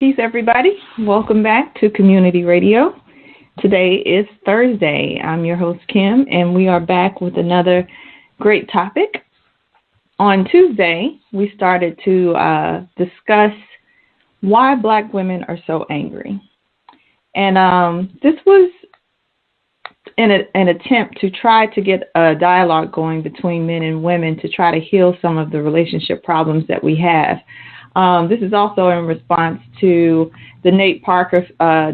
Peace, everybody. Welcome back to Community Radio. Today is Thursday. I'm your host, Kim, and we are back with another great topic. On Tuesday, we started to discuss why Black women are so angry. And this was an attempt to try to get a dialogue going between men and women to try to heal some of the relationship problems that we have. This is also in response to the Nate Parker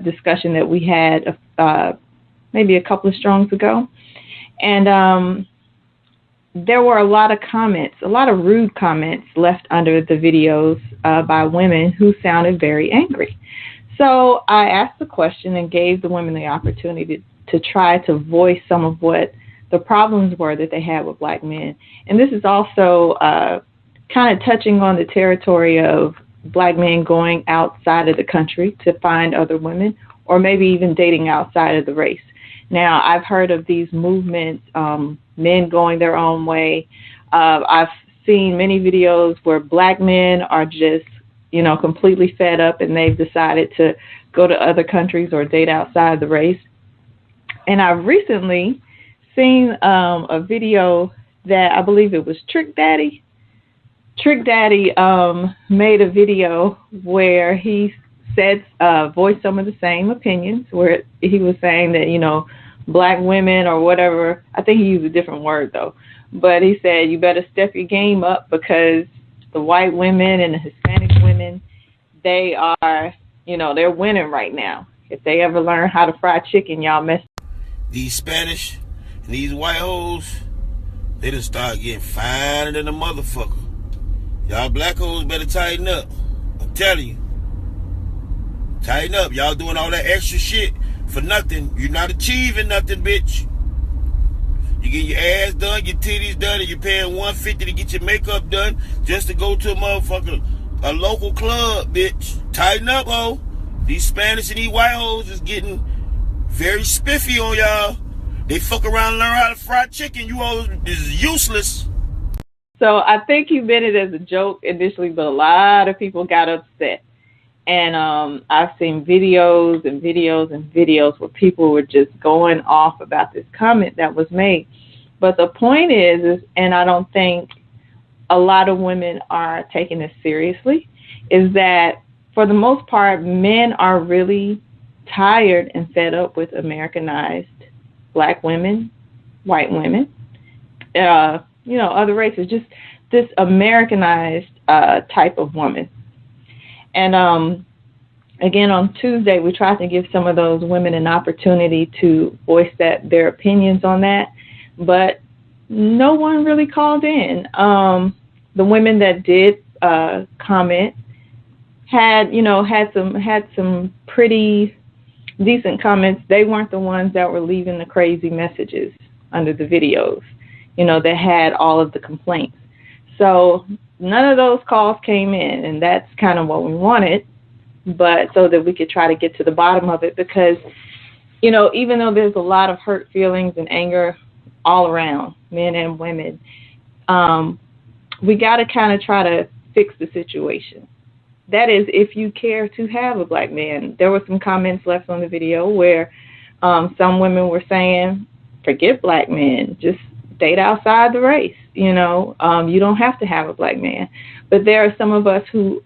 discussion that we had maybe a couple of strongs ago. And there were a lot of comments, a lot of rude comments left under the videos by women who sounded very angry. So I asked the question and gave the women the opportunity to try to voice some of what the problems were that they had with Black men. And this is also kind of touching on the territory of Black men going outside of the country to find other women, or maybe even dating outside of the race. Now, I've heard of these movements, men going their own way. I've seen many videos where Black men are just, completely fed up and they've decided to go to other countries or date outside the race. And I've recently seen a video that I believe it was Trick Daddy. Trick Daddy made a video where he said, voiced some of the same opinions, where he was saying that, Black women or whatever, I think he used a different word though, but he said, you better step your game up because the white women and the Hispanic women, they are, they're winning right now. If they ever learn how to fry chicken, y'all mess. These Spanish and these white hoes, they done start getting finer than a motherfucker. Y'all Black hoes better tighten up. I'm telling you. Tighten up. Y'all doing all that extra shit for nothing. You're not achieving nothing, bitch. You get your ass done, your titties done, and you're paying $150 to get your makeup done just to go to a local club, bitch. Tighten up, ho. These Spanish and these white hoes is getting very spiffy on y'all. They fuck around and learn how to fry chicken. You hoes is useless. So I think he meant it as a joke initially, but a lot of people got upset. And I've seen videos and videos and videos where people were just going off about this comment that was made. But the point is, and I don't think a lot of women are taking this seriously, is that for the most part, men are really tired and fed up with Americanized Black women, white women, other races, just this Americanized type of woman. And again, on Tuesday, we tried to give some of those women an opportunity to voice their opinions on that, but no one really called in. The women that did comment had some pretty decent comments. They weren't the ones that were leaving the crazy messages under the videos, that had all of the complaints. So none of those calls came in, and that's kind of what we wanted, but so that we could try to get to the bottom of it, because, even though there's a lot of hurt feelings and anger all around, men and women, we got to kind of try to fix the situation. That is, if you care to have a Black man. There were some comments left on the video where some women were saying, forget Black men, just date outside the race. You don't have to have a Black man. But there are some of us who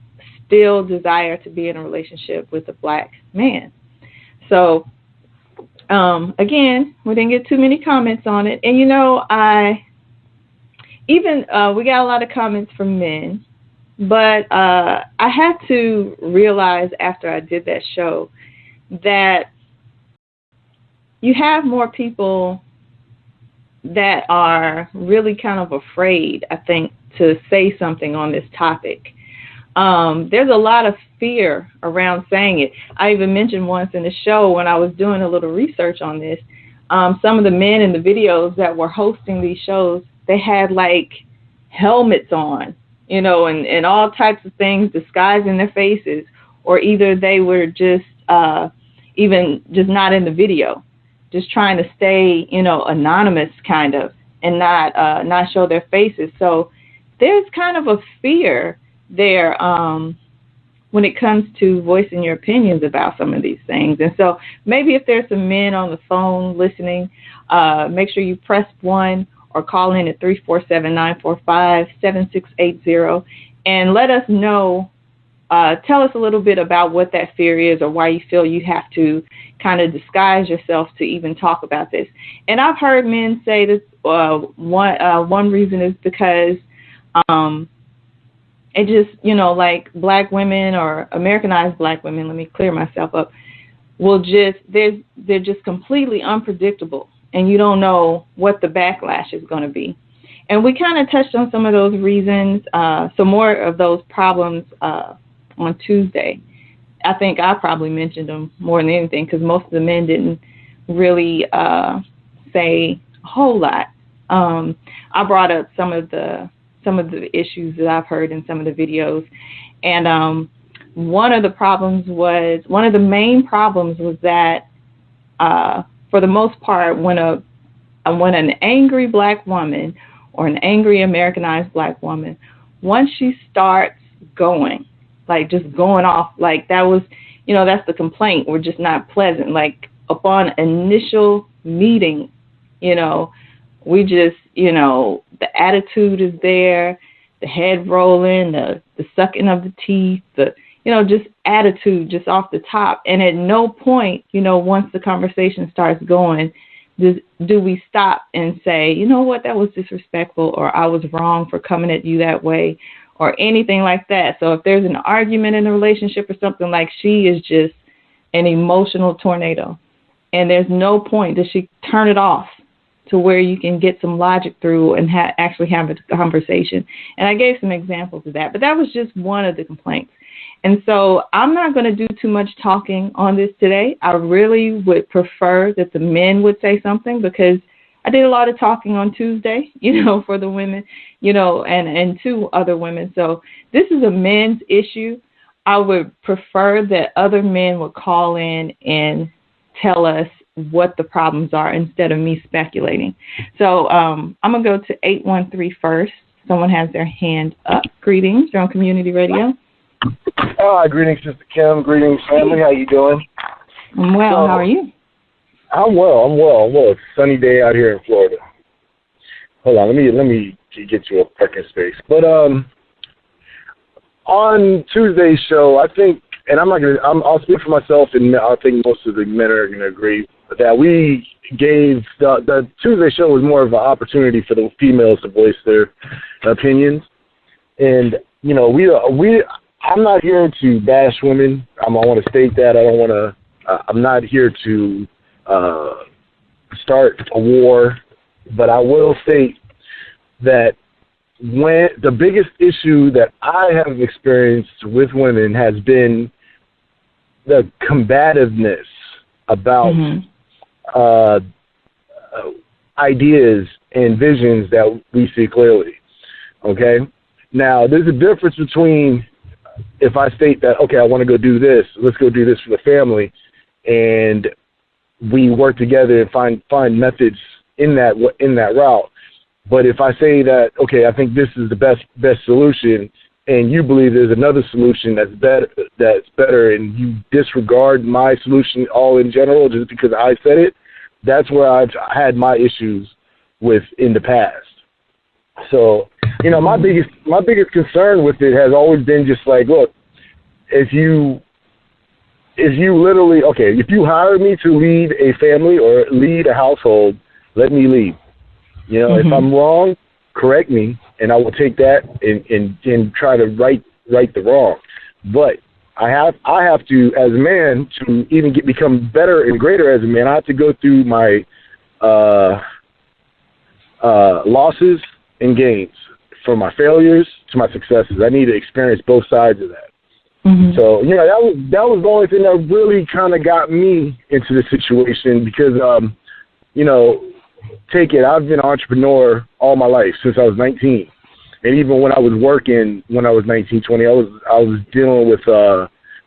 still desire to be in a relationship with a Black man. So, again, we didn't get too many comments on it. And, we got a lot of comments from men. But I had to realize after I did that show that you have more people that are really kind of afraid, I think, to say something on this topic. There's a lot of fear around saying it. I even mentioned once in the show when I was doing a little research on this, some of the men in the videos that were hosting these shows, they had like helmets on, and all types of things disguising their faces, or either they were just even just not in the video, just trying to stay, anonymous kind of, and not show their faces. So there's kind of a fear there when it comes to voicing your opinions about some of these things. And so maybe if there's some men on the phone listening, make sure you press 1 or call in at 347-945-7680 and let us know. Tell us a little bit about what that fear is, or why you feel you have to kind of disguise yourself to even talk about this. And I've heard men say this, one reason is because it just, like black women or Americanized black women, let me clear myself up, they're just completely unpredictable, and you don't know what the backlash is going to be. And we kind of touched on some of those reasons, some more of those problems on Tuesday. I think I probably mentioned them more than anything because most of the men didn't really say a whole lot. I brought up some of the issues that I've heard in some of the videos, and one of the main problems was that for the most part, when an angry black woman or an angry Americanized black woman, once she starts going, like just going off, like that was, that's the complaint. We're just not pleasant. Like upon initial meeting, we just, the attitude is there, the head rolling, the sucking of the teeth, just attitude just off the top. And at no point, once the conversation starts going, do we stop and say, you know what, that was disrespectful, or I was wrong for coming at you that way, or anything like that. So if there's an argument in a relationship or something, like she is just an emotional tornado, and there's no point does she turn it off to where you can get some logic through and actually have a conversation. And I gave some examples of that, but that was just one of the complaints. And so I'm not going to do too much talking on this today. I really would prefer that the men would say something, because I did a lot of talking on Tuesday, for the women, and two other women. So this is a men's issue. I would prefer that other men would call in and tell us what the problems are instead of me speculating. So I'm going to go to 813 first. Someone has their hand up. Greetings. You're on Community Radio. Greetings, Sister Kim. Greetings, family. How you doing? I'm well. How are you? I'm well. It's a sunny day out here in Florida. Hold on, let me get you a parking space. But on Tuesday's show, I think, and I'll speak for myself, and I think most of the men are going to agree that we gave the Tuesday show was more of an opportunity for the females to voice their opinions, and I'm not here to bash women. I want to state that. I'm not here to start a war, but I will state that when the biggest issue that I have experienced with women has been the combativeness about ideas and visions that we see clearly. Okay? Now, there's a difference between if I state that, okay, I want to go do this, let's go do this for the family, and we work together and find methods in that route. But if I say that, okay, I think this is the best solution, and you believe there's another solution that's better, and you disregard my solution all in general just because I said it, that's where I've had my issues with in the past. So, my biggest concern with it has always been just like, look, if you literally, okay, if you hire me to lead a family or lead a household, let me lead. If I'm wrong, correct me, and I will take that and try to right the wrong. But I have to, as a man, to even become better and greater as a man, I have to go through my losses and gains, from my failures to my successes. I need to experience both sides of that. So, that was the only thing that really kind of got me into the situation because, I've been an entrepreneur all my life since I was 19. And even when I was working, when I was 19, 20, I was dealing with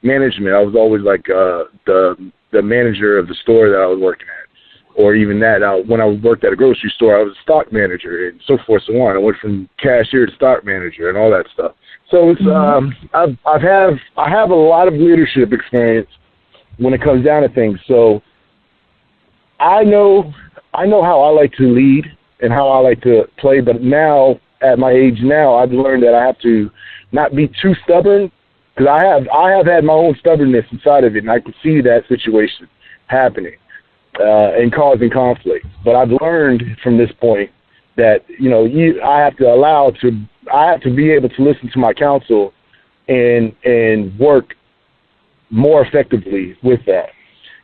management. I was always like the manager of the store that I was working at. Or even that, when I worked at a grocery store, I was a stock manager and so forth, so on. I went from cashier to stock manager and all that stuff. So it's I have a lot of leadership experience when it comes down to things. So I know how I like to lead and how I like to play, but now at my age now, I've learned that I have to not be too stubborn, because I have had my own stubbornness inside of it, and I can see that situation happening and causing conflict. But I've learned from this point that I have to be able to listen to my counsel and work more effectively with that.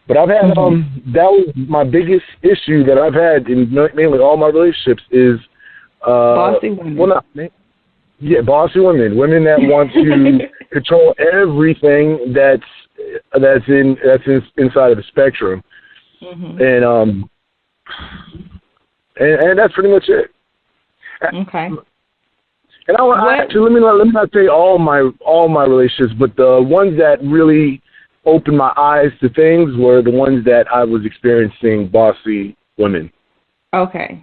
But I've had that was my biggest issue that I've had in mainly all my relationships is bossy women. Well, bossy women that want to control everything that's inside of the spectrum, and that's pretty much it. Okay. And let me not say all my relationships, but the ones that really opened my eyes to things were the ones that I was experiencing bossy women. Okay.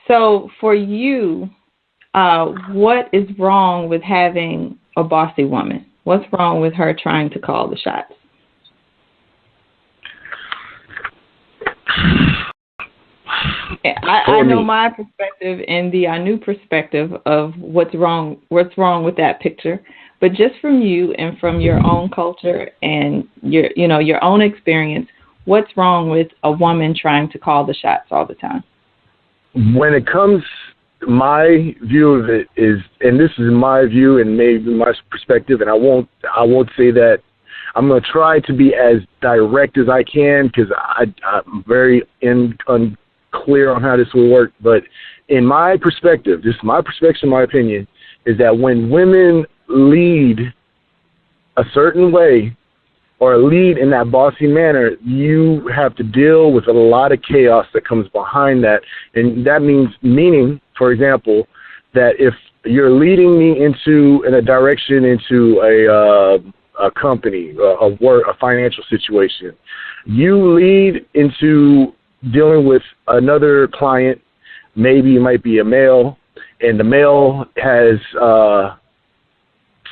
So for you, what is wrong with having a bossy woman? What's wrong with her trying to call the shots? I know my perspective and the Anu perspective of what's wrong with that picture, but just from you and from your own culture and your own experience, what's wrong with a woman trying to call the shots all the time? When it comes, my view of it is, and this is my view and maybe my perspective, and I won't say that. I'm going to try to be as direct as I can, because I'm very unclear on how this will work. But in my perspective, my opinion, is that when women lead a certain way or lead in that bossy manner, you have to deal with a lot of chaos that comes behind that. And that meaning, for example, that if you're leading me into a direction into a company, a financial situation, you lead into dealing with another client, maybe it might be a male, and the male has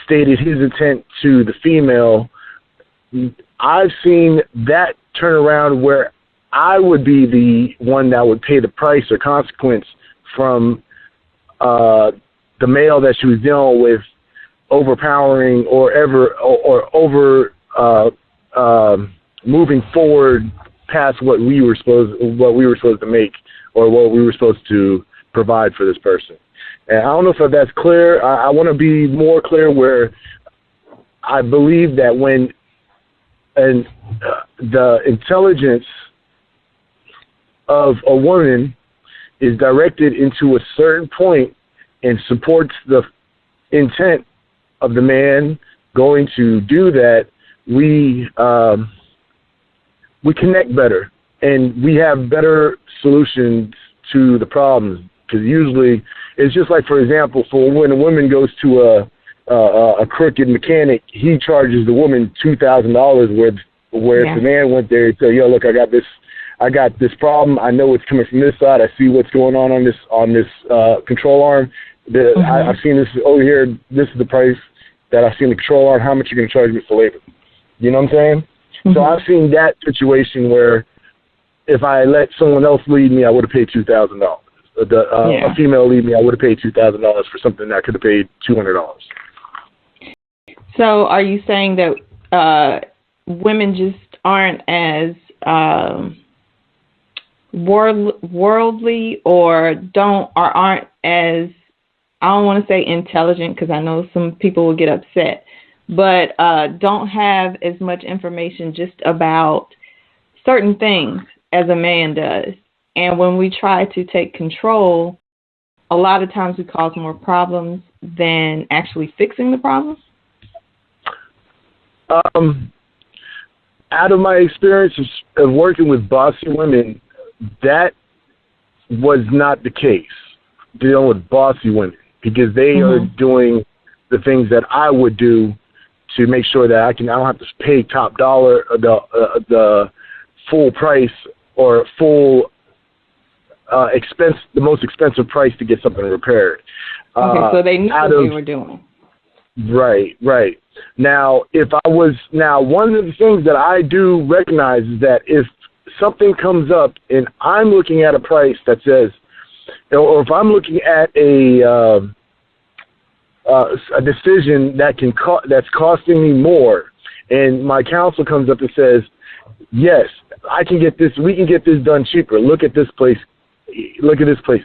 stated his intent to the female. I've seen that turn around where I would be the one that would pay the price or consequence from the male that she was dealing with overpowering or moving forward past what we were supposed to make or what we were supposed to provide for this person. And I don't know if that's clear. I want to be more clear where I believe that when the intelligence of a woman is directed into a certain point and supports the intent of the man going to do that, we connect better and we have better solutions to the problems. Because usually it's just like, for example, for when a woman goes to a crooked mechanic, he charges the woman $2,000 where if the man went there and said, "Yo, look, I got this problem. I know it's coming from this side. I see what's going on this control arm. I've seen this over here. This is the price that I've seen the control arm. How much you going to charge me for labor?" You know what I'm saying? Mm-hmm. So I've seen that situation where if I let someone else lead me, I would have paid $2,000. A female lead me, I would have paid $2,000 for something that I could have paid $200. So are you saying that women just aren't as worldly or aren't as, I don't want to say intelligent because I know some people will get upset, but don't have as much information just about certain things as a man does? And when we try to take control, a lot of times we cause more problems than actually fixing the problem. Out of my experience of working with bossy women, that was not the case, dealing with bossy women, because they are doing the things that I would do to make sure that I don't have to pay top dollar, the full price or full the most expensive price to get something repaired. Okay, so they knew what they were doing. Right. Now, one of the things that I do recognize is that if something comes up and I'm looking at a price that says, or if I'm looking at a decision that's costing me more, and my counsel comes up and says, yes, I can get this, we can get this done cheaper. Look at this place.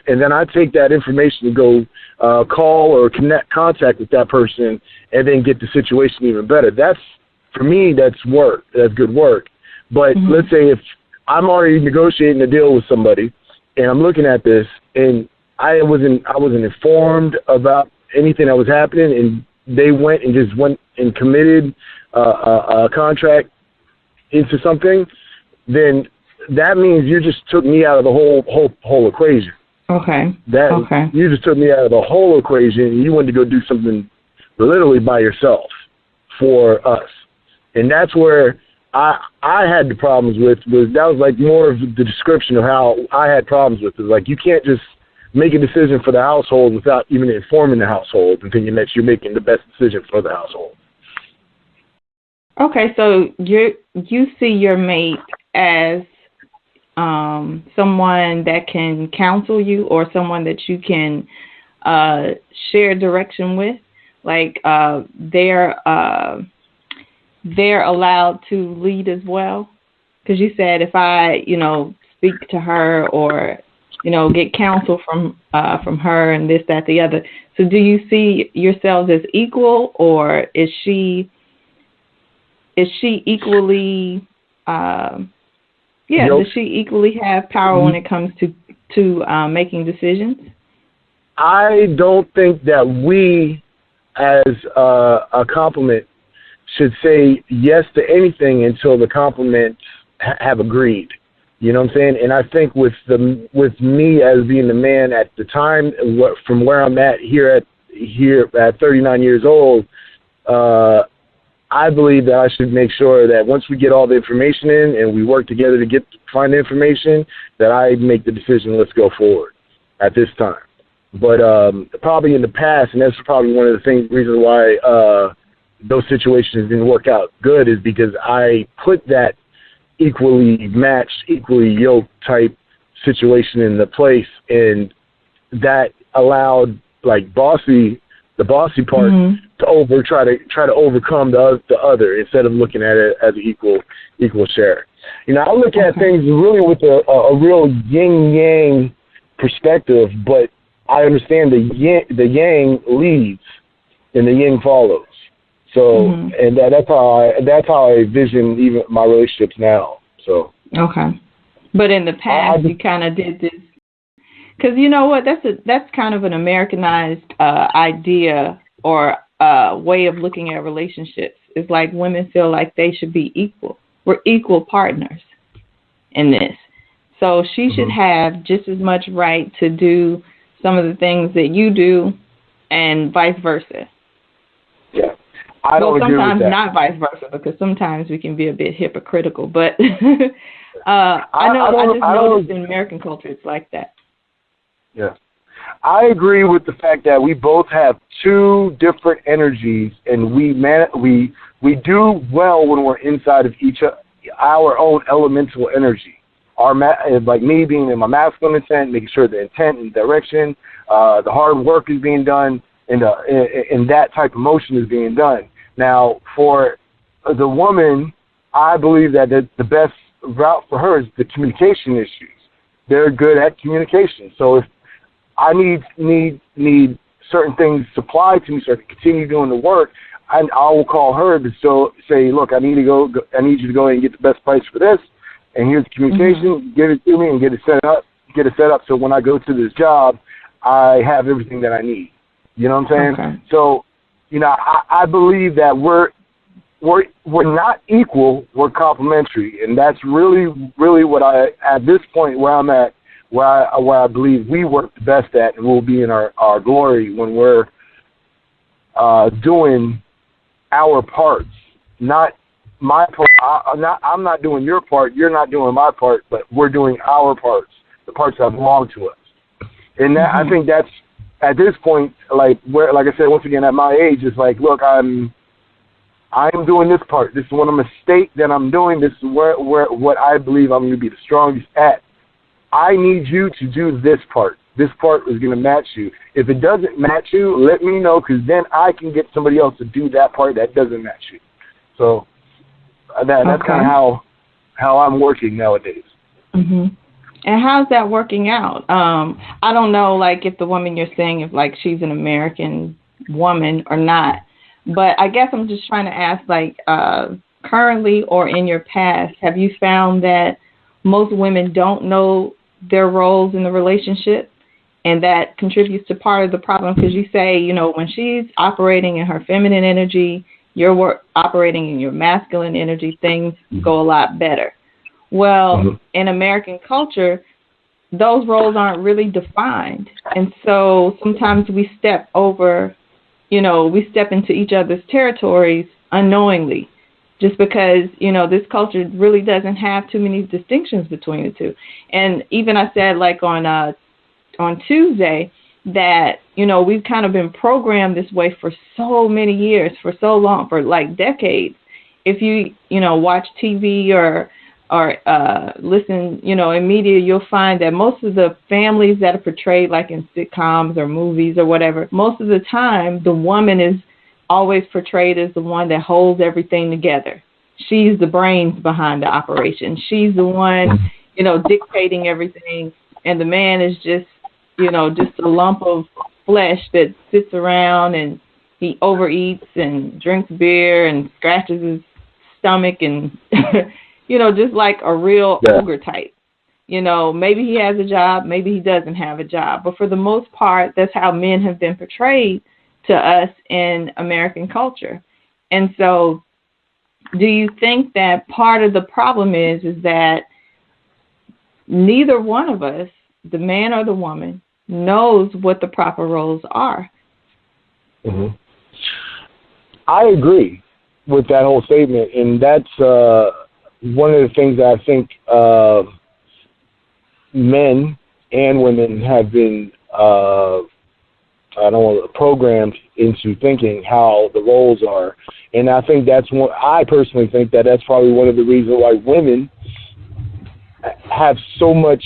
And then I take that information and go call or contact with that person and then get the situation even better. For me, that's work. That's good work. But let's say if I'm already negotiating a deal with somebody and I'm looking at this and I wasn't informed about anything that was happening, and they went and committed a contract into something, then that means you just took me out of the whole equation. Okay. You just took me out of the whole equation, and you wanted to go do something literally by yourself for us. And that's where I had the problems with, that was like more of the description of how I had problems with it. Like, you can't just make a decision for the household without even informing the household and thinking that you're making the best decision for the household. Okay, so you see your mate as someone that can counsel you, or someone that you can share direction with, like they're allowed to lead as well. Because you said if I speak to her or get counsel from her and this, that, the other. So do you see yourselves as equal, or is she equally? Does she equally have power when it comes to making decisions? I don't think that we, as a compliment, should say yes to anything until the compliments have agreed. You know what I'm saying? And I think with me as being the man at the time, from where I'm at here at 39 years old, I believe that I should make sure that once we get all the information in and we work together to find the information, that I make the decision, let's go forward at this time. But probably in the past, and that's probably one of the reasons why those situations didn't work out good, is because I put that equally matched, equally yoked type situation in the place, and that allowed the bossy part to try to overcome the other, instead of looking at it as an equal share. I look at things really with a real yin yang perspective, but I understand the yang leads and the yin follows. So, and that's how I envision even my relationships now. So. Okay. But in the past, you kind of did this, because you know what? That's kind of an Americanized idea or way of looking at relationships. It's like women feel like they should be equal. We're equal partners in this. So she should have just as much right to do some of the things that you do, and vice versa. Yeah. I don't agree with that. Sometimes not vice versa, because sometimes we can be a bit hypocritical. But I just noticed in American culture it's like that. Yeah. I agree with the fact that we both have two different energies, and we do well when we're inside of our own elemental energy. Like me being in my masculine intent, making sure the intent and direction, the hard work is being done, and that type of motion is being done. Now, for the woman, I believe that the best route for her is the communication issues. They're good at communication. So if I need certain things supplied to me so I can continue doing the work, I will call her to say, look, I need you to go and get the best price for this, and here's the communication. Give it to me and get it set up. So when I go to this job, I have everything that I need. You know what I'm saying? Okay. So, I believe that we're not equal, we're complementary, and that's really what at this point where I'm at, where I believe we work the best at, and we'll be in our glory when we're doing our parts, not my part. I'm not doing your part, you're not doing my part, but we're doing our parts, the parts that belong to us. And that, I think that's at this point, like I said, once again, at my age, it's like, look, I'm doing this part. This is what I'm a state that I'm doing. This is where what I believe I'm going to be the strongest at. I need you to do this part. This part is going to match you. If it doesn't match you, let me know, because then I can get somebody else to do that part that doesn't match you. So that's kind of how I'm working nowadays. Mm-hmm. And how's that working out? I don't know, like, if the woman you're saying, if, like, she's an American woman or not. But I guess I'm just trying to ask, like, currently or in your past, have you found that most women don't know their roles in the relationship, and that contributes to part of the problem? Because you say, you know, when she's operating in her feminine energy, you're operating in your masculine energy, things go a lot better. Well, in American culture, those roles aren't really defined. And so sometimes we step over, you know, we step into each other's territories unknowingly, just because, you know, this culture really doesn't have too many distinctions between the two. And even I said, like, on Tuesday, that, you know, we've kind of been programmed this way for so many years, for so long, for like decades. If you know, watch TV or listen, you know, in media, you'll find that most of the families that are portrayed, like in sitcoms or movies or whatever, most of the time the woman is always portrayed as the one that holds everything together. She's the brains behind the operation. She's the one, you know, dictating everything, and the man is just, you know, just a lump of flesh that sits around, and he overeats and drinks beer and scratches his stomach and you know, just like a real ogre type. You know, maybe he has a job, maybe he doesn't have a job. But for the most part, that's how men have been portrayed to us in American culture. And so do you think that part of the problem is that neither one of us, the man or the woman, knows what the proper roles are? Mm-hmm. I agree with that whole statement, and that's one of the things that I think men and women have been programmed into thinking how the roles are. And I think I personally think that's probably one of the reasons why women have so much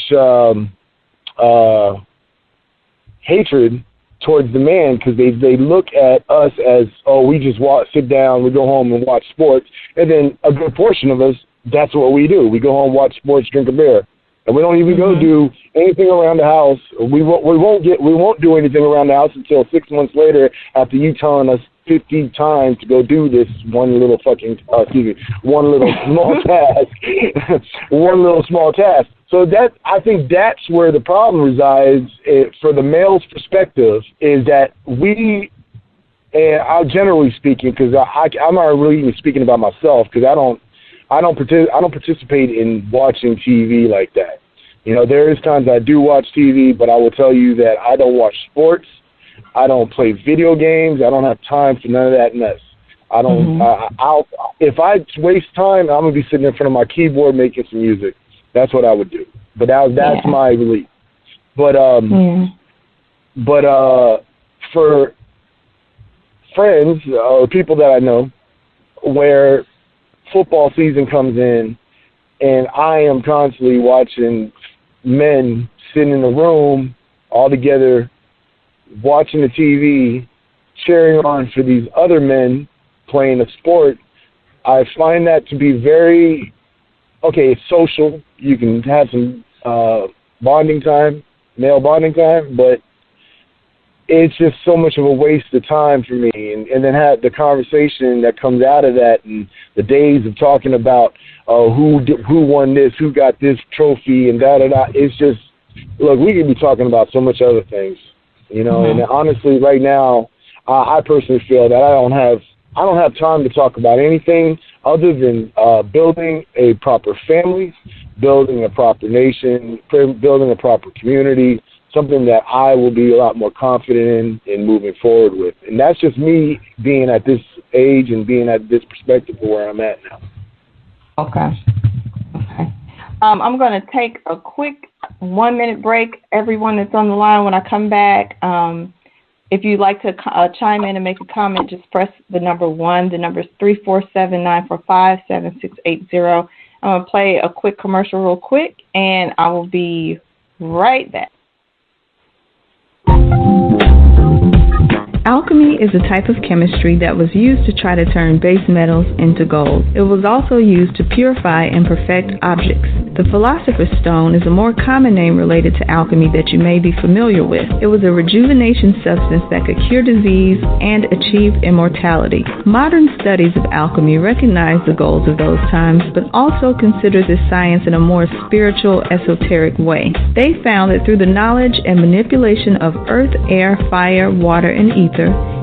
hatred towards the man, because they look at us as, oh, we just sit down, we go home and watch sports, and then a good portion of us, that's what we do. We go home, watch sports, drink a beer, and we don't even go do anything around the house. We won't do anything around the house until 6 months later, after you telling us 50 times to go do this one little small task, one little small task. So I think that's where the problem resides for the male's perspective, is that we, and I'm generally speaking, because I'm not really even speaking about myself, because I don't participate in watching TV like that. You know, there is times I do watch TV, but I will tell you that I don't watch sports. I don't play video games. I don't have time for none of that mess. I don't. If I waste time, I'm gonna be sitting in front of my keyboard making some music. That's what I would do. But that's my belief. But for friends or people that I know, where football season comes in, and I am constantly watching men sitting in a room all together, watching the TV, cheering on for these other men playing a sport, I find that to be very, it's social. You can have some bonding time, male bonding time, but it's just so much of a waste of time for me. And then have the conversation that comes out of that, and the days of talking about who won this, who got this trophy, and da-da-da. It's just, look, we could be talking about so much other things, you know. And honestly, right now, I personally feel that I don't have time to talk about anything other than building a proper family, building a proper nation, building a proper community, something that I will be a lot more confident in moving forward with. And that's just me being at this age and being at this perspective of where I'm at now. Okay. I'm going to take a quick 1-minute break. Everyone that's on the line, when I come back, If you'd like to chime in and make a comment, just press the number 1. The number is 347-945-7680. I'm going to play a quick commercial real quick, and I will be right back. Alchemy is a type of chemistry that was used to try to turn base metals into gold. It was also used to purify and perfect objects. The Philosopher's Stone is a more common name related to alchemy that you may be familiar with. It was a rejuvenation substance that could cure disease and achieve immortality. Modern studies of alchemy recognize the goals of those times, but also consider this science in a more spiritual, esoteric way. They found that through the knowledge and manipulation of earth, air, fire, water, and ether,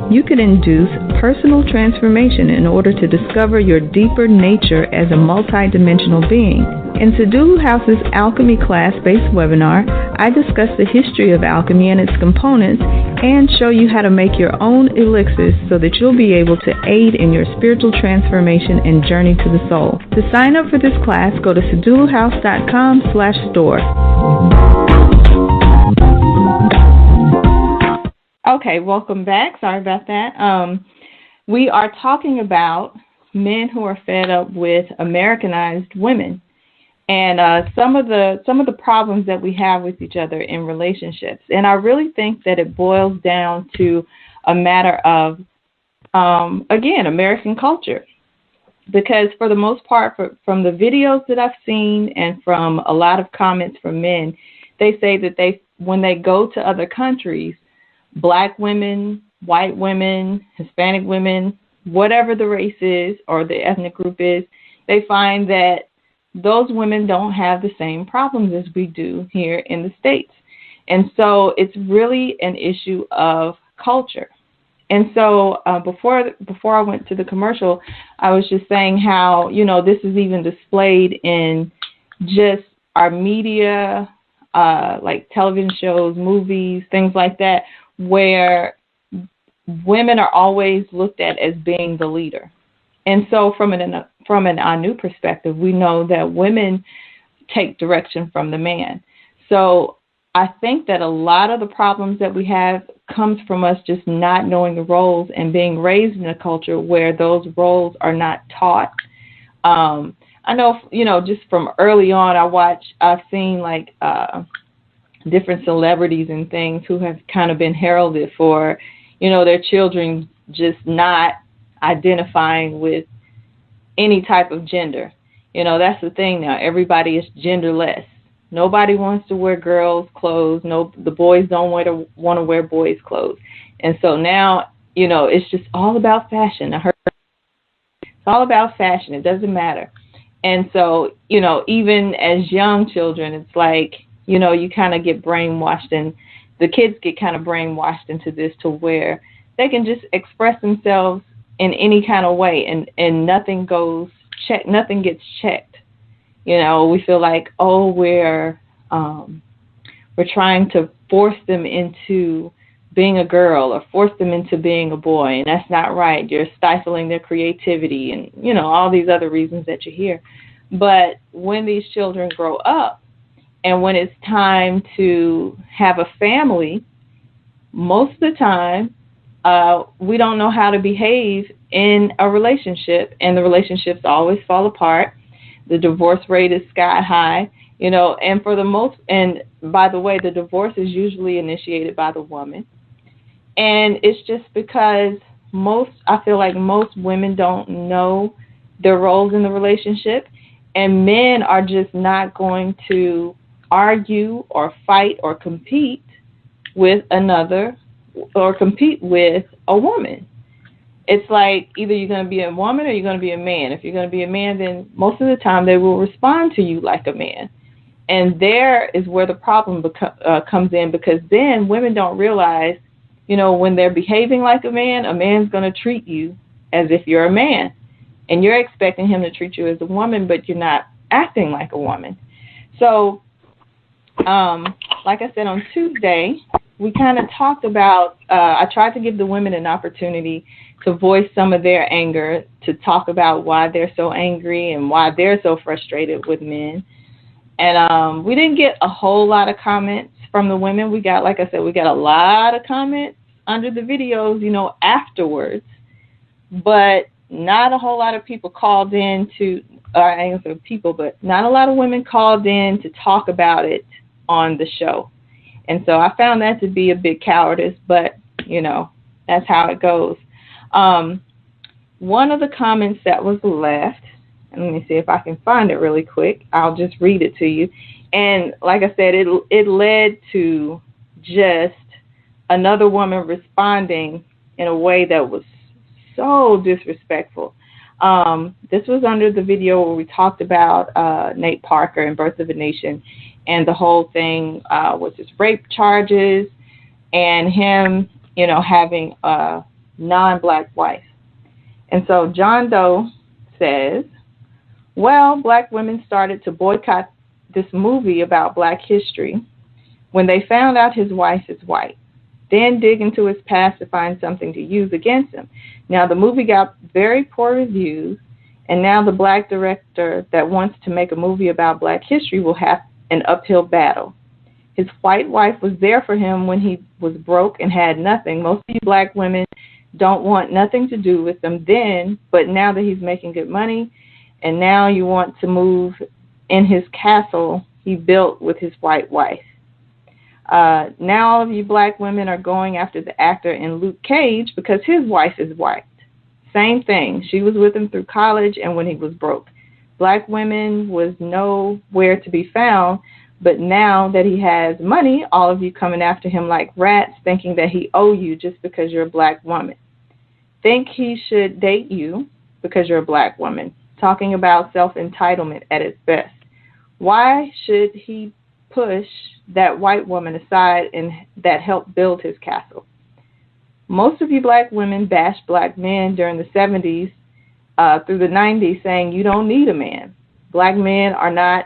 you could induce personal transformation in order to discover your deeper nature as a multidimensional being. In Sedulu House's Alchemy class-based webinar, I discuss the history of alchemy and its components and show you how to make your own elixirs so that you'll be able to aid in your spiritual transformation and journey to the soul. To sign up for this class, go to seduluhouse.com/store. Okay, welcome back. Sorry about that. We are talking about men who are fed up with Americanized women, and some of the problems that we have with each other in relationships. And I really think that it boils down to a matter of, again, American culture. Because for the most part, from the videos that I've seen and from a lot of comments from men, they say that when they go to other countries, Black women, white women, Hispanic women, whatever the race is or the ethnic group is, they find that those women don't have the same problems as we do here in the States. And so it's really an issue of culture. And so before I went to the commercial, I was just saying how, this is even displayed in just our media, like television shows, movies, things like that, where women are always looked at as being the leader. And so from an Anu perspective, we know that women take direction from the man. So I think that a lot of the problems that we have comes from us just not knowing the roles and being raised in a culture where those roles are not taught. I know, just from early on, I've seen like different celebrities and things who have kind of been heralded for, their children just not identifying with any type of gender. That's the thing now. Everybody is genderless. Nobody wants to wear girls' clothes. No, the boys don't want to wear boys' clothes. And so now, it's just all about fashion. It's all about fashion. It doesn't matter. And so, even as young children, it's like, you kind of get brainwashed, and the kids get kind of brainwashed into this to where they can just express themselves in any kind of way, and nothing gets checked. We feel like, we're trying to force them into being a girl or force them into being a boy, and that's not right. You're stifling their creativity and, all these other reasons that you hear. But when these children grow up, and when it's time to have a family, most of the time, we don't know how to behave in a relationship, and the relationships always fall apart. The divorce rate is sky high, and and by the way, the divorce is usually initiated by the woman. And it's just because I feel like most women don't know their roles in the relationship, and men are just not going to argue or fight or compete with another or compete with a woman. It's like either you're going to be a woman or you're going to be a man. If you're going to be a man, then most of the time they will respond to you like a man. And there is where the problem comes in, because then women don't realize, when they're behaving like a man's going to treat you as if you're a man. And you're expecting him to treat you as a woman, but you're not acting like a woman. So, like I said, on Tuesday, we kind of talked about, I tried to give the women an opportunity to voice some of their anger, to talk about why they're so angry and why they're so frustrated with men. And we didn't get a whole lot of comments from the women. We got, like I said, a lot of comments under the videos, afterwards, but not a whole lot of people called in to, I ain't gonna say people, but not a lot of women called in to talk about it on the show. And so I found that to be a big cowardice, but, that's how it goes. One of the comments that was left, and let me see if I can find it really quick. I'll just read it to you. And like I said, it led to just another woman responding in a way that was so disrespectful. This was under the video where we talked about Nate Parker and Birth of a Nation, and the whole thing was his rape charges and him, having a non-black wife. And so John Doe says, well, black women started to boycott this movie about black history when they found out his wife is white. Then dig into his past to find something to use against him. Now, the movie got very poor reviews, and now the black director that wants to make a movie about black history will have an uphill battle. His white wife was there for him when he was broke and had nothing. Most of you black women don't want nothing to do with him then, but now that he's making good money, and now you want to move in his castle he built with his white wife. Now all of you black women are going after the actor in Luke Cage because his wife is white. Same thing. She was with him through college and when he was broke. Black women was nowhere to be found, but now that he has money, all of you coming after him like rats, thinking that he owe you just because you're a black woman. Think he should date you because you're a black woman. Talking about self-entitlement at its best. Why should he push that white woman aside and that helped build his castle? Most of you black women bashed black men during the 70s through the 90s saying you don't need a man. Black men are not,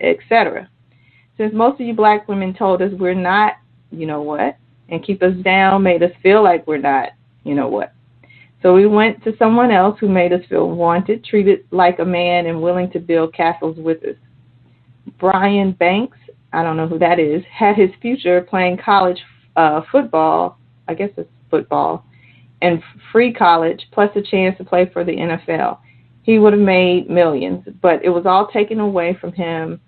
etc. Since most of you black women told us we're not, and keep us down, made us feel like we're not, So we went to someone else who made us feel wanted, treated like a man, and willing to build castles with us. Brian Banks, I don't know who that is, had his future playing college football, I guess it's football, and free college, plus a chance to play for the NFL. He would have made millions, but it was all taken away from him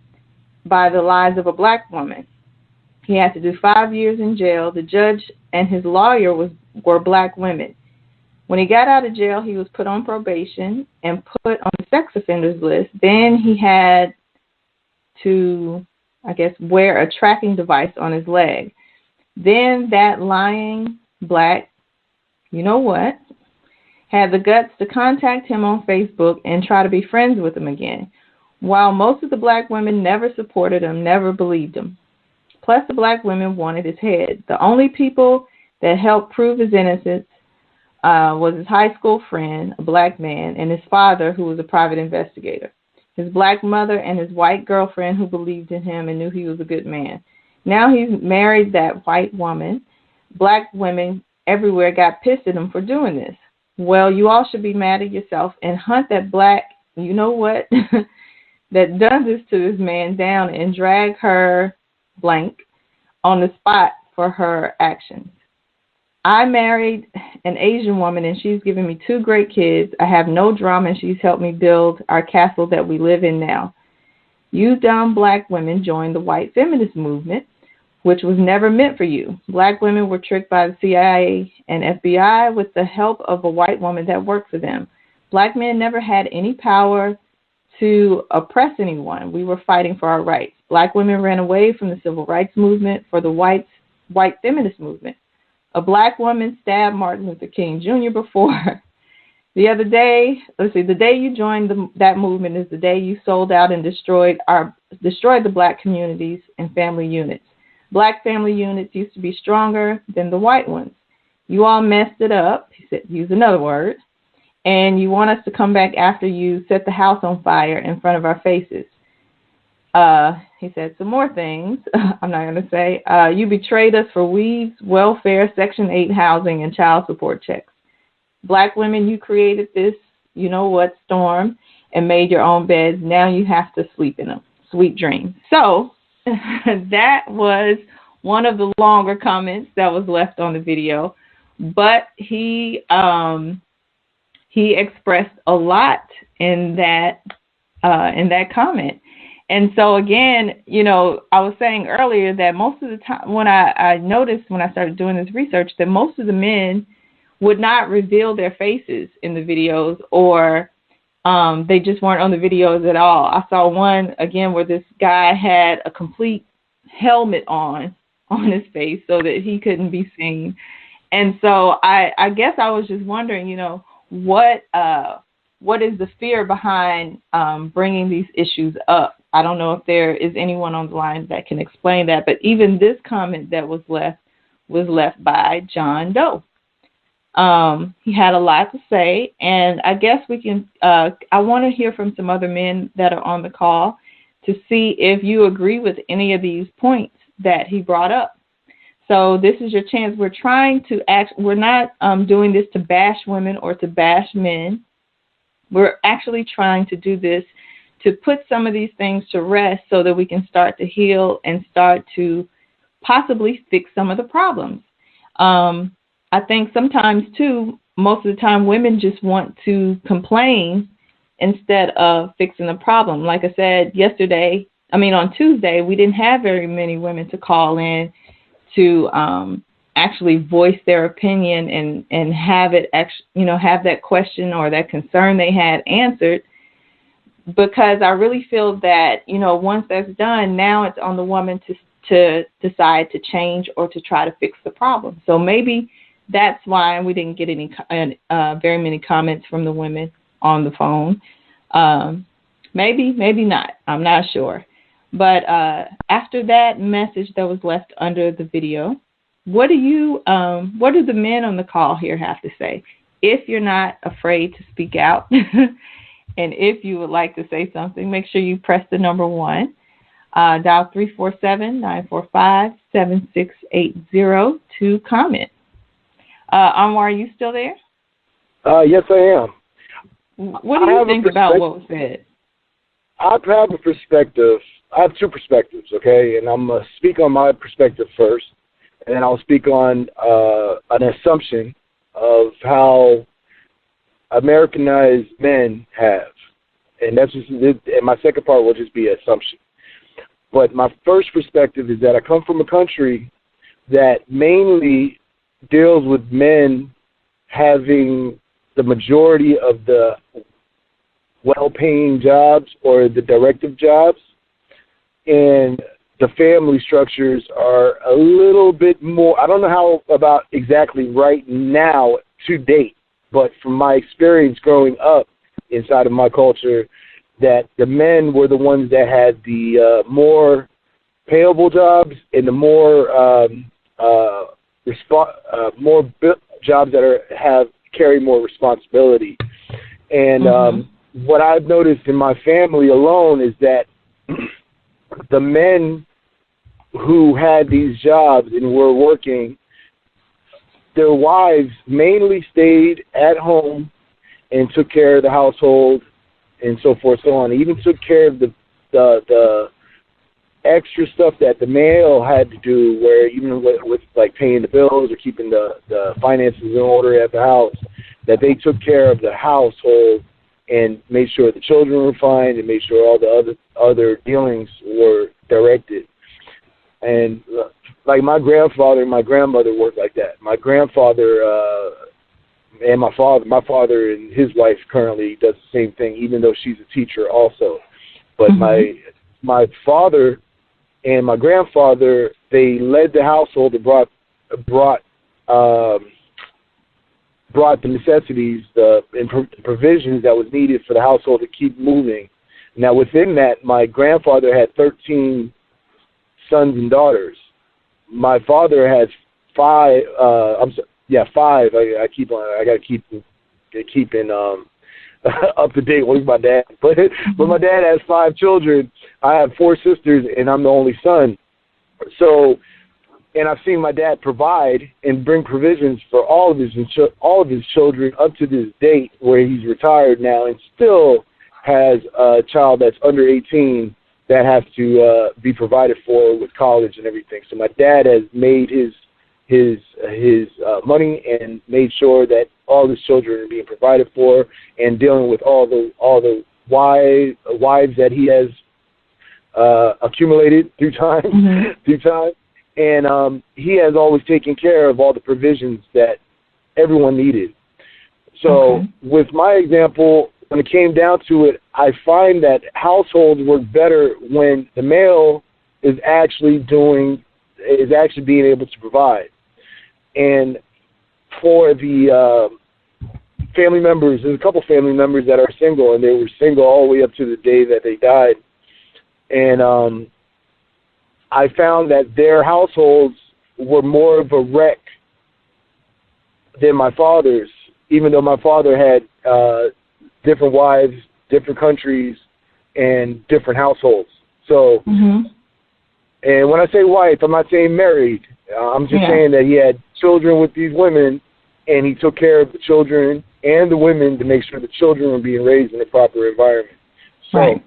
by the lies of a black woman. He had to do 5 years in jail. The judge and his lawyer were black women. When he got out of jail, he was put on probation and put on the sex offenders list. Then he had to, wear a tracking device on his leg. Then that lying black, had the guts to contact him on Facebook and try to be friends with him again, while most of the black women never supported him, never believed him. Plus, the black women wanted his head. The only people that helped prove his innocence was his high school friend, a black man, and his father, who was a private investigator. His black mother and his white girlfriend who believed in him and knew he was a good man. Now he's married that white woman. Black women everywhere got pissed at him for doing this. Well, you all should be mad at yourself and hunt that black, that done this to this man down and drag her blank on the spot for her actions. I married an Asian woman, and she's given me 2 great kids. I have no drama, and she's helped me build our castle that we live in now. You dumb black women joined the white feminist movement, which was never meant for you. Black women were tricked by the CIA and FBI with the help of a white woman that worked for them. Black men never had any power to oppress anyone. We were fighting for our rights. Black women ran away from the civil rights movement for the white feminist movement. A black woman stabbed Martin Luther King Jr. before. The other day, the day you joined that movement is the day you sold out and destroyed the black communities and family units. Black family units used to be stronger than the white ones. You all messed it up, he said, use another word, and you want us to come back after you set the house on fire in front of our faces. He said some more things, I'm not going to say. You betrayed us for weeds, welfare, Section 8 housing, and child support checks. Black women, you created this, storm and made your own beds. Now you have to sleep in them. Sweet dreams. So that was one of the longer comments that was left on the video, but he expressed a lot in that comment. And so again, you know, I was saying earlier that most of the time when I noticed when I started doing this research that most of the men would not reveal their faces in the videos, or they just weren't on the videos at all. I saw one again where this guy had a complete helmet on his face so that he couldn't be seen. And so I guess I was just wondering, you know, what is the fear behind bringing these issues up? I don't know if there is anyone on the line that can explain that, but even this comment that was left by John Doe. He had a lot to say, and I guess we can, I want to hear from some other men that are on the call to see if you agree with any of these points that he brought up. So this is your chance. We're trying to we're not doing this to bash women or to bash men. We're actually trying to do this to put some of these things to rest so that we can start to heal and start to possibly fix some of the problems. I think sometimes, too, most of the time women just want to complain instead of fixing the problem. Like I said on Tuesday, we didn't have very many women to call in to actually voice their opinion and have it have that question or that concern they had answered, because I really feel that, you know, once that's done, now it's on the woman to decide to change or to try to fix the problem. So maybe that's why we didn't get any very many comments from the women on the phone. Maybe not. I'm not sure. But after that message that was left under the video, what do the men on the call here have to say? If you're not afraid to speak out, and if you would like to say something, make sure you press the number 1. Dial 347-945-7680 to comment. Anwar, are you still there? Yes, I am. What do you think about what was said? I have a perspective. I have two perspectives, okay? And I'm going to speak on my perspective first, and then I'll speak on an assumption of how Americanized men have. And that's just, and my second part will just be assumption. But my first perspective is that I come from a country that mainly deals with men having the majority of the well-paying jobs or the directive jobs, and the family structures are a little bit more, I don't know how about exactly right now to date, but from my experience growing up inside of my culture, that the men were the ones that had the more payable jobs and the more jobs that carry more responsibility. And what I've noticed in my family alone is that the men who had these jobs and were working, their wives mainly stayed at home and took care of the household and so forth, so on. Even took care of the extra stuff that the male had to do, where even with like paying the bills or keeping the finances in order at the house, that they took care of the household and made sure the children were fine and made sure all the other dealings were directed. And like my grandfather and my grandmother worked like that. My grandfather and my father and his wife currently does the same thing, even though she's a teacher also. But my father and my grandfather, they led the household and brought the necessities, the provisions that was needed for the household to keep moving. Now, within that, my grandfather had 13 sons and daughters. My father has 5. Five. I got to keep in up to date with my dad. But my dad has 5 children. I have 4 sisters, and I'm the only son. So, and I've seen my dad provide and bring provisions for all of his children up to this date, where he's retired now and still has a child that's under 18 that have to be provided for with college and everything. So my dad has made his money and made sure that all his children are being provided for, and dealing with all the wives that he has accumulated through time, and he has always taken care of all the provisions that everyone needed. So with my example, when it came down to it, I find that households work better when the male is actually being able to provide. And for the family members, there's a couple family members that are single, and they were single all the way up to the day that they died. And I found that their households were more of a wreck than my father's, even though my father had different wives, different countries, and different households. So, and when I say wife, I'm not saying married. I'm just saying that he had children with these women, and he took care of the children and the women to make sure the children were being raised in a proper environment. So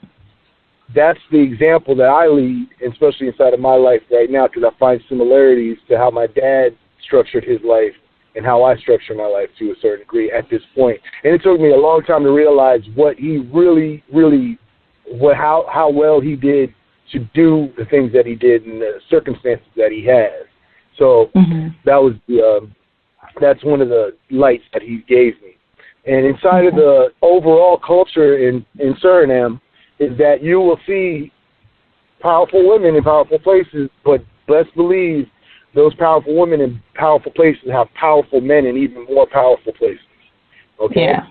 that's the example that I lead, especially inside of my life right now, because I find similarities to how my dad structured his life and how I structure my life to a certain degree at this point. And it took me a long time to realize what he really, how well he did to do the things that he did and the circumstances that he has. So that's one of the lights that he gave me. And inside of the overall culture in Suriname is that you will see powerful women in powerful places, but best believe those powerful women in powerful places have powerful men in even more powerful places. Okay? Yeah.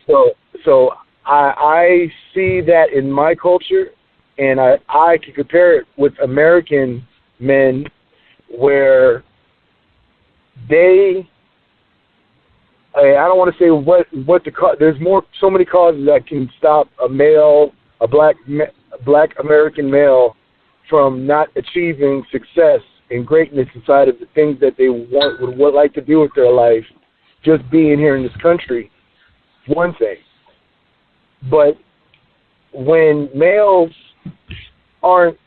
So I see that in my culture, and I can compare it with American men where I don't want to say what there's so many causes that can stop a black American male from not achieving success and greatness inside of the things that they would like to do with their life, just being here in this country, one thing. But when males aren't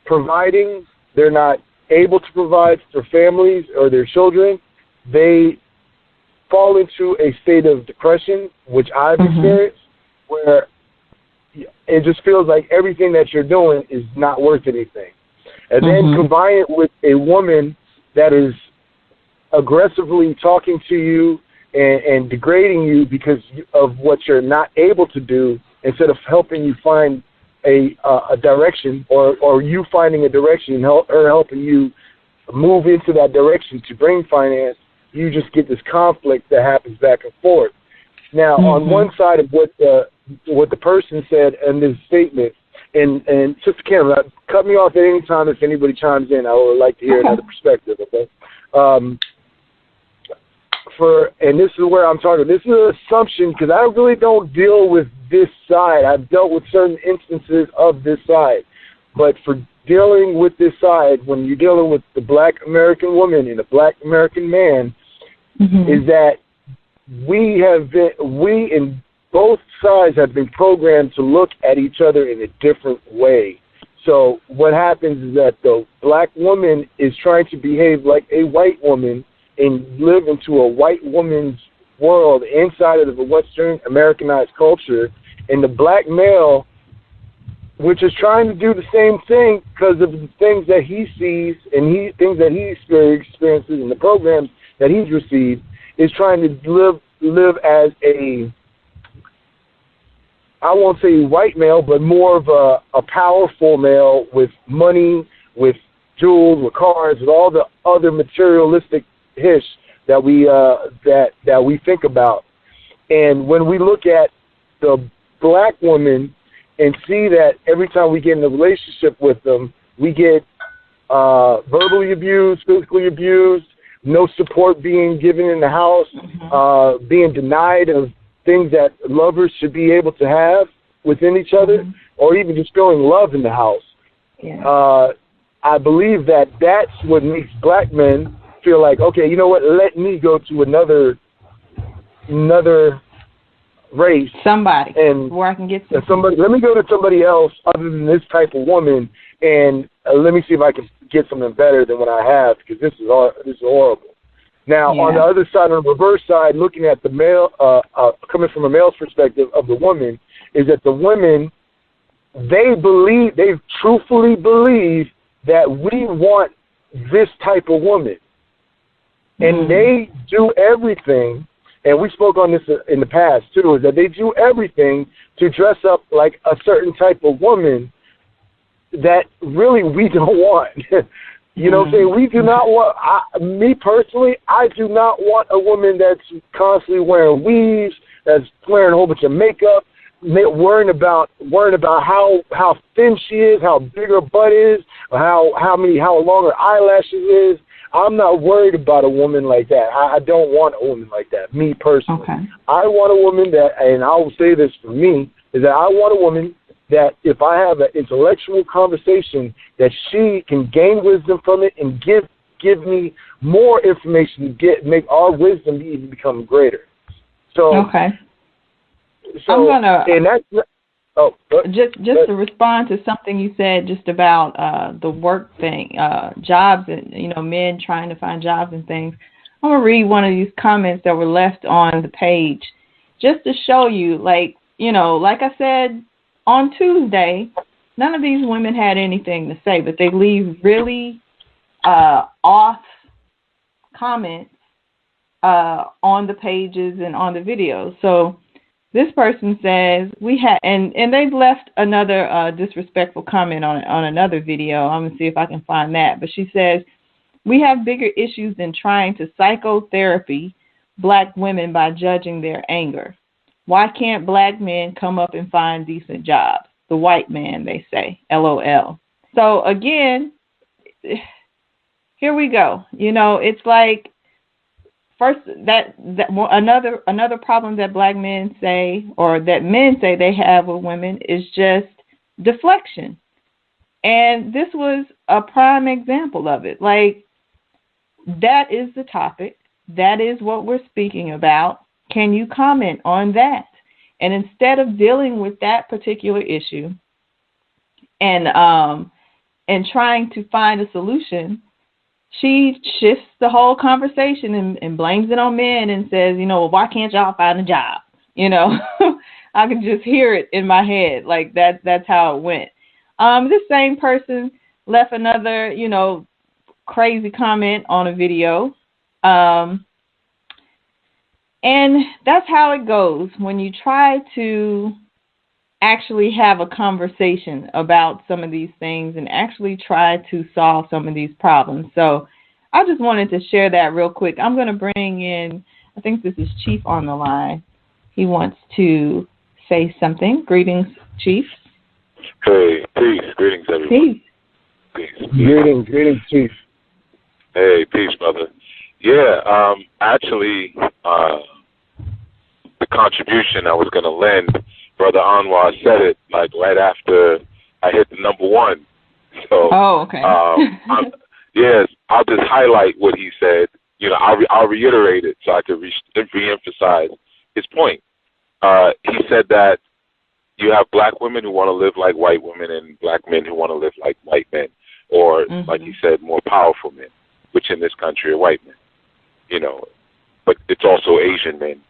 providing, they're not able to provide for families or their children, they fall into a state of depression, which I've experienced, where it just feels like everything that you're doing is not worth anything. And then combine it with a woman that is aggressively talking to you and degrading you because of what you're not able to do, instead of helping you find a direction, or you finding a direction and her helping you move into that direction to bring finance. You just get this conflict that happens back and forth. Now, on one side of what the person said in this statement, and Sister Kim, cut me off at any time if anybody chimes in. I would like to hear another perspective, okay? And this is where I'm talking. This is an assumption, because I really don't deal with this side. I've dealt with certain instances of this side. But for dealing with this side, when you're dealing with the black American woman and the black American man, is that we in both sides have been programmed to look at each other in a different way. So what happens is that the black woman is trying to behave like a white woman and live into a white woman's world inside of the Western Americanized culture, and the black male, which is trying to do the same thing because of the things that he sees and things that he experiences and the programs that he's received, is trying to live as a, I won't say white male, but more of a powerful male with money, with jewels, with cars, with all the other materialistic hish that we think about. And when we look at the black woman and see that every time we get in a relationship with them, we get verbally abused, physically abused, no support being given in the house, being denied of things that lovers should be able to have within each other, or even just feeling love in the house. Yeah. I believe that that's what makes black men feel like, okay, you know what, let me go to another race. Somebody. And where I can get somebody. Let me go to somebody else other than this type of woman, and let me see if I can get something better than what I have, because this is horrible. Now, on the other side, on the reverse side, looking at the male, coming from a male's perspective of the woman, is that the women, they truthfully believe that we want this type of woman. And they do everything, and we spoke on this in the past too, is that they do everything to dress up like a certain type of woman that really we don't want. You know what I'm saying? We do not want, me personally, I do not want a woman that's constantly wearing weaves, that's wearing a whole bunch of makeup, worrying about how thin she is, how big her butt is, or how long her eyelashes is. I'm not worried about a woman like that. I don't want a woman like that, me personally. Okay. I want a woman that, and I will say this for me, is that I want a woman that if I have an intellectual conversation, that she can gain wisdom from it and give me more information to make our wisdom even become greater. So okay. So I'm gonna and that's just to respond to something you said just about the work thing, jobs, and men trying to find jobs and things. I'm gonna read one of these comments that were left on the page, just to show you, like I said on Tuesday, none of these women had anything to say, but they leave really off comments on the pages and on the videos. So this person says and they've left another disrespectful comment on another video. I'm gonna see if I can find that. But she says, we have bigger issues than trying to psychotherapy black women by judging their anger. Why can't black men come up and find decent jobs? The white man, they say. LOL. So again, here we go. It's like, first, that another problem that black men say, or that men say they have with women, is just deflection. And this was a prime example of it. Like, that is the topic. That is what we're speaking about. Can you comment on that? And instead of dealing with that particular issue and trying to find a solution, she shifts the whole conversation and blames it on men and says, well, why can't y'all find a job? I can just hear it in my head. Like that's how it went. This same person left another, crazy comment on a video. And that's how it goes when you try to actually have a conversation about some of these things and actually try to solve some of these problems. So I just wanted to share that real quick. I'm going to bring in, I think this is Chief on the line. He wants to say something. Greetings, Chief. Hey, peace. Greetings, everyone. Peace. Greetings, Chief. Hey, peace, brother. Yeah, actually, the contribution I was going to lend, Brother Anwar said it like right after I hit the number one. So, okay. Yes, I'll just highlight what he said. I'll reiterate it so I can re-emphasize his point. He said that you have black women who want to live like white women and black men who want to live like white men, or like he said, more powerful men, which in this country are white men. But it's also Asian men.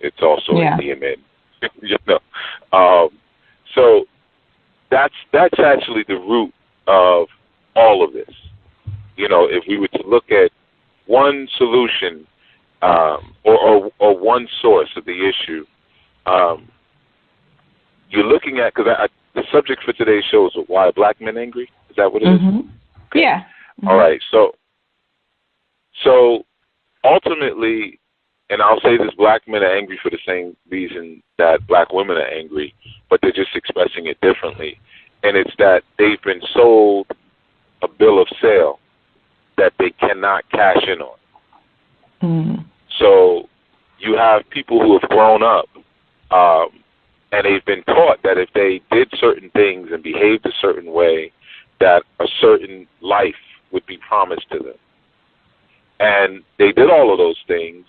It's also Indian men. So that's actually the root of all of this. If we were to look at one solution or one source of the issue, you're looking at, because the subject for today's show is why are black men angry? Is that what it is? Okay. Yeah. All right. So ultimately, and I'll say this, black men are angry for the same reason that black women are angry, but they're just expressing it differently. And it's that they've been sold a bill of sale that they cannot cash in on. So you have people who have grown up and they've been taught that if they did certain things and behaved a certain way, that a certain life would be promised to them. And they did all of those things,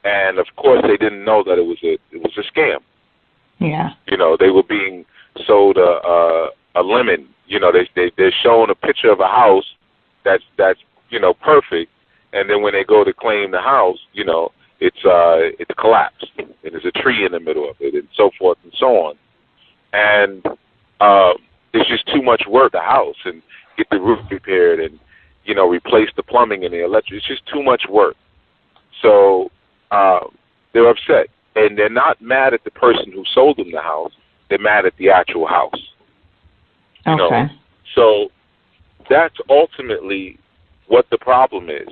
and of course they didn't know that it was a scam. Yeah. You know, they were being sold a lemon. You know, they're showing a picture of a house that's you know, perfect, and then when they go to claim the house, you know, it's collapsed and there's a tree in the middle of it and so forth and so on. And it's just too much work, the house, and get the roof repaired and, you know, replace the plumbing and the electric. It's just too much work. So they're upset. And they're not mad at the person who sold them the house. They're mad at the actual house. You know? So that's ultimately what the problem is.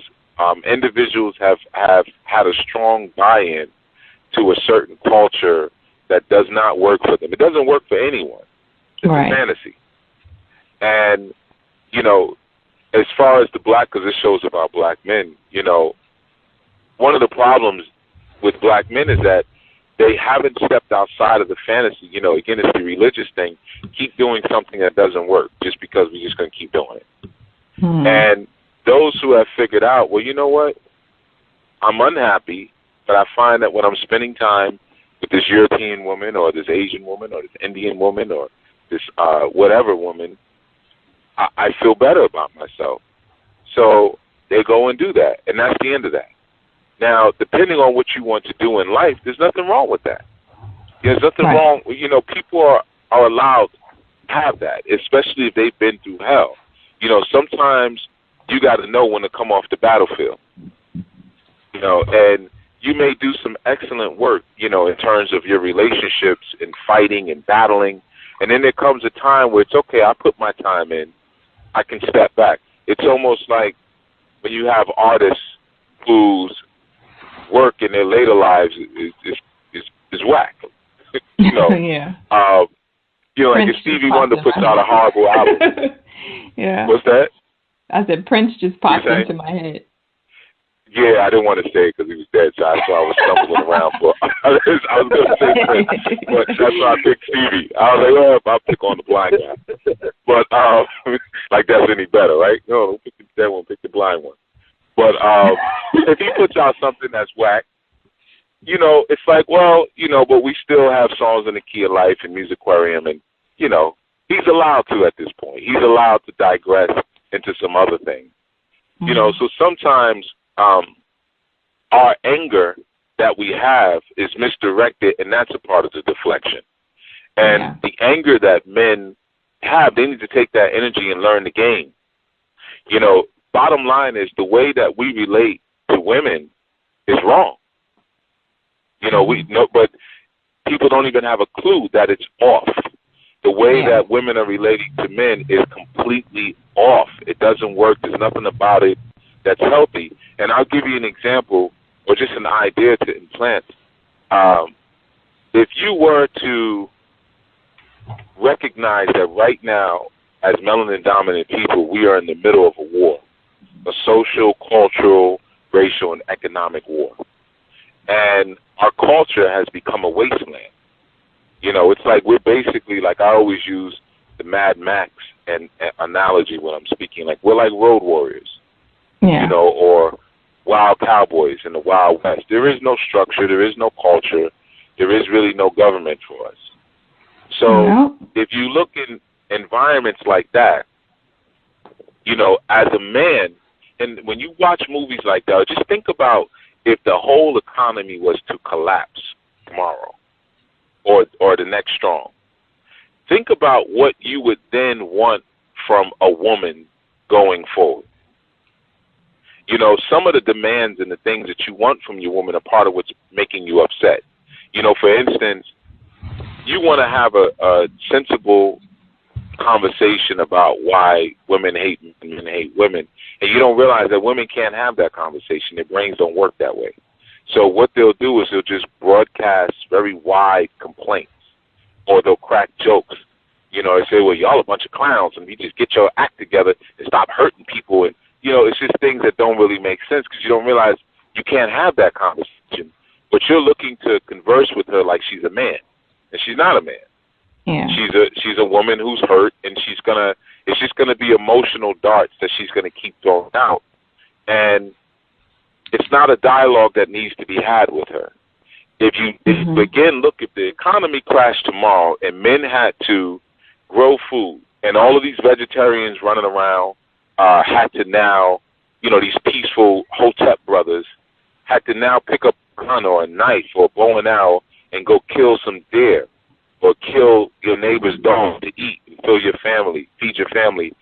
Individuals have had a strong buy-in to a certain culture that does not work for them. It doesn't work for anyone. It's a fantasy. And, you know, as far as the black, because this show's about black men, you know, one of the problems with black men is that they haven't stepped outside of the fantasy. You know, again, it's the religious thing. Keep doing something that doesn't work just because we're just going to keep doing it. And those who have figured out, well, you know what? I'm unhappy, but I find that when I'm spending time with this European woman or this Asian woman or this Indian woman or this whatever woman, I feel better about myself. So they go and do that, and that's the end of that. Now, depending on what you want to do in life, there's nothing wrong with that. There's nothing wrong. You know, people are allowed to have that, especially if they've been through hell. You know, sometimes you got to know when to come off the battlefield. You know, and you may do some excellent work, you know, in terms of your relationships and fighting and battling. And then there comes a time where it's okay, I put my time in. I can step back. It's almost like when you have artists whose work in their later lives is whack. You know, you know, like if Stevie Wonder puts out a horrible album. What's that? I said Prince just popped into my head. Yeah, I didn't want to say it because he was dead, so I was stumbling around for. I was going to say Prince, but that's why I picked Stevie. I was like, well, I'll pick on the blind guy. But like that's any better, right? No, don't pick that one, pick the blind one. But if he puts out something that's whack, you know, it's like, well, you know, but we still have songs in the key of life and Musicarium, and you know, he's allowed to at this point. He's allowed to digress into some other things. You know, so sometimes our anger that we have is misdirected, and that's a part of the deflection. And the anger that men have, they need to take that energy and learn the game. You know, bottom line is the way that we relate to women is wrong. You know, but people don't even have a clue that it's off. The way that women are relating to men is completely off. It doesn't work. There's nothing about it that's healthy. And I'll give you an example or just an idea to implant. If you were to recognize that right now, as melanin-dominant people, we are in the middle of a war, a social, cultural, racial, and economic war. And our culture has become a wasteland. You know, it's like we're basically, like I always use the Mad Max and analogy when I'm speaking, like we're like road warriors, you know, or wild cowboys in the Wild West. There is no structure. There is no culture. There is really no government for us. So if you look in environments like that, you know, as a man, and when you watch movies like that, just think about if the whole economy was to collapse tomorrow or the next storm. Think about what you would then want from a woman going forward. You know, some of the demands and the things that you want from your woman are part of what's making you upset. You know, for instance, you want to have a sensible conversation about why women hate men and hate women, and you don't realize that women can't have that conversation. Their brains don't work that way. So what they'll do is they'll just broadcast very wide complaints, or they'll crack jokes. You know, they say, well, y'all a bunch of clowns, and you just get your act together and stop hurting people. And, you know, it's just things that don't really make sense because you don't realize you can't have that conversation. But you're looking to converse with her like she's a man, and she's not a man. Yeah. She's a woman who's hurt, and it's just gonna be emotional darts that she's gonna keep throwing out. And it's not a dialogue that needs to be had with her. If again, look, if the economy crashed tomorrow and men had to grow food and all of these vegetarians running around had to now, these peaceful Hotep brothers had to now pick up a gun or a knife or a bow and arrow and go kill some deer or kill your neighbor's dog to eat and feed your family,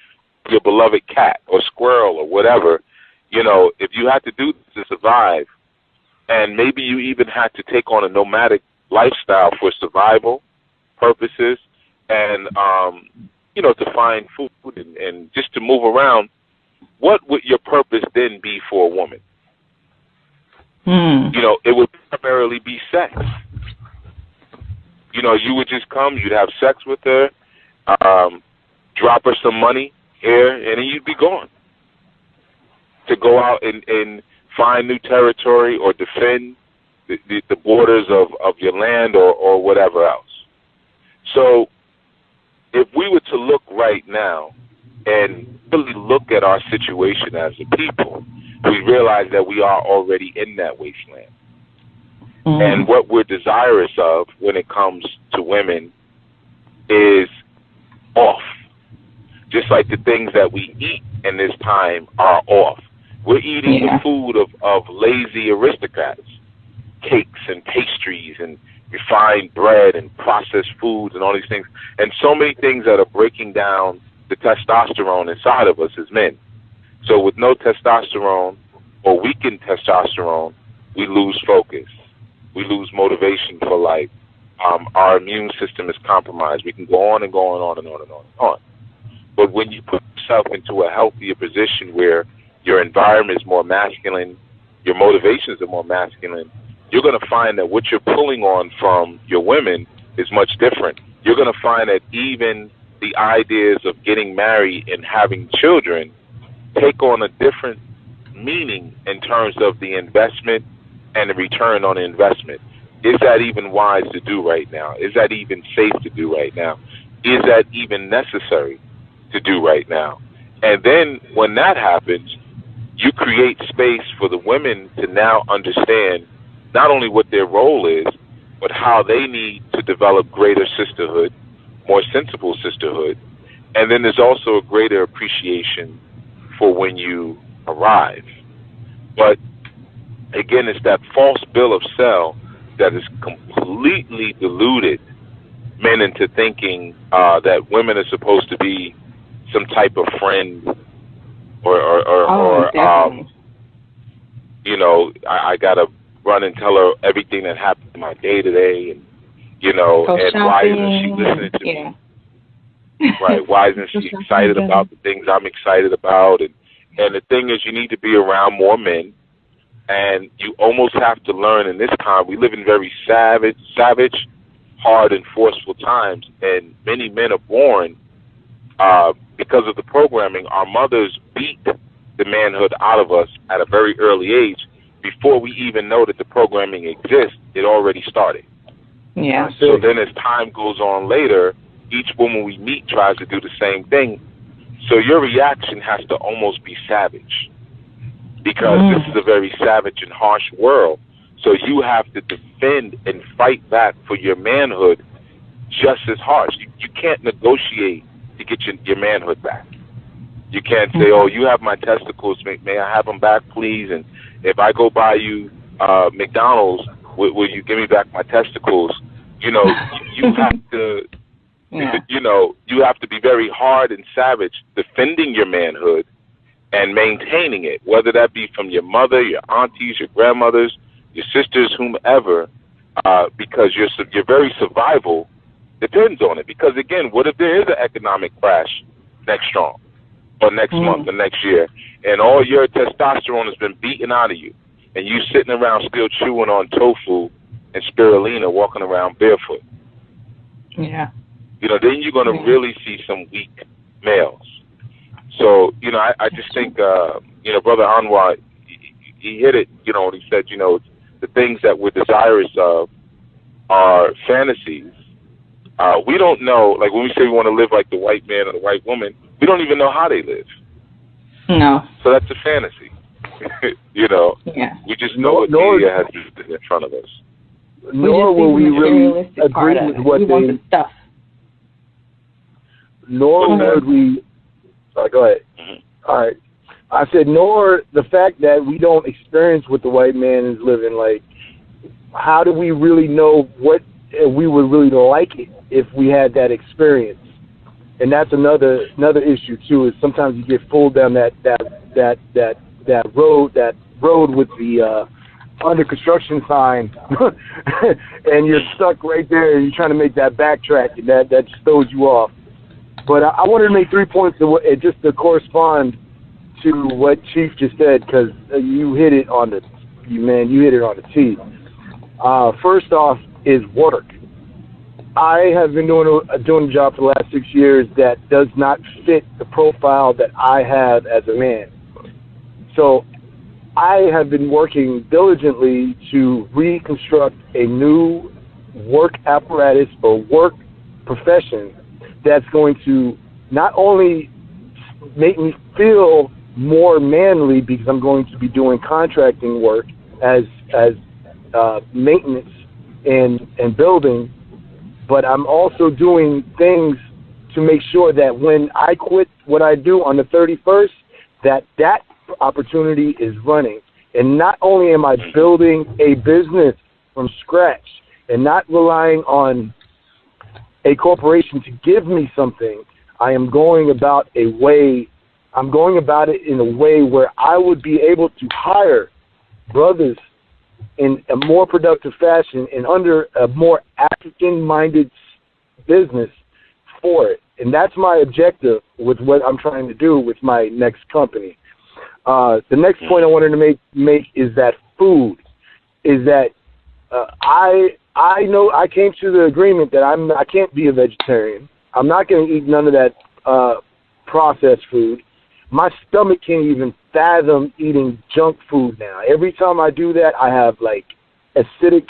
your beloved cat or squirrel or whatever, if you had to do this to survive, and maybe you even had to take on a nomadic lifestyle for survival purposes and, to find food and just to move around, what would your purpose then be for a woman? It would primarily be sex. You would just come, you'd have sex with her, drop her some money here, and then you'd be gone. To go out and find new territory or defend the borders of your land or whatever else. So if we were to look right now and really look at our situation as a people, we realize that we are already in that wasteland. And what we're desirous of when it comes to women is off. Just like the things that we eat in this time are off. We're eating the food of lazy aristocrats, cakes and pastries and refined bread and processed foods and all these things. And so many things that are breaking down the testosterone inside of us as men. So with no testosterone or weakened testosterone, we lose focus. We lose motivation for life. Our immune system is compromised. We can go on and go on and on and on and on. But when you put yourself into a healthier position where your environment is more masculine, your motivations are more masculine, you're going to find that what you're pulling on from your women is much different. You're going to find that even the ideas of getting married and having children take on a different meaning in terms of the investment and the return on the investment. Is that even wise to do right now? Is that even safe to do right now? Is that even necessary to do right now? And then when that happens, you create space for the women to now understand not only what their role is, but how they need to develop greater sisterhood, more sensible sisterhood. And then there's also a greater appreciation for when you arrive. But again, it's that false bill of sale that has completely deluded men into thinking that women are supposed to be some type of friend I got to run and tell her everything that happened in my day today and, and why isn't she listening to me? Right, why isn't she excited about the things I'm excited about? And the thing is, you need to be around more men. And you almost have to learn in this time, we live in very savage, hard and forceful times, and many men are born because of the programming. Our mothers beat the manhood out of us at a very early age. Before we even know that the programming exists, it already started. Yeah. So then as time goes on later, each woman we meet tries to do the same thing. So your reaction has to almost be savage. Because this is a very savage and harsh world. So you have to defend and fight back for your manhood just as harsh. You can't negotiate to get your manhood back. You can't say, oh, you have my testicles, may I have them back, please? And if I go buy you McDonald's, will you give me back my testicles? You have to, you have to be very hard and savage defending your manhood and maintaining it, whether that be from your mother, your aunties, your grandmothers, your sisters, whomever, because your very survival depends on it. Because, again, what if there is an economic crash next month or next year, and all your testosterone has been beaten out of you, and you sitting around still chewing on tofu and spirulina, walking around barefoot? Yeah. Then you're going to really see some weak males. So, I just think, Brother Anwar, he hit it, and he said, the things that we're desirous of are fantasies. We don't know, like when we say we want to live like the white man or the white woman, we don't even know how they live. No. So that's a fantasy. Yeah. We just know what media has in front of us. nor will we really agree with what we want the stuff. Nor would we. Go ahead. All right. I said, nor the fact that we don't experience what the white man is living like. How do we really know what we would really like it if we had that experience? And that's another issue too. Is sometimes you get pulled down that road with the under construction sign, and you're stuck right there. And you're trying to make that backtrack, and that just throws you off. But I wanted to make 3 points just to correspond to what Chief just said, because you hit it on the T. First off is work. I have been doing a job for the last 6 years that does not fit the profile that I have as a man. So I have been working diligently to reconstruct a new work apparatus or work profession that's going to not only make me feel more manly, because I'm going to be doing contracting work as maintenance and building, but I'm also doing things to make sure that when I quit what I do on the 31st, that opportunity is running. And not only am I building a business from scratch and not relying on a corporation to give me something, I am going about it in a way where I would be able to hire brothers in a more productive fashion and under a more African-minded business for it. And that's my objective with what I'm trying to do with my next company. The next point I wanted to make is that food is that I know I came to the agreement that I can't be a vegetarian. I'm not going to eat none of that processed food. My stomach can't even fathom eating junk food now. Every time I do that, I have like acidic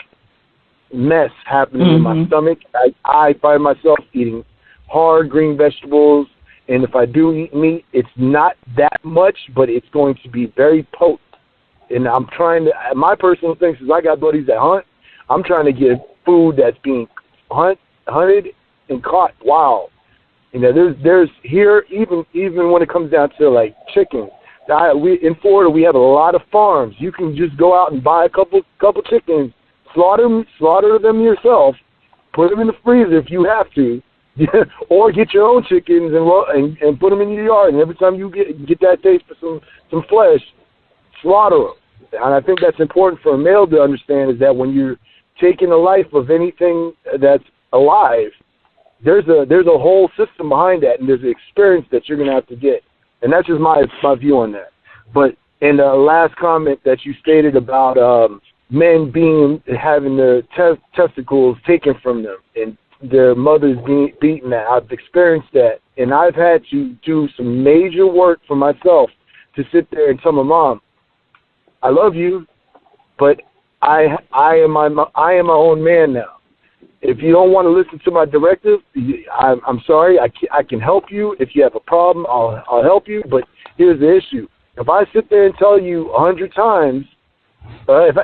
mess happening in my stomach. I find myself eating hard green vegetables, and if I do eat meat, it's not that much, but it's going to be very potent. And I'm trying to, my personal thing, since I got buddies that hunt, I'm trying to get food that's being hunted and caught wild. You know, there's here, even when it comes down to like chicken, in Florida we have a lot of farms. You can just go out and buy a couple chickens, slaughter them yourself, put them in the freezer if you have to, or get your own chickens and put them in your yard. And every time you get that taste for some flesh, slaughter them. And I think that's important for a male to understand, is that when you're taking the life of anything that's alive, there's a whole system behind that, and there's an experience that you're going to have to get. And that's just my view on that. But in the last comment that you stated about men having their testicles taken from them and their mothers being beaten, I've experienced that. And I've had to do some major work for myself to sit there and tell my mom, I love you, but I am my own man now. If you don't want to listen to my directive, I'm sorry. I can help you. If you have a problem, I'll help you. But here's the issue: if I sit there and tell you 100 times, with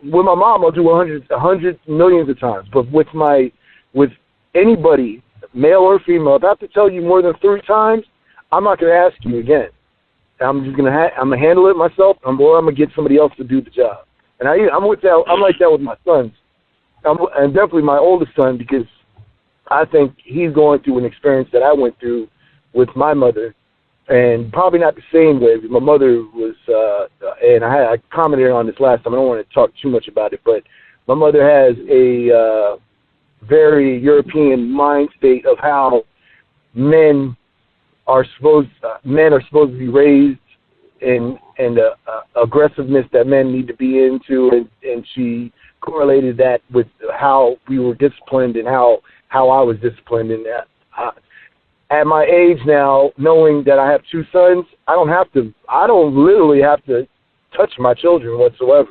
my mom, I'll do 100 millions of times. But with anybody, male or female, if I have to tell you more than 3 times, I'm not going to ask you again. I'm just gonna handle it myself, or I'm gonna get somebody else to do the job. And I'm like that with my sons. And definitely my oldest son, because I think he's going through an experience that I went through with my mother, and probably not the same way. My mother was, and I commented on this last time. I don't want to talk too much about it, but my mother has a very European mind state of how men are supposed to be raised, and aggressiveness that men need to be into, and she correlated that with how we were disciplined and how I was disciplined. And at my age now, knowing that I have 2 sons, I don't literally have to touch my children whatsoever.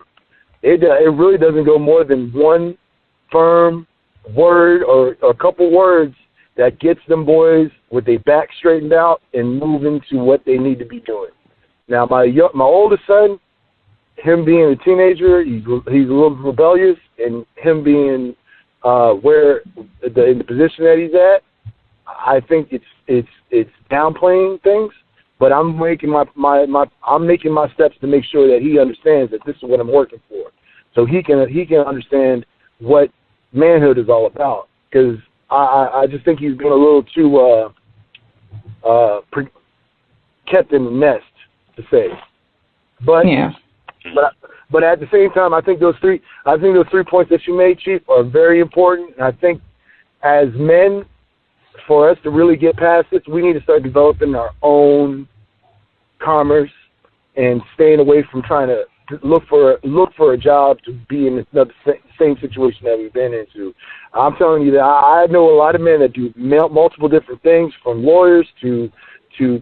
It really doesn't go more than one firm word or a couple words that gets them boys with their back straightened out and move into what they need to be doing. Now, my oldest son, him being a teenager, he's a little rebellious, and him being in the position that he's at, I think it's downplaying things. But I'm making my steps to make sure that he understands that this is what I'm working for, so he can understand what manhood is all about. Because I just think he's been a little too kept in the nest, to say. But yeah. But at the same time, I think those three points that you made, Chief, are very important. And I think as men, for us to really get past this, we need to start developing our own commerce and staying away from trying to look for a job to be in the same situation that we've been into. I'm telling you that I know a lot of men that do multiple different things, from lawyers to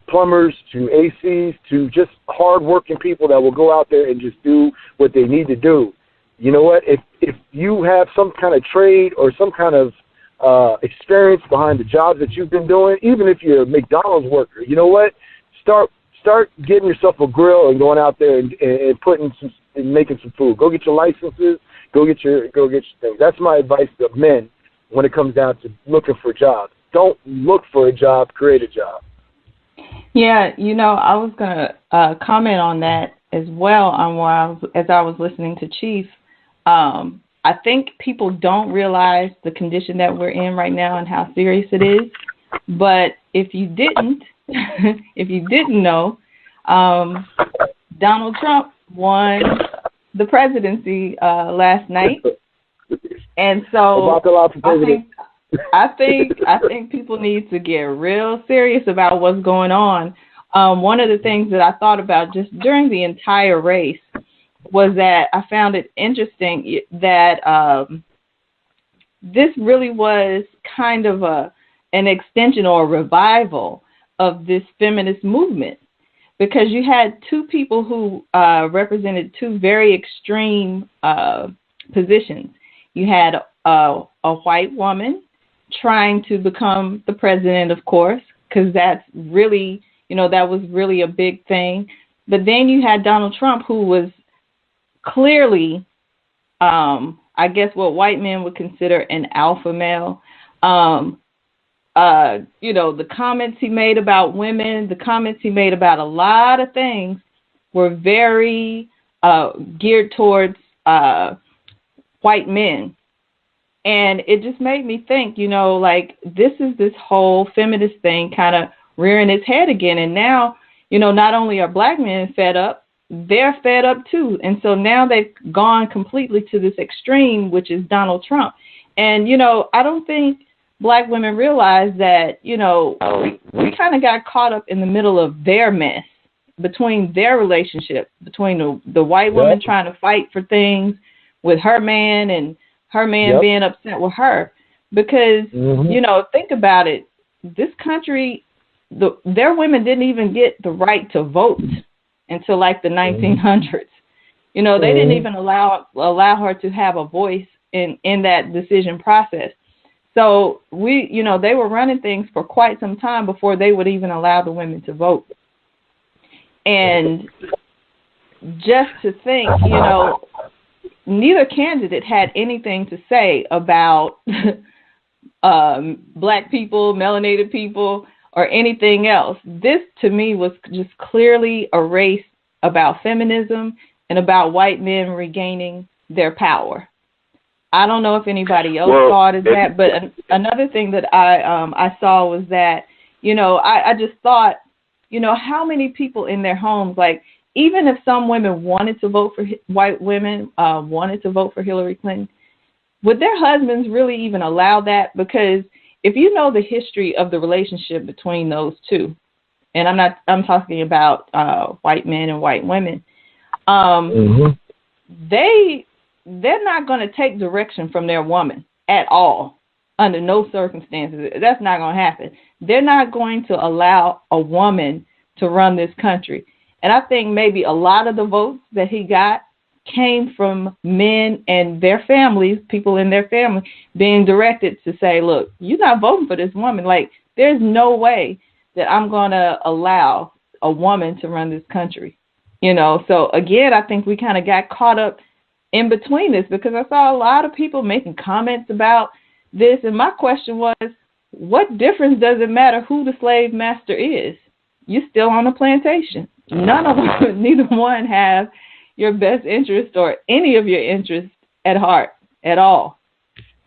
plumbers to ACs to just hard-working people that will go out there and just do what they need to do. You know what? If you have some kind of trade or some kind of experience behind the jobs that you've been doing, even if you're a McDonald's worker, you know what? Start getting yourself a grill and going out there and making some food. Go get your licenses. Go get your things. That's my advice to men when it comes down to looking for jobs. Don't look for a job. Create a job. Yeah, I was going to comment on that as well as I was listening to Chief. I think people don't realize the condition that we're in right now and how serious it is. But if you didn't know, Donald Trump won the presidency last night, and so I think people need to get real serious about what's going on. One of the things that I thought about just during the entire race was that I found it interesting that this really was kind of an extension or a revival of this feminist movement, because you had two people who represented two very extreme positions. You had a white woman trying to become the president, of course, because that's really, that was really a big thing. But then you had Donald Trump, who was clearly, I guess, what white men would consider an alpha male. The comments he made about women, the comments he made about a lot of things were very geared towards white men. And it just made me think, this is this whole feminist thing kind of rearing its head again. And now, not only are black men fed up, they're fed up too. And so now they've gone completely to this extreme, which is Donald Trump. And, I don't think black women realize that, we kind of got caught up in the middle of their mess, between their relationship, between the white woman trying to fight for things with her man and her man being upset with her. Because, think about it, this country, their women didn't even get the right to vote until like the 1900s. They didn't even allow her to have a voice in that decision process. So they were running things for quite some time before they would even allow the women to vote. And just to think, neither candidate had anything to say about black people, melanated people, or anything else. This, to me, was just clearly a race about feminism and about white men regaining their power. I don't know if anybody else saw it as that, but another thing that I saw was that, I just thought, how many people in their homes, like, even if some women wanted to vote for white women, wanted to vote for Hillary Clinton, would their husbands really even allow that? Because if you know the history of the relationship between those two, and I'm talking about white men and white women, they're not going to take direction from their woman at all, under no circumstances. That's not going to happen. They're not going to allow a woman to run this country. And I think maybe a lot of the votes that he got came from men and their families, people in their family, being directed to say, look, you're not voting for this woman. Like, there's no way that I'm going to allow a woman to run this country. You know, so again, I think we kind of got caught up in between this because I saw a lot of people making comments about this. And my question was, what difference does it matter who the slave master is? You're still on the plantation. None of them, neither one have your best interest or any of your interests at heart at all.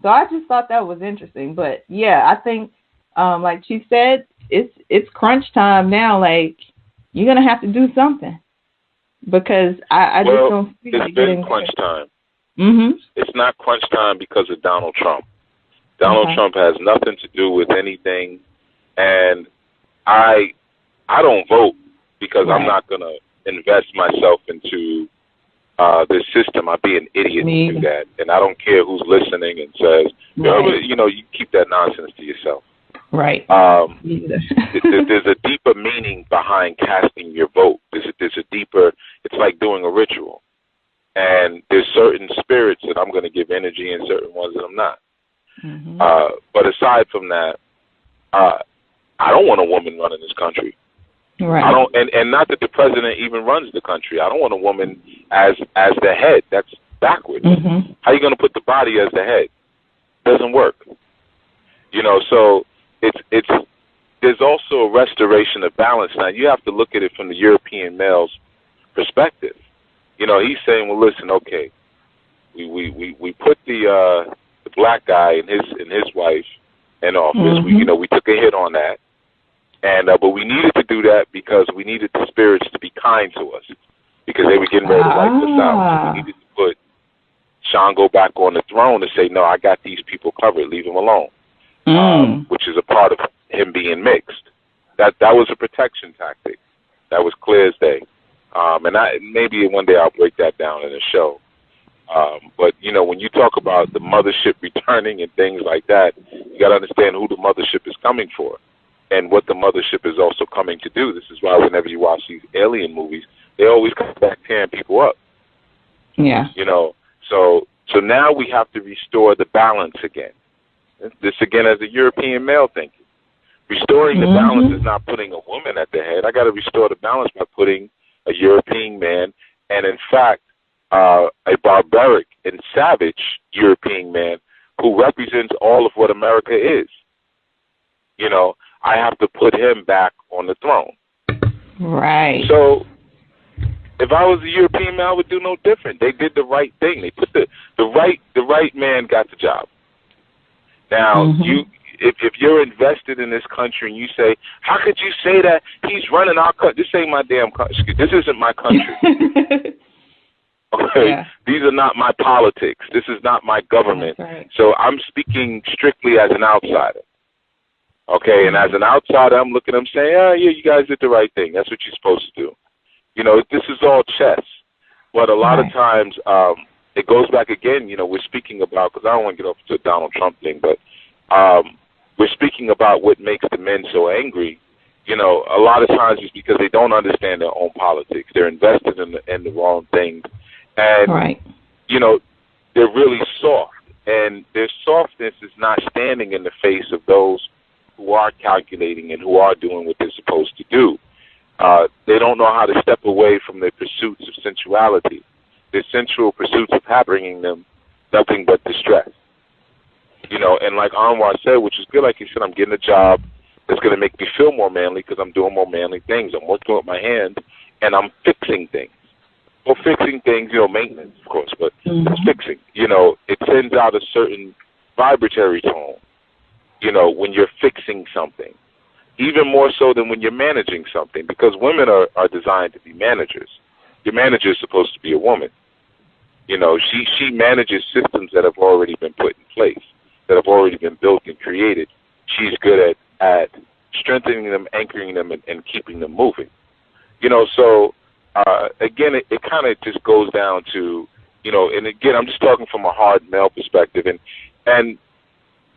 So I just thought that was interesting. But yeah, I think, like Chief said, it's crunch time now. Like, you're going to have to do something because I just don't see it's been crunch time. Mm-hmm. It's not crunch time because of Donald Trump. Donald Trump has nothing to do with anything, and I don't vote because I'm not going to invest myself into this system. I'd be an idiot to do that, and I don't care who's listening and says, you keep that nonsense to yourself. Right. There's a deeper meaning behind casting your vote. There's a deeper, it's like doing a ritual. And there's certain spirits that I'm going to give energy and certain ones that I'm not. Mm-hmm. But aside from that, I don't want a woman running this country. Right. I don't, and not that the president even runs the country. I don't want a woman as the head. That's backwards. Mm-hmm. How are you going to put the body as the head? Doesn't work. You know, so it's there's also a restoration of balance. Now you have to look at it from the European male's perspective. You know, he's saying, well, listen, okay, we put the black guy and his wife in office. Mm-hmm. We took a hit on that. And but we needed to do that because we needed the spirits to be kind to us because they were getting ready to wipe us out. So we needed to put Shango back on the throne to say, no, I got these people covered. Leave them alone, which is a part of him being mixed. That was a protection tactic. That was clear as day. And maybe one day I'll break that down in a show. But, you know, when you talk about the mothership returning and things like that, you got to understand who the mothership is coming for. And what the mothership is also coming to do. This is why whenever you watch these alien movies, they always come back tearing people up. Yeah. You know, so now we have to restore the balance again. This again as a European male thinking. Restoring the balance is not putting a woman at the head. I got to restore the balance by putting a European man, and in fact, a barbaric and savage European man who represents all of what America is. You know, I have to put him back on the throne. Right. So if I was a European man, I would do no different. They did the right thing. They put the right man got the job. Now, if you're invested in this country and you say, how could you say that he's running our country? This ain't my damn country. This isn't my country. Okay? Yeah. These are not my politics. This is not my government. Right. So I'm speaking strictly as an outsider. Okay, and as an outsider, I'm looking at them saying, yeah, you guys did the right thing. That's what you're supposed to do. You know, this is all chess. But a lot of times, it goes back again, you know, we're speaking about, because I don't want to get off to the Donald Trump thing, but we're speaking about what makes the men so angry. You know, a lot of times it's because they don't understand their own politics. They're invested in the wrong things. And, you know, they're really soft. And their softness is not standing in the face of those who are calculating and who are doing what they're supposed to do. They don't know how to step away from their pursuits of sensuality. Their sensual pursuits of bringing them nothing but distress. You know, and like Anwar said, which is good, like he said, I'm getting a job that's going to make me feel more manly because I'm doing more manly things. I'm working with my hands, and I'm fixing things. Well, fixing things, you know, maintenance, of course, but it's fixing. You know, it sends out a certain vibratory tone. You know, when you're fixing something, even more so than when you're managing something, because women are designed to be managers. Your manager is supposed to be a woman. You know, she manages systems that have already been put in place, that have already been built and created. She's good at strengthening them, anchoring them, and keeping them moving. You know, so again, it kind of just goes down to, you know, and again, I'm just talking from a hard male perspective, and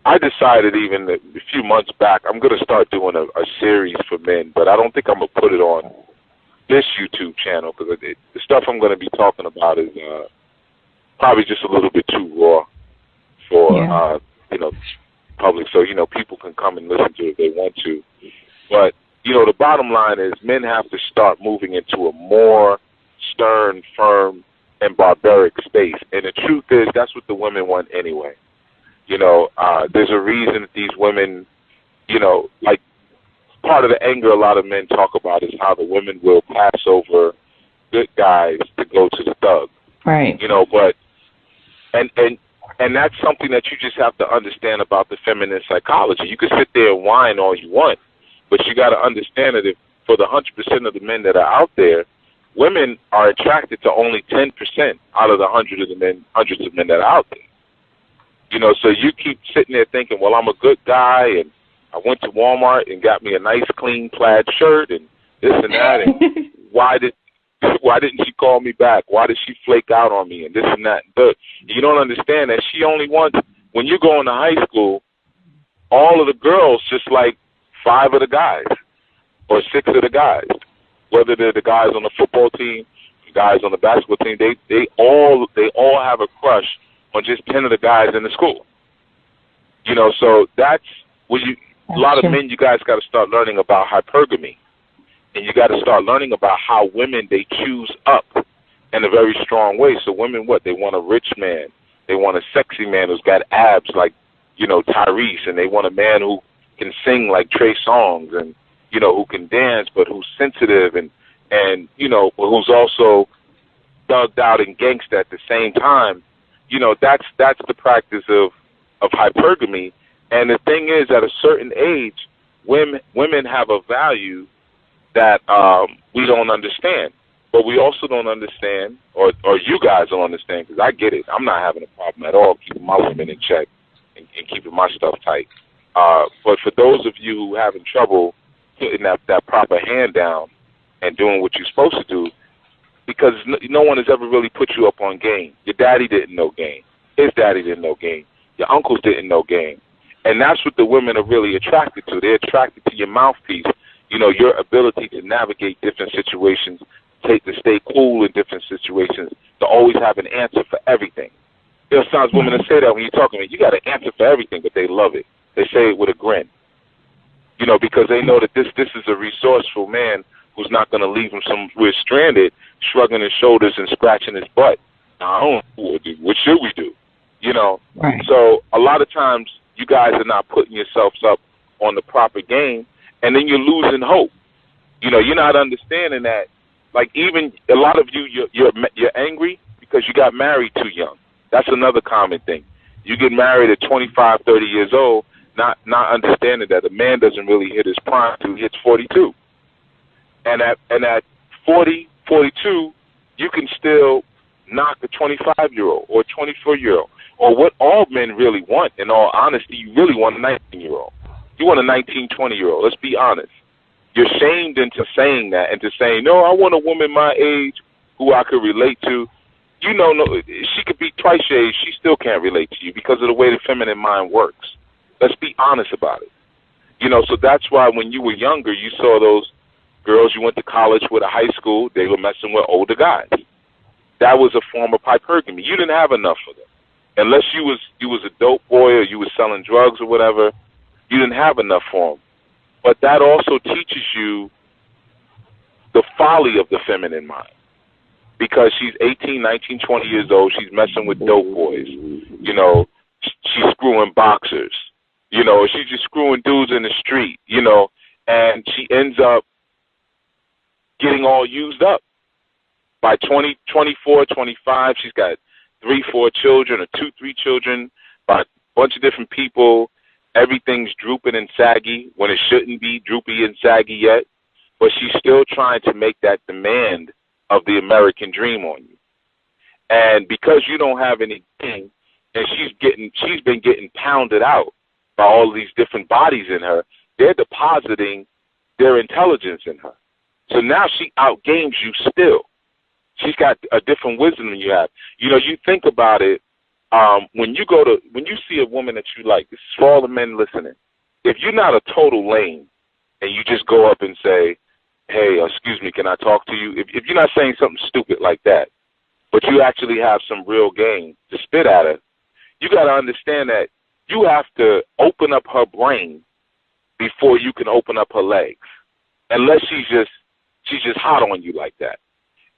I decided even a few months back, I'm going to start doing a series for men, but I don't think I'm going to put it on this YouTube channel because the stuff I'm going to be talking about is probably just a little bit too raw for, you know, public. So, you know, people can come and listen to it if they want to. But, you know, the bottom line is men have to start moving into a more stern, firm, and barbaric space. And the truth is, that's what the women want anyway. There's a reason that these women, like part of the anger a lot of men talk about is how the women will pass over good guys to go to the thug. Right. But and that's something that you just have to understand about the feminine psychology. You can sit there and whine all you want, but you got to understand that if for the 100% of the men that are out there, women are attracted to only 10% out of the hundreds of men that are out there. So you keep sitting there thinking, well, I'm a good guy, and I went to Walmart and got me a nice clean plaid shirt and this and that, and why didn't she call me back? Why did she flake out on me and this and that? But you don't understand that she only wants, when you go into high school, all of the girls just like 5 of the guys or 6 of the guys, whether they're the guys on the football team, the guys on the basketball team, they all have a crush on just 10 of the guys in the school. So that's where a lot of men, you guys got to start learning about hypergamy. And you got to start learning about how women, they choose up in a very strong way. So women, they want a rich man. They want a sexy man who's got abs like, Tyrese. And they want a man who can sing like Trey Songz and, who can dance but who's sensitive and who's also thugged out and gangsta at the same time. That's the practice of hypergamy. And the thing is, at a certain age, women have a value that we don't understand. But we also don't understand, or you guys don't understand, because I get it. I'm not having a problem at all keeping my women in check and keeping my stuff tight. But for those of you who are having trouble putting that proper hand down and doing what you're supposed to do, because no one has ever really put you up on game. Your daddy didn't know game. His daddy didn't know game. Your uncles didn't know game. And that's what the women are really attracted to. They're attracted to your mouthpiece. Your ability to navigate different situations, to stay cool in different situations, to always have an answer for everything. There's sometimes women that say that when you're talking to me, you got an answer for everything, but they love it. They say it with a grin. Because they know that this is a resourceful man who's not going to leave him somewhere stranded, shrugging his shoulders and scratching his butt. Now, what should we do? Right. So a lot of times you guys are not putting yourselves up on the proper game, and then you're losing hope. You're not understanding that. Like, even a lot of you're angry because you got married too young. That's another common thing. You get married at 25, 30 years old, not understanding that a man doesn't really hit his prime until he hits 42. And at 40, 42, you can still knock a 25-year-old or a 24-year-old. Or what all men really want, in all honesty, you really want a 19-year-old. You want a 19, 20-year-old. Let's be honest. You're shamed into saying that, into saying, no, I want a woman my age who I could relate to. No, she could be twice your age. She still can't relate to you because of the way the feminine mind works. Let's be honest about it. So that's why when you were younger, you saw those girls you went to college with, a high school, they were messing with older guys. That was a form of hypergamy. You didn't have enough for them. Unless you was a dope boy or you was selling drugs or whatever, you didn't have enough for them. But that also teaches you the folly of the feminine mind. Because she's 18, 19, 20 years old, she's messing with dope boys. She's screwing boxers. She's just screwing dudes in the street, and she ends up getting all used up. By 20, 24, 25, she's got 3, 4 children, or 2, 3 children, by a bunch of different people. Everything's drooping and saggy when it shouldn't be droopy and saggy yet, but she's still trying to make that demand of the American dream on you. And because you don't have anything, and she's been getting pounded out by all these different bodies in her, they're depositing their intelligence in her. So now she outgames you still. She's got a different wisdom than you have. You think about it, when you see a woman that you like, this is for all the men listening, if you're not a total lame and you just go up and say, hey, excuse me, can I talk to you? If you're not saying something stupid like that, but you actually have some real game to spit at her, you got to understand that you have to open up her brain before you can open up her legs, unless she's just hot on you like that.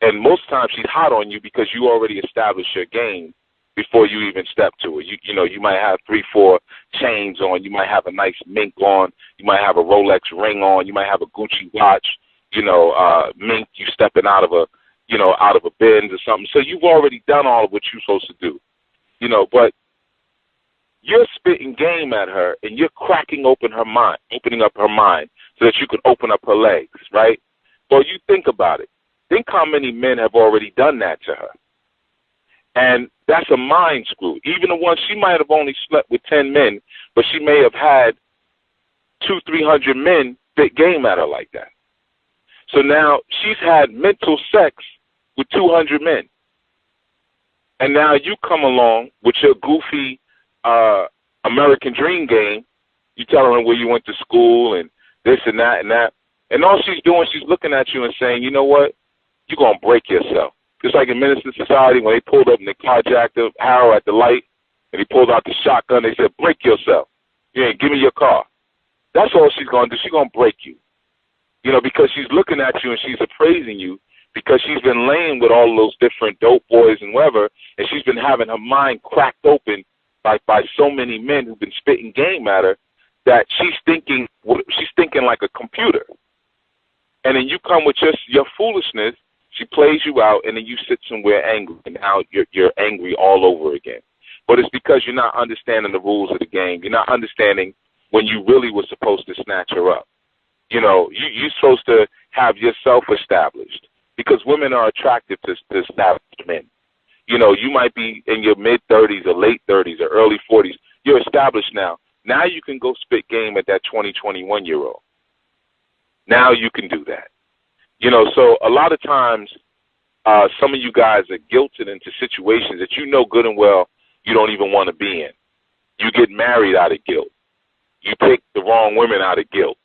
And most times she's hot on you because you already established your game before you even step to it. You know, you might have 3-4 chains on. You might have a nice mink on. You might have a Rolex ring on. You might have a Gucci watch. You know, mink, you stepping out of a Benz or something. So you've already done all of what you're supposed to do. You know, but you're spitting game at her and you're cracking open her mind, opening up her mind so that you can open up her legs, right? Well, you think about it. Think how many men have already done that to her. And that's a mind screw. Even the one, she might have only slept with 10 men, but she may have had 200-300 men spit game at her like that. So now she's had mental sex with 200 men. And now you come along with your goofy American dream game. You telling her where you went to school and this and that and that. And all she's doing, she's looking at you and saying, you know what? You're going to break yourself. Just like in Minister Society, when they pulled up and they carjacked Harold at the light, and he pulled out the shotgun, they said, break yourself. Yeah, give me your car. That's all she's going to do. She's going to break you. You know, because she's looking at you and she's appraising you because she's been laying with all those different dope boys and whatever, and she's been having her mind cracked open by so many men who've been spitting game at her that she's thinking like a computer. And then you come with your foolishness. She plays you out, and then you sit somewhere angry, and now you're angry all over again. But it's because you're not understanding the rules of the game. You're not understanding when you really were supposed to snatch her up. You know, you're supposed to have yourself established because women are attractive to established men. You know, you might be in your mid-30s or late 30s or early 40s. You're established now. Now you can go spit game at that 20, 21-year-old. Now you can do that. You know, so a lot of times some of you guys are guilted into situations that you know good and well you don't even want to be in. You get married out of guilt. You pick the wrong women out of guilt.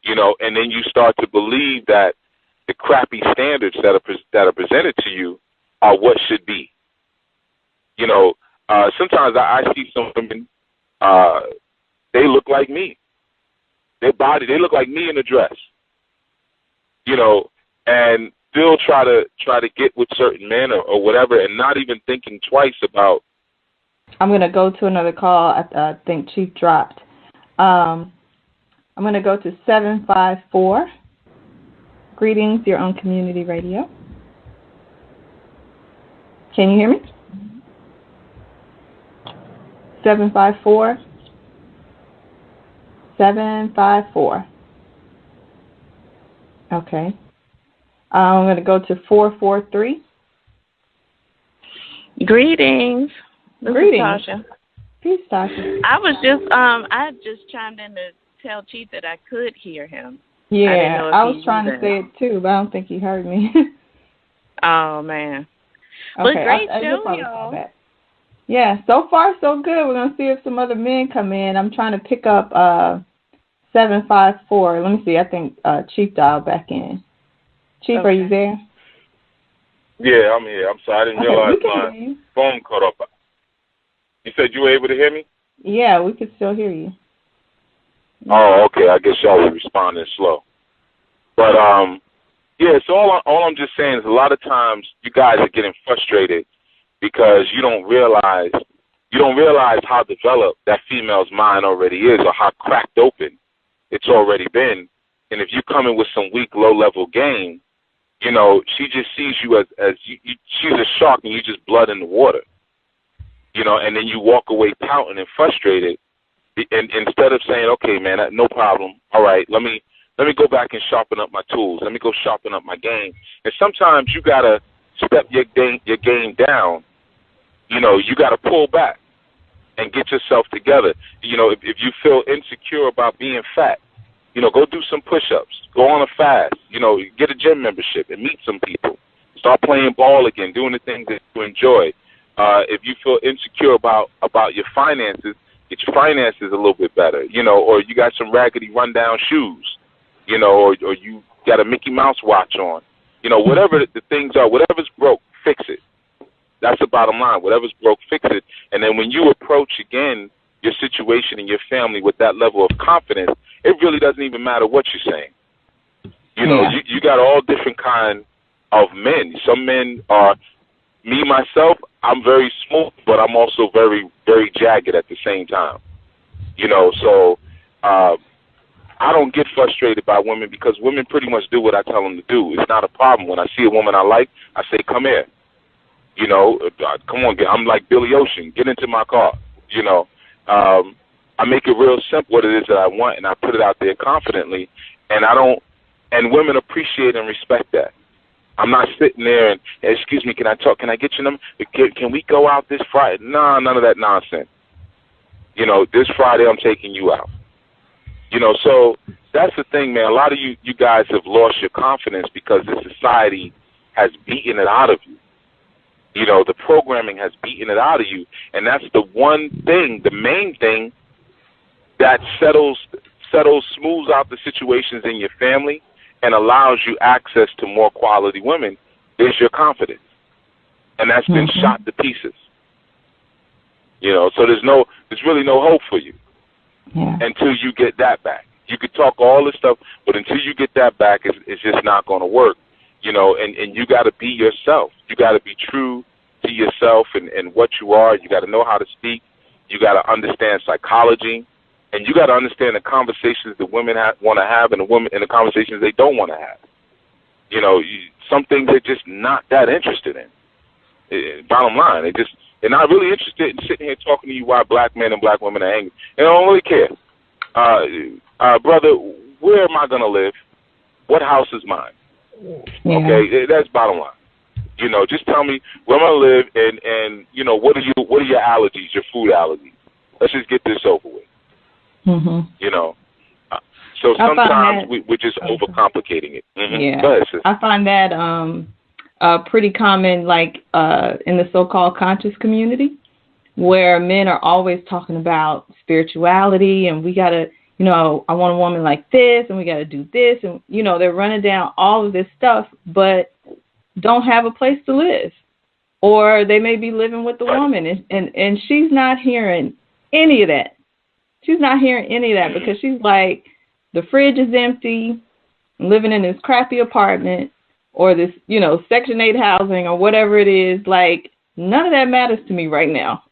You know, and then you start to believe that the crappy standards that are presented to you are what should be. You know, sometimes I see some women, they look like me. Their body, they look like me in a dress. You know, and still try to get with certain men or whatever, and not even thinking twice about. I'm going to go to another call. I think Chief dropped. I'm going to go to 754. Greetings, you're on Community Radio. Can you hear me? 754. 754. Okay. I'm going to go to 443. Greetings. Greetings. Tasha. Peace, Tasha. I just chimed in to tell Chief that I could hear him. Yeah, I was trying to say it too, but I don't think he heard me. Oh, man. Okay, Well, great show, y'all. Yeah, so far so good. We're going to see if some other men come in. I'm trying to pick up 754. Let me see. I think Chief dialed back in. Chief, Okay. Are you there? Yeah, I'm here. I'm sorry. I didn't realize my phone cut off. You said you were able to hear me? Yeah, we could still hear you. Oh, okay. I guess y'all were responding slow. But, yeah, so all I'm just saying is a lot of times you guys are getting frustrated because you don't realize how developed that female's mind already is or how cracked open it's already been. And if you come in with some weak, low-level game, you know, she just sees you as she's a shark and you just blood in the water. You know, and then you walk away pouting and frustrated. And instead of saying, okay, man, no problem. All right, let me go back and sharpen up my tools. Let me go sharpen up my game. And sometimes you got to step your game down. You know, you got to pull back and get yourself together. You know, if you feel insecure about being fat, you know, go do some push-ups. Go on a fast. You know, get a gym membership and meet some people. Start playing ball again, doing the things that you enjoy. If you feel insecure about your finances, get your finances a little bit better, you know, or you got some raggedy rundown shoes, you know, or you got a Mickey Mouse watch on. You know, whatever the things are, whatever's broke, fix it. That's the bottom line. Whatever's broke, fix it. And then when you approach, again, your situation and your family with that level of confidence, it really doesn't even matter what you're saying. You know, you got all different kind of men. Some men are, me, myself, I'm very smooth, but I'm also very, very jagged at the same time. So I don't get frustrated by women because women pretty much do what I tell them to do. It's not a problem. When I see a woman I like, I say, come here. Come on, I'm like Billy Ocean. Get into my car. I make it real simple what it is that I want, and I put it out there confidently, and women appreciate and respect that. I'm not sitting there and, excuse me, can I talk? Can I get your number? Can we go out this Friday? No, none of that nonsense. This Friday I'm taking you out. So that's the thing, man. A lot of you guys have lost your confidence because the society has beaten it out of you. The programming has beaten it out of you, and that's the one thing, the main thing that smooths out the situations in your family and allows you access to more quality women is your confidence. And that's been shot to pieces. So there's really no hope for you until you get that back. You could talk all this stuff, but until you get that back, it's just not going to work. And you got to be yourself. You got to be true to yourself and what you are. You got to know how to speak. You got to understand psychology. And you got to understand the conversations that women want to have and the conversations they don't want to have. Some things they're just not that interested in. Bottom line, they're not really interested in sitting here talking to you why black men and black women are angry. They don't really care. Brother, where am I going to live? What house is mine? Yeah. Okay, that's bottom line. Just tell me where I'm going to live and what are your allergies, your food allergies? Let's just get this over with. So sometimes we're just overcomplicating it. Yeah, go ahead, sis. I find that pretty common, like in the so-called conscious community, where men are always talking about spirituality and we gotta, I want a woman like this and we gotta do this, and they're running down all of this stuff, but don't have a place to live, or they may be living with the woman and she's not hearing any of that. She's not hearing any of that because she's like, the fridge is empty, I'm living in this crappy apartment or this, Section 8 housing or whatever it is. Like, none of that matters to me right now.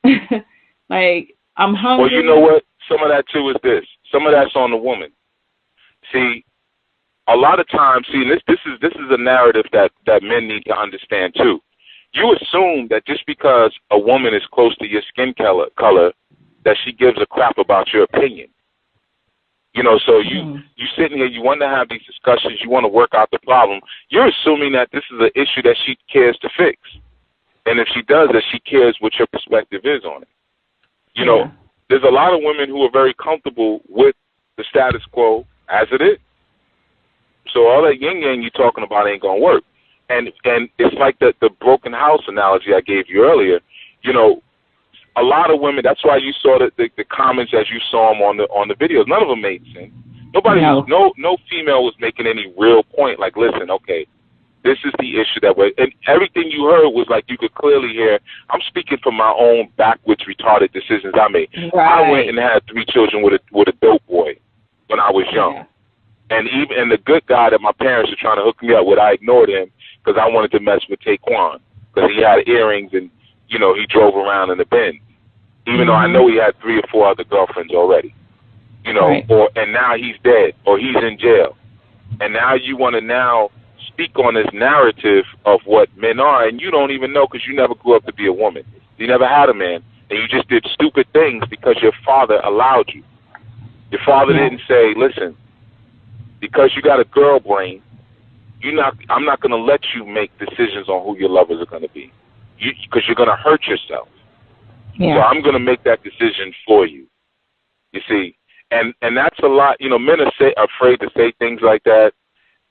Like, I'm hungry. Well, you know what? Some of that, too, is this. Some of that's on the woman. See, a lot of times, this is a narrative that men need to understand, too. You assume that just because a woman is close to your skin color that she gives a crap about your opinion. So you sitting here, you want to have these discussions, you want to work out the problem. You're assuming that this is an issue that she cares to fix. And if she does, that she cares what your perspective is on it. There's a lot of women who are very comfortable with the status quo as it is. So all that yin-yang you're talking about ain't going to work. And it's like the broken house analogy I gave you earlier. A lot of women, that's why you saw the comments as you saw them on the videos. None of them made sense. No female was making any real point. Like, listen, okay, this is the issue and everything you heard was like you could clearly hear. I'm speaking from my own backwards, retarded decisions I made. Right. I went and had 3 children with a dope boy when I was young, and the good guy that my parents were trying to hook me up with, I ignored him because I wanted to mess with Taquan because he had earrings and he drove around in the Benz. Even though I know he had 3 or 4 other girlfriends already, right. And now he's dead or he's in jail. And now you want to speak on this narrative of what men are, and you don't even know because you never grew up to be a woman. You never had a man, and you just did stupid things because your father allowed you. Your father didn't say, listen, because you got a girl brain, I'm not going to let you make decisions on who your lovers are going to be because you're going to hurt yourself. Yeah. So I'm going to make that decision for you. You see, and that's a lot. Men are afraid to say things like that.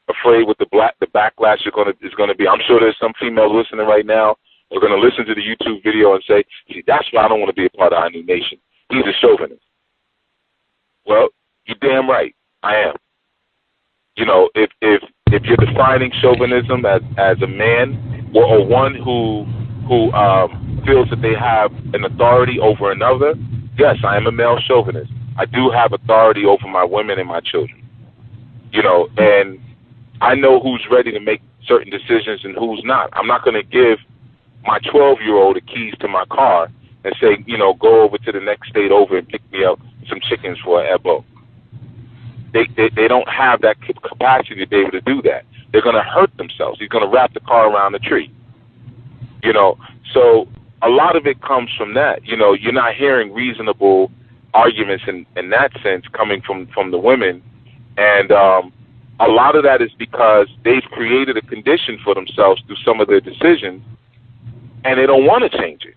Afraid with the backlash is going to be. I'm sure there's some females listening right now who are going to listen to the YouTube video and say, "See, that's why I don't want to be a part of our new nation. He's a chauvinist." Well, you're damn right. I am. If you're defining chauvinism as a man or one who feels that they have an authority over another, yes, I am a male chauvinist. I do have authority over my women and my children. And I know who's ready to make certain decisions and who's not. I'm not going to give my 12-year-old the keys to my car and say, go over to the next state over and pick me up some chickens for an ebo. They don't have that capacity to be able to do that. They're going to hurt themselves. He's going to wrap the car around the tree. So a lot of it comes from that. You're not hearing reasonable arguments in that sense coming from the women. And a lot of that is because they've created a condition for themselves through some of their decisions, and they don't want to change it.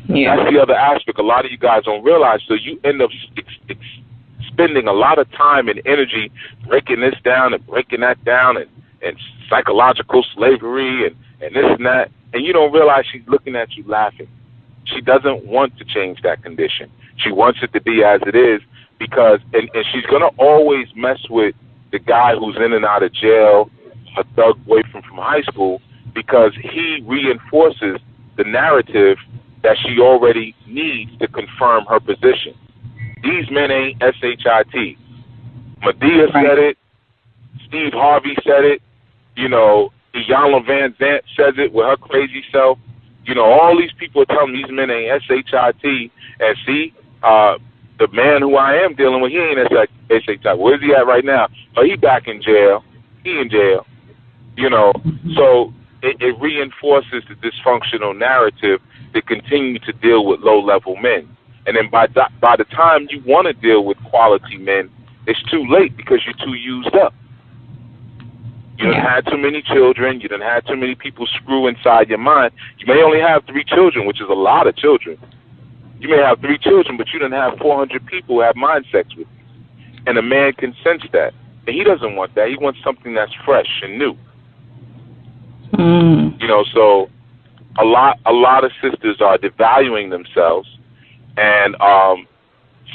Yeah. That's the other aspect a lot of you guys don't realize. So you end up spending a lot of time and energy breaking this down and breaking that down and psychological slavery and this and that, and you don't realize she's looking at you laughing. She doesn't want to change that condition. She wants it to be as it is because, and she's going to always mess with the guy who's in and out of jail, a thug boyfriend from high school, because he reinforces the narrative that she already needs to confirm her position. These men ain't SHIT. Medea said it. Steve Harvey said it. Iyanla Van Zant says it with her crazy self. All these people are telling me these men ain't SHIT. And see, the man who I am dealing with, he ain't SHIT. Where's he at right now? Oh, he back in jail. He in jail. So it reinforces the dysfunctional narrative to continue to deal with low-level men. And then by the time you want to deal with quality men, it's too late because you're too used up. You done had too many children. You done had too many people screw inside your mind. You may only have 3 children, which is a lot of children. You may have 3 children, but you done have 400 people who have mind sex with you. And a man can sense that. And he doesn't want that. He wants something that's fresh and new. So a lot of sisters are devaluing themselves, and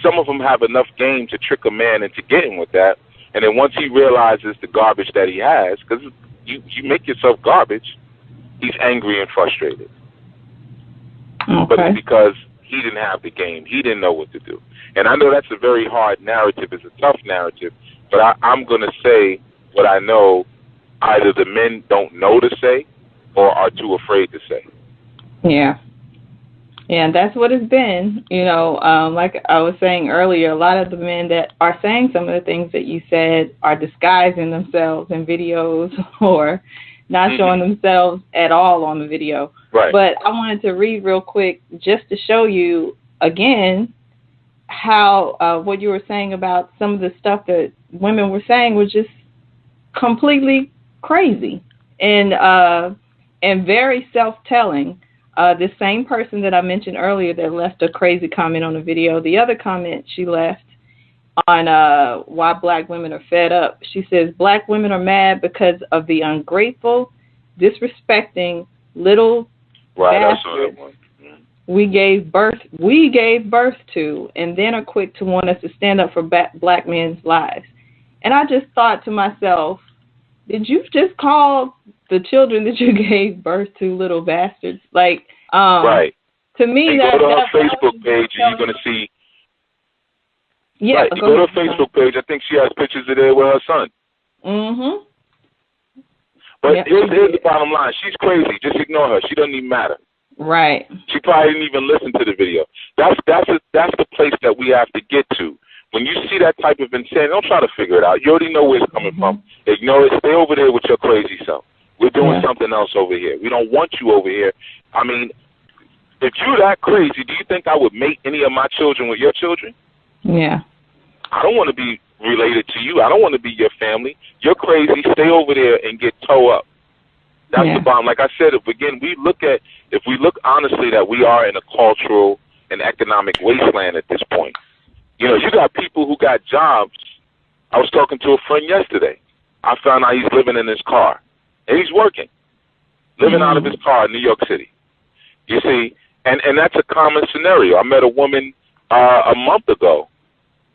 some of them have enough game to trick a man into getting with that. And then once he realizes the garbage that he has, because you make yourself garbage, he's angry and frustrated. Okay. But it's because he didn't have the game. He didn't know what to do. And I know that's a very hard narrative. It's a tough narrative. But I'm going to say what I know either the men don't know to say or are too afraid to say. Yeah. Yeah, and that's what it's been. Like I was saying earlier, a lot of the men that are saying some of the things that you said are disguising themselves in videos or not showing themselves at all on the video. Right. But I wanted to read real quick just to show you, again, how what you were saying about some of the stuff that women were saying was just completely crazy and very self-telling. This same person that I mentioned earlier that left a crazy comment on the video, the other comment she left on why black women are fed up, she says, black women are mad because of the ungrateful, disrespecting little bastards we gave birth to, and then are quick to want us to stand up for black men's lives. And I just thought to myself, did you just call the children that you gave birth to little bastards? Like, right. To me, and that go to her Facebook page, and you're going to see. Yeah, right. You go to her Facebook page. I think she has pictures of there with her son. Mm-hmm. But here's the bottom line: she's crazy. Just ignore her. She doesn't even matter. Right. She probably didn't even listen to the video. That's the place that we have to get to. When you see that type of insanity, don't try to figure it out. You already know where it's coming from. Ignore it. Stay over there with your crazy self. We're doing something else over here. We don't want you over here. I mean, if you're that crazy, do you think I would mate any of my children with your children? Yeah. I don't want to be related to you. I don't want to be your family. You're crazy. Stay over there and get toe up. That's the bottom. Like I said, if we look honestly that we are in a cultural and economic wasteland at this point. You got people who got jobs. I was talking to a friend yesterday. I found out he's living in his car. And he's working. Living out of his car in New York City. You see? And that's a common scenario. I met a woman a month ago,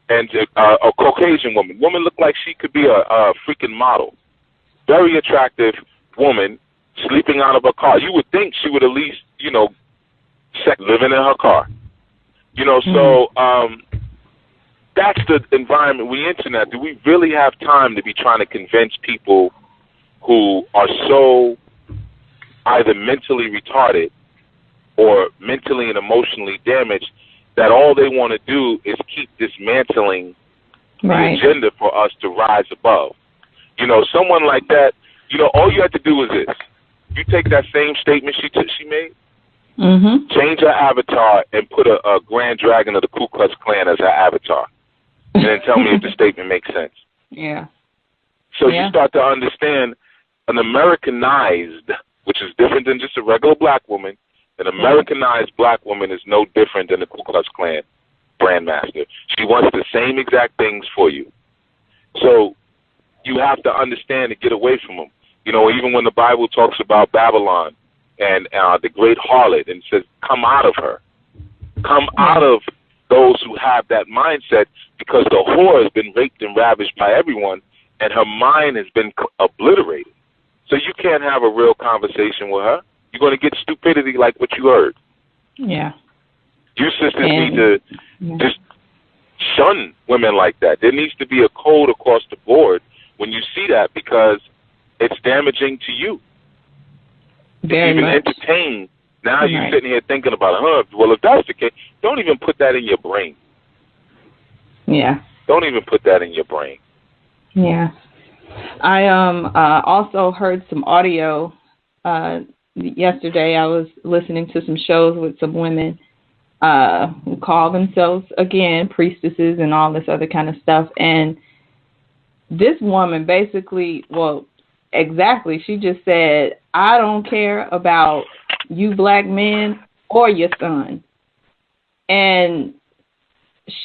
and a Caucasian woman. Woman looked like she could be a freaking model. Very attractive woman, sleeping out of her car. You would think she would at least, living in her car. So that's the environment we enter now. Do we really have time to be trying to convince people who are so either mentally retarded or mentally and emotionally damaged that all they want to do is keep dismantling the agenda for us to rise above. You know, someone like that, you know, all you have to do is this. You take that same statement she made, change her avatar and put a Grand Dragon of the Ku Klux Klan as her avatar, and then tell me if the statement makes sense. Yeah. So you start to understand an Americanized, which is different than just a regular black woman, an Americanized black woman is no different than the Ku Klux Klan brandmaster. She wants the same exact things for you. So you have to understand and get away from them. You know, even when the Bible talks about Babylon and the great harlot and says, come out of her. Come out of those who have that mindset, because the whore has been raped and ravished by everyone and her mind has been obliterated. So you can't have a real conversation with her. You're going to get stupidity like what you heard. Yeah. You sisters need to just shun women like that. There needs to be a code across the board when you see that, because it's damaging to you. Very even much. Entertain. Now you're sitting here thinking about, well, if that's the case, don't even put that in your brain. Yeah. Don't even put that in your brain. Yeah. I also heard some audio yesterday. I was listening to some shows with some women who call themselves, again, priestesses and all this other kind of stuff. And this woman basically, she just said, I don't care about you black men or your son. And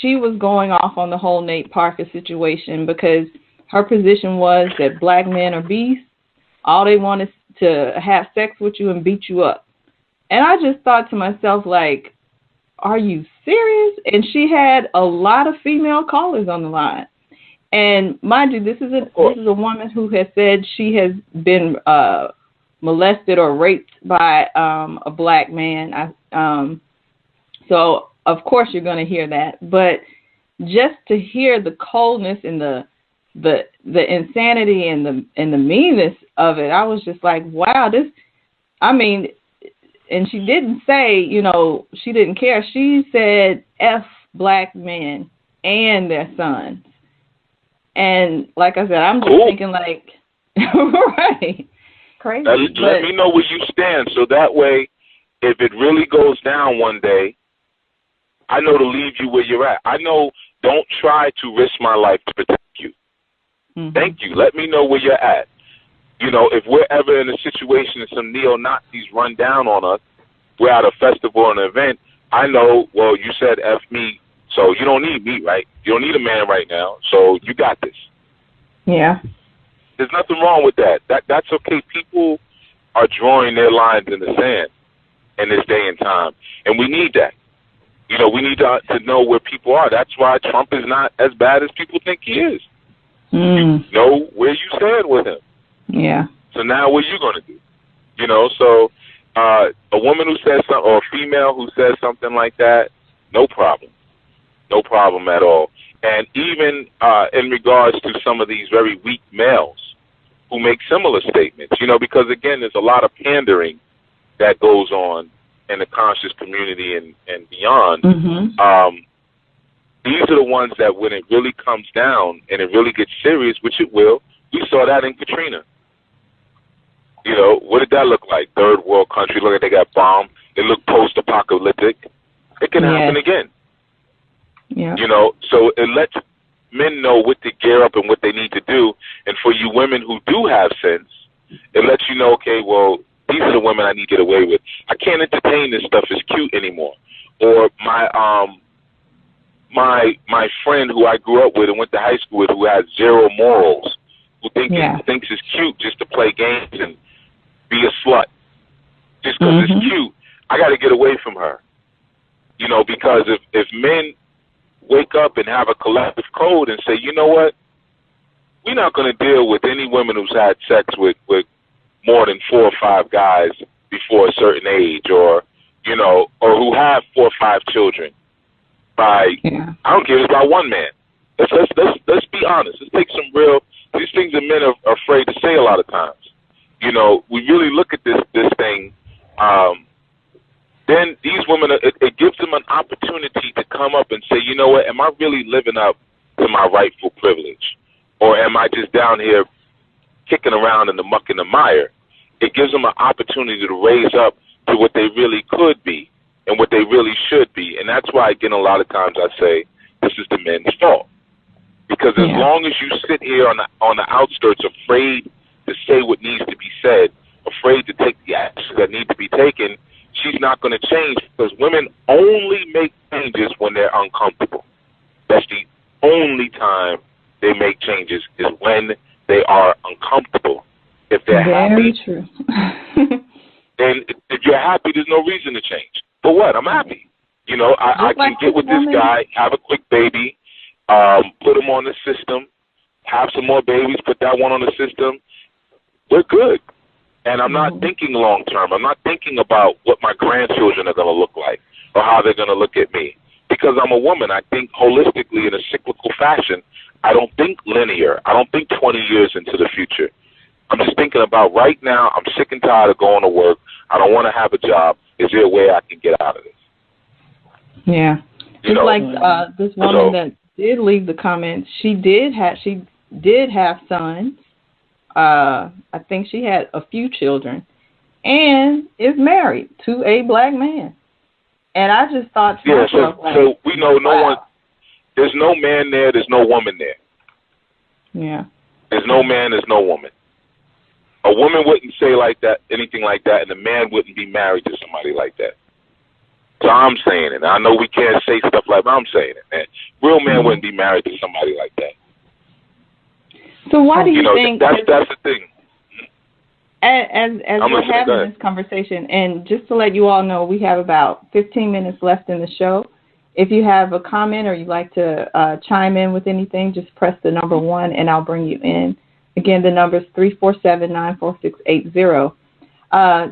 she was going off on the whole Nate Parker situation, because her position was that black men are beasts. All they want is to have sex with you and beat you up. And I just thought to myself, like, are you serious? And she had a lot of female callers on the line. And mind you, this is a woman who has said she has been molested or raped by a black man. So of course you're going to hear that. But just to hear the coldness and the insanity and the meanness of it, I was just like, wow, and she didn't say, she didn't care. She said F black men and their sons. And like I said, I'm just thinking like, right, crazy. Let me know where you stand, so that way, if it really goes down one day, I know to leave you where you're at. I know, don't try to risk my life to protect you. Mm-hmm. Thank you. Let me know where you're at. If we're ever in a situation and some neo-Nazis run down on us, we're at a festival or an event, I know, well, you said F me, so you don't need me, right? You don't need a man right now, so you got this. Yeah. There's nothing wrong with that. That's okay. People are drawing their lines in the sand in this day and time, and we need that. We need to know where people are. That's why Trump is not as bad as people think he is. You know where you stand with him. Yeah. So now what are you going to do? So a woman who says something, or a female who says something like that, no problem. No problem at all. And even in regards to some of these very weak males who make similar statements, because, again, there's a lot of pandering that goes on in the conscious community and beyond. Mm-hmm. These are the ones that when it really comes down and it really gets serious, which it will, we saw that in Katrina. What did that look like? Third world country, look like they got bombed. It looked post-apocalyptic. It can happen again. Yeah. So it lets men know what to gear up and what they need to do. And for you women who do have sense, it lets you know, okay, well, these are the women I need to get away with. I can't entertain this stuff as cute anymore. Or my friend who I grew up with and went to high school with, who has zero morals, who thinks it's cute just to play games and be a slut just because it's cute. I got to get away from her. Because if men wake up and have a collective code and say, you know what, we're not going to deal with any women who's had sex with more than 4 or 5 guys before a certain age, or who have 4 or 5 children by, I don't care if it's by one man. Let's be honest. Let's take some real, these things that men are afraid to say a lot of times. or am I just down here kicking around in the muck and the mire? It gives them an opportunity to raise up to what they really could be and what they really should be. And that's why, again, a lot of times I say this is the men's fault. Because as long as you sit here on the outskirts afraid to say what needs to be said, afraid to take the actions that need to be taken, she's not going to change, because women only make changes when they're uncomfortable. That's the only time they make changes, is when they are uncomfortable. If they're Very happy, true. then if you're happy, there's no reason to change. For what? I'm happy. You know, I can get with this guy, have a quick baby, put him on the system, have some more babies, put that one on the system. We're good. And I'm not thinking long term. I'm not thinking about what my grandchildren are going to look like or how they're going to look at me. Because I'm a woman, I think holistically in a cyclical fashion. I don't think linear. I don't think 20 years into the future. I'm just thinking about right now. I'm sick and tired of going to work. I don't want to have a job. Is there a way I can get out of this? Yeah. You Just know, like this woman that did leave the comments, she did have sons. I think she had a few children, and is married to a black man. And I just thought to myself, so we know no one. There's no man there. There's no woman there. Yeah. There's no man. There's no woman. A woman wouldn't say like that, anything like that, and a man wouldn't be married to somebody like that. So I'm saying it. I know we can't say stuff like that. I'm saying it, man. Real man wouldn't be married to somebody like that. So why do you think that's the thing? As we're having this conversation, and just to let you all know, we have about 15 minutes left in the show. If you have a comment or you'd like to chime in with anything, just press the number 1 and I'll bring you in. Again, the number is 347-94680.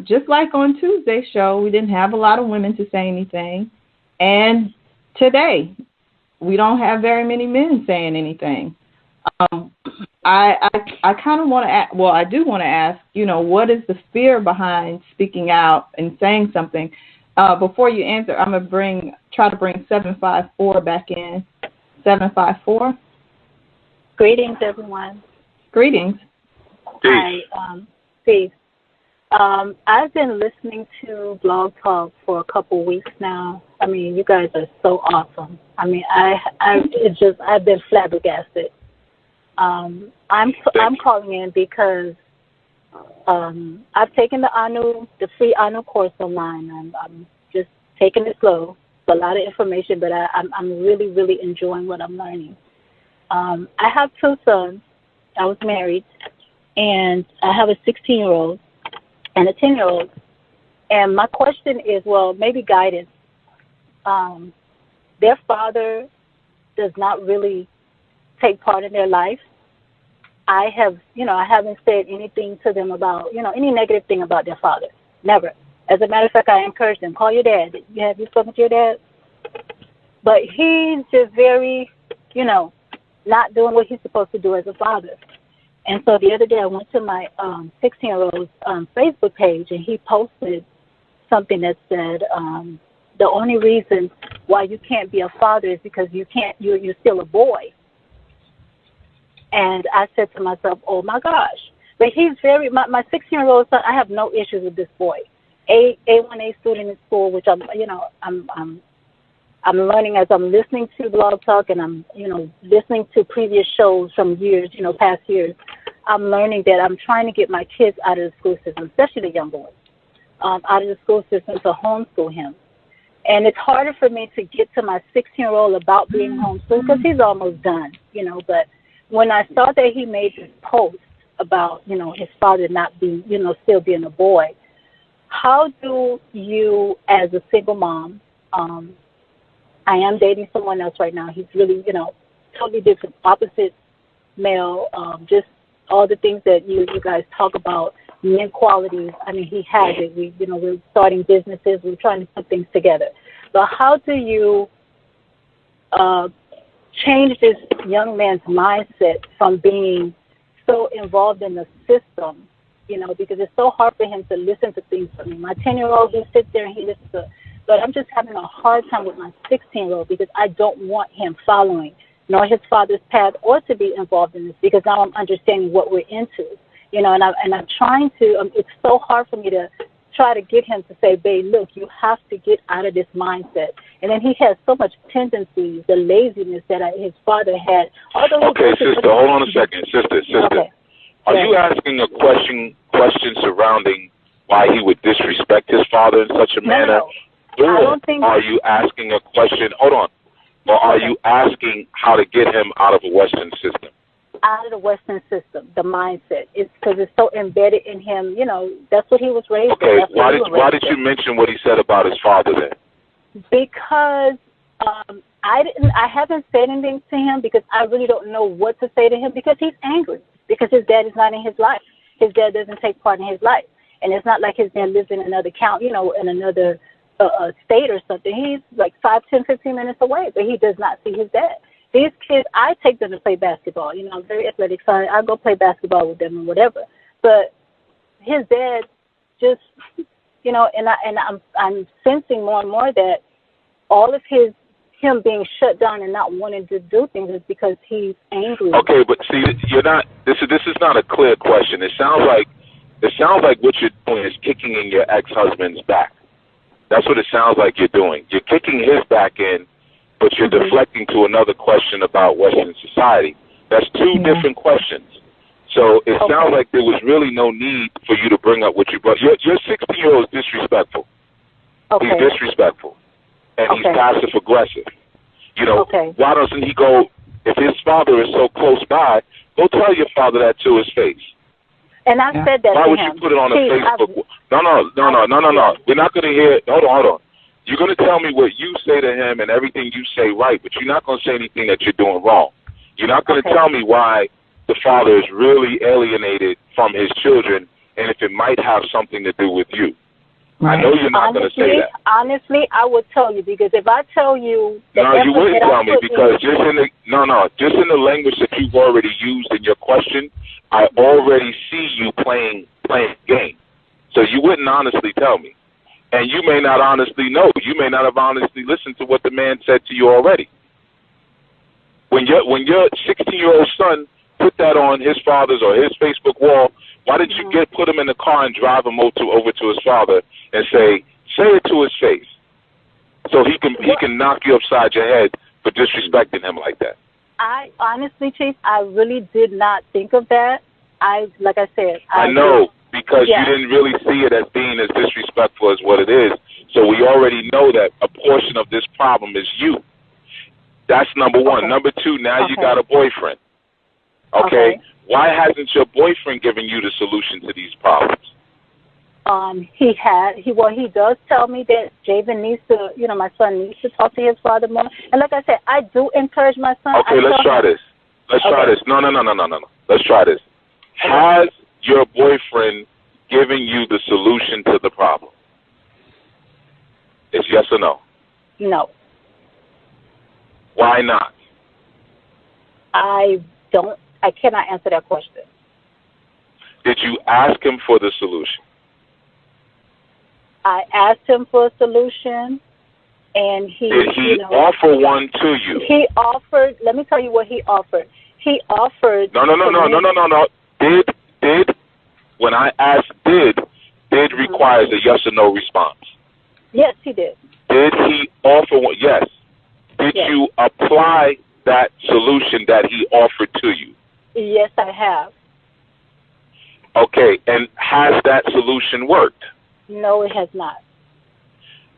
Just like on Tuesday's show, we didn't have a lot of women to say anything. And today, we don't have very many men saying anything. I kind of want to ask, well, I do want to ask, what is the fear behind speaking out and saying something? Before you answer, I'm going to try to bring 754 back in. 754. Greetings, everyone. Greetings. Hi, Steve. I've been listening to Blog Talk for a couple weeks now. I mean, you guys are so awesome. I mean, I've been flabbergasted. I'm calling in because I've taken the free Anu course online. I'm just taking it slow. It's a lot of information, but I'm really, really enjoying what I'm learning. I have 2 sons. I was married, and I have a 16-year-old and a 10-year-old. And my question is, well, maybe guidance. Their father does not really take part in their life. I haven't said anything to them about, any negative thing about their father. Never. As a matter of fact, I encourage them, call your dad. Have you spoken to your dad? But he's just very, not doing what he's supposed to do as a father. And so the other day I went to my 16-year-old's Facebook page, and he posted something that said, the only reason why you can't be a father is because you're still a boy. And I said to myself, oh my gosh. But he's my 16-year-old son, I have no issues with this boy. A1A student in school, which I'm learning as I'm listening to Blog Talk, and I'm, listening to previous shows from years, past years. I'm learning that I'm trying to get my kids out of the school system, especially the young boys, out of the school system to homeschool him. And it's harder for me to get to my 16-year-old about being homeschooled because he's almost done, but when I saw that he made this post about, his father not being, still being a boy, how do you, as a single mom, I am dating someone else right now. He's really, totally different, opposite male, just all the things that you guys talk about, men qualities. I mean, he has it. We're starting businesses. We're trying to put things together. But how do you change this young man's mindset from being so involved in the system, because it's so hard for him to listen to things from me. My 10-year-old, he sits there and he listens but I'm just having a hard time with my 16-year-old because I don't want him following nor his father's path, or to be involved in this, because now I'm understanding what we're into, and I'm trying to. It's so hard for me to try to get him to say, babe, look, you have to get out of this mindset. And then he has so much tendencies, the laziness that his father had. Okay, sister, hold on a second. Sister. Okay. Are you asking a question surrounding why he would disrespect his father in such a manner? No. Or are you asking a question, hold on, or are you asking how to get him out of a Western system? Out of the Western system, the mindset. It's because it's so embedded in him. That's what he was raised with. Okay, why did you mention what he said about his father then? Because I haven't said anything to him because I really don't know what to say to him because he's angry because his dad is not in his life. His dad doesn't take part in his life. And it's not like his dad lives in another in another state or something. He's like 5, 10, 15 minutes away, but he does not see his dad. These kids, I take them to play basketball. I'm very athletic, so I go play basketball with them and whatever. But his dad just, and I'm sensing more and more that all of him being shut down and not wanting to do things is because he's angry. Okay, but see, you're not. This is not a clear question. It sounds like what you're doing is kicking in your ex-husband's back. That's what it sounds like you're doing. You're kicking his back in, but you're deflecting to another question about Western society. That's two different questions. So it sounds like there was really no need for you to bring up what you brought. Your 16-year-old is disrespectful. Okay. He's disrespectful. And he's passive-aggressive. Why doesn't he go, if his father is so close by, go tell your father that to his face. And I said that Why to would him. you put it on a Facebook? No. We're not going to hear, hold on. You're going to tell me what you say to him and everything you say right, but you're not going to say anything that you're doing wrong. You're not going to tell me why the father is really alienated from his children and if it might have something to do with you. Right. I know you're not going to say that. Honestly, I would tell you because if I tell you... No, you wouldn't tell me because just in the language that you've already used in your question, I already see you playing the game. So you wouldn't honestly tell me. And you may not honestly know. You may not have honestly listened to what the man said to you already. When your 16-year-old son put that on his father's or his Facebook wall, why didn't you put him in the car and drive him over to his father and say it to his face so he can knock you upside your head for disrespecting him like that? I honestly, Chief, I really did not think of that. Like I said, I know. Because you didn't really see it as being as disrespectful as what it is. So we already know that a portion of this problem is you. That's number one. Okay. Number two, now you got a boyfriend. Okay? Why hasn't your boyfriend given you the solution to these problems? He does tell me that Javen needs to, my son needs to talk to his father more. And like I said, I do encourage my son. Okay, let's try this. Try this. No. Let's try this. Has your boyfriend giving you the solution to the problem? It's yes or no? No. Why not? I cannot answer that question. Did you ask him for the solution? I asked him for a solution, and did he offer one to you? He offered, let me tell you what he offered. He offered... No. Did, when I asked did requires a yes or no response. Yes, he did. Did he offer one? Yes. Did you apply that solution that he offered to you? Yes, I have. Okay, and has that solution worked? No, it has not.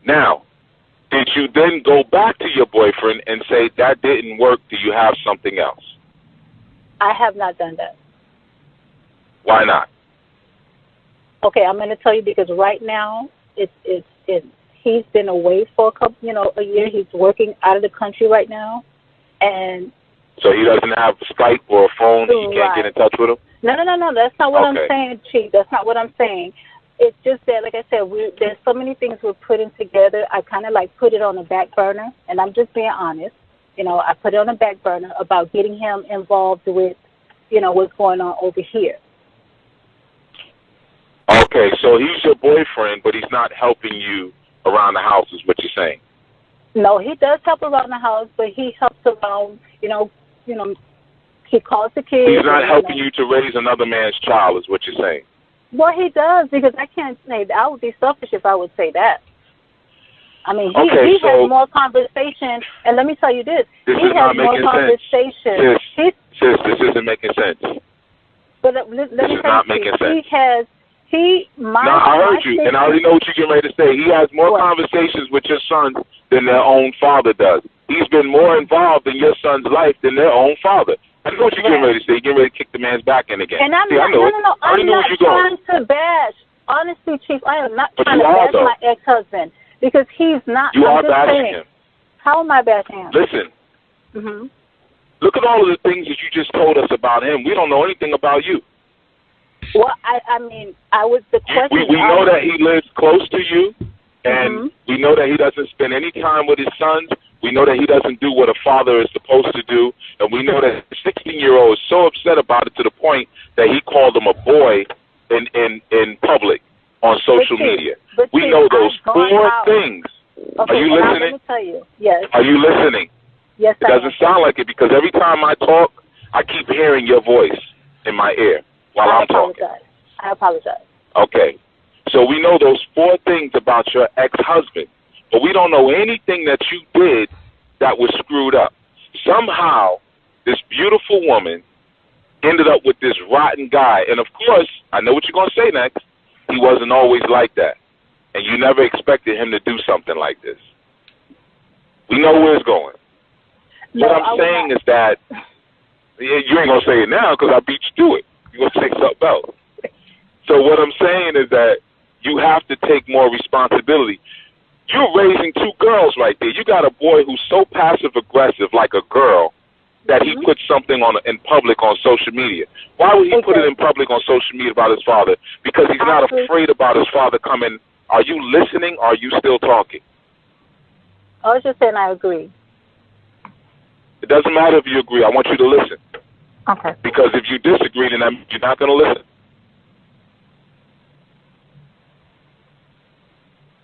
Now, did you then go back to your boyfriend and say, that didn't work, do you have something else? I have not done that. Why not? Okay, I'm going to tell you because right now he's been away for a year. He's working out of the country right now, and so he doesn't have Skype or a phone. He can't get in touch with him. No. That's not what I'm saying, Chief. That's not what I'm saying. It's just that, like I said, there's so many things we're putting together. I kind of put it on the back burner, and I'm just being honest. I put it on the back burner about getting him involved with, what's going on over here. Okay, so he's your boyfriend, but he's not helping you around the house is what you're saying. No, he does help around the house, but he helps around, he calls the kids. He's not helping you to raise another man's child, is what you're saying. Well, he does, because I can't say I would be selfish if I would say that. I mean, he has more conversation, and let me tell you this. He has more conversation. Sis, this isn't making sense. But let me tell you, not making sense. I heard you, and I already know what you're getting ready to say. He has more conversations with your son than their own father does. He's been more involved in your son's life than their own father. I know what you're getting ready to say. You're getting ready to kick the man's back in again. And I'm not trying to bash. Honestly, Chief, I am not trying to bash my ex-husband, because he's not. You are bashing him. How am I bashing him? Listen. Mm-hmm. Look at all of the things that you just told us about him. We don't know anything about you. Well, I mean, I was the question. We know that he lives close to you, and we know that he doesn't spend any time with his sons. We know that he doesn't do what a father is supposed to do, and we know that the 16-year-old is so upset about it to the point that he called him a boy in public on social media. We know those 4 things. Okay, are you listening? Let me tell you. Yes. Are you listening? Yes, it doesn't sound like it, because every time I talk, I keep hearing your voice in my ear while I'm talking. I apologize. Okay. So we know those 4 things about your ex-husband, but we don't know anything that you did that was screwed up. Somehow, this beautiful woman ended up with this rotten guy. And, of course, I know what you're going to say next. He wasn't always like that. And you never expected him to do something like this. We know where it's going. What I'm saying is that you ain't going to say it now because I beat you to it. You're going to say something else. So what I'm saying is that you have to take more responsibility. You're raising 2 girls right there. You got a boy who's so passive-aggressive, like a girl, that he puts something in public on social media. Why would he put it in public on social media about his father? Because he's not afraid about his father coming. Are you listening, or are you still talking? I was just saying I agree. It doesn't matter if you agree. I want you to listen. Okay. Because if you disagree, then you're not going to listen.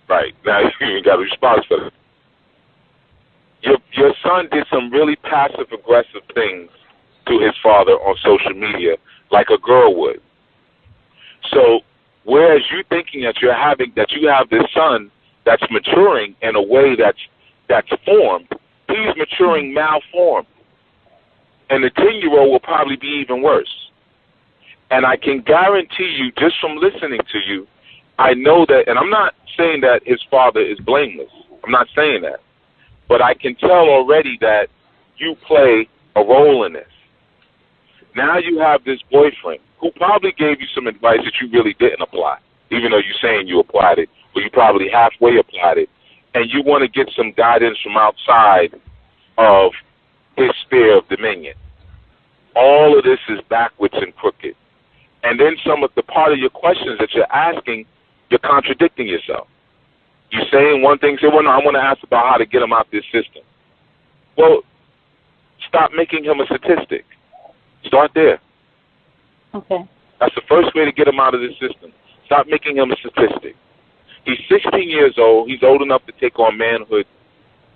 Right. Now, you got a response for that. Your son did some really passive-aggressive things to his father on social media, like a girl would. So, whereas you thinking that you have this son that's maturing in a way that's formed, he's maturing malformed. And the 10-year-old will probably be even worse. And I can guarantee you, just from listening to you, I know that, and I'm not saying that his father is blameless. I'm not saying that. But I can tell already that you play a role in this. Now you have this boyfriend who probably gave you some advice that you really didn't apply, even though you're saying you applied it, but you probably halfway applied it. And you want to get some guidance from outside of his sphere of dominion. All of this is backwards and crooked. And then some of the part of your questions that you're asking, you're contradicting yourself. You're saying one thing, say, well, no, I want to ask about how to get him out this system. Well, stop making him a statistic. Start there. Okay. That's the first way to get him out of this system. Stop making him a statistic. He's 16 years old. He's old enough to take on manhood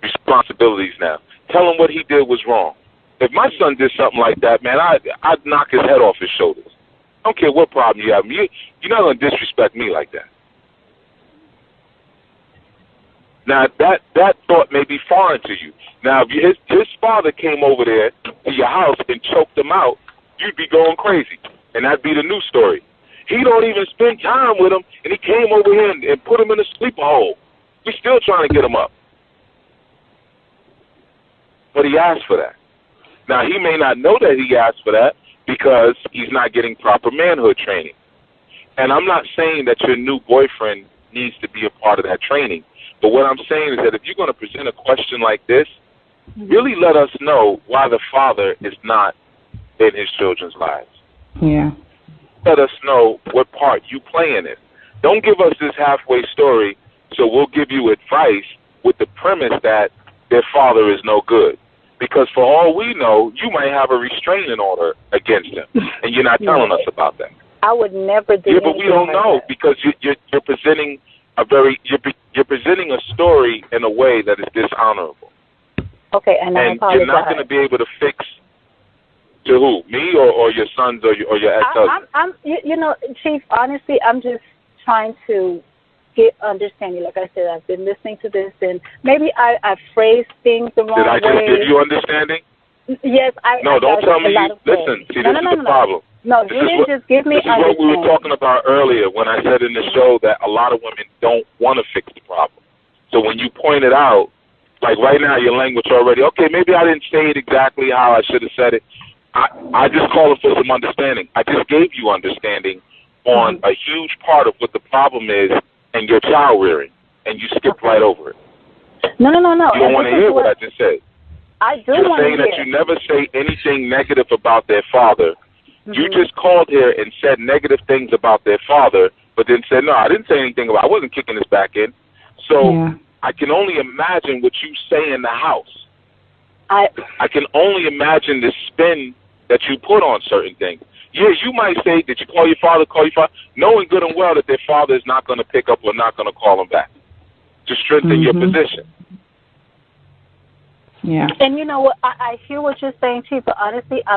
responsibilities now. Tell him what he did was wrong. If my son did something like that, man, I'd knock his head off his shoulders. I don't care what problem you have. You're not going to disrespect me like that. Now, that thought may be foreign to you. Now, if his father came over there to your house and choked him out, you'd be going crazy. And that'd be the new story. He don't even spend time with him, and he came over here and put him in a sleeper hole. We're still trying to get him up. But he asked for that. Now, he may not know that he asked for that because he's not getting proper manhood training. And I'm not saying that your new boyfriend needs to be a part of that training. But what I'm saying is that if you're going to present a question like this, really let us know why the father is not in his children's lives. Yeah. Let us know what part you play in it. Don't give us this halfway story, so we'll give you advice with the premise that their father is no good. Because for all we know, you might have a restraining order against him, and you're not telling us about that. I would never do. Yeah, but we don't know because you're presenting you're presenting a story in a way that is dishonorable. Okay, and I apologize. You're not going to be able to fix To who? Me or your sons or your ex-husband? Chief, honestly, I'm just trying to get understanding. Like I said, I've been listening to this, and maybe I phrased things the wrong way. Did I just give you understanding? Yes, No, don't tell me. Listen, see, this is the problem. No, you didn't just give me understanding. This is what we were talking about earlier when I said in the show that a lot of women don't want to fix the problem. So when you point it out, like right now, your language already, okay, maybe I didn't say it exactly how I should have said it. I just call it for some understanding. I just gave you understanding on a huge part of what the problem is and your child rearing, and you skipped right over it. No. You don't want to hear what I just said. I do You're want to hear. saying that you never say anything negative about their father. You just called here and said negative things about their father, but then said, no, I didn't say anything about I wasn't kicking this back in. So I can only imagine what you say in the house. I can only imagine the spin that you put on certain things. Yeah, you might say, did you call your father, knowing good and well that their father is not going to pick up or not going to call him back to strengthen your position. Yeah. And you know what? I hear what you're saying, Chief, but honestly, I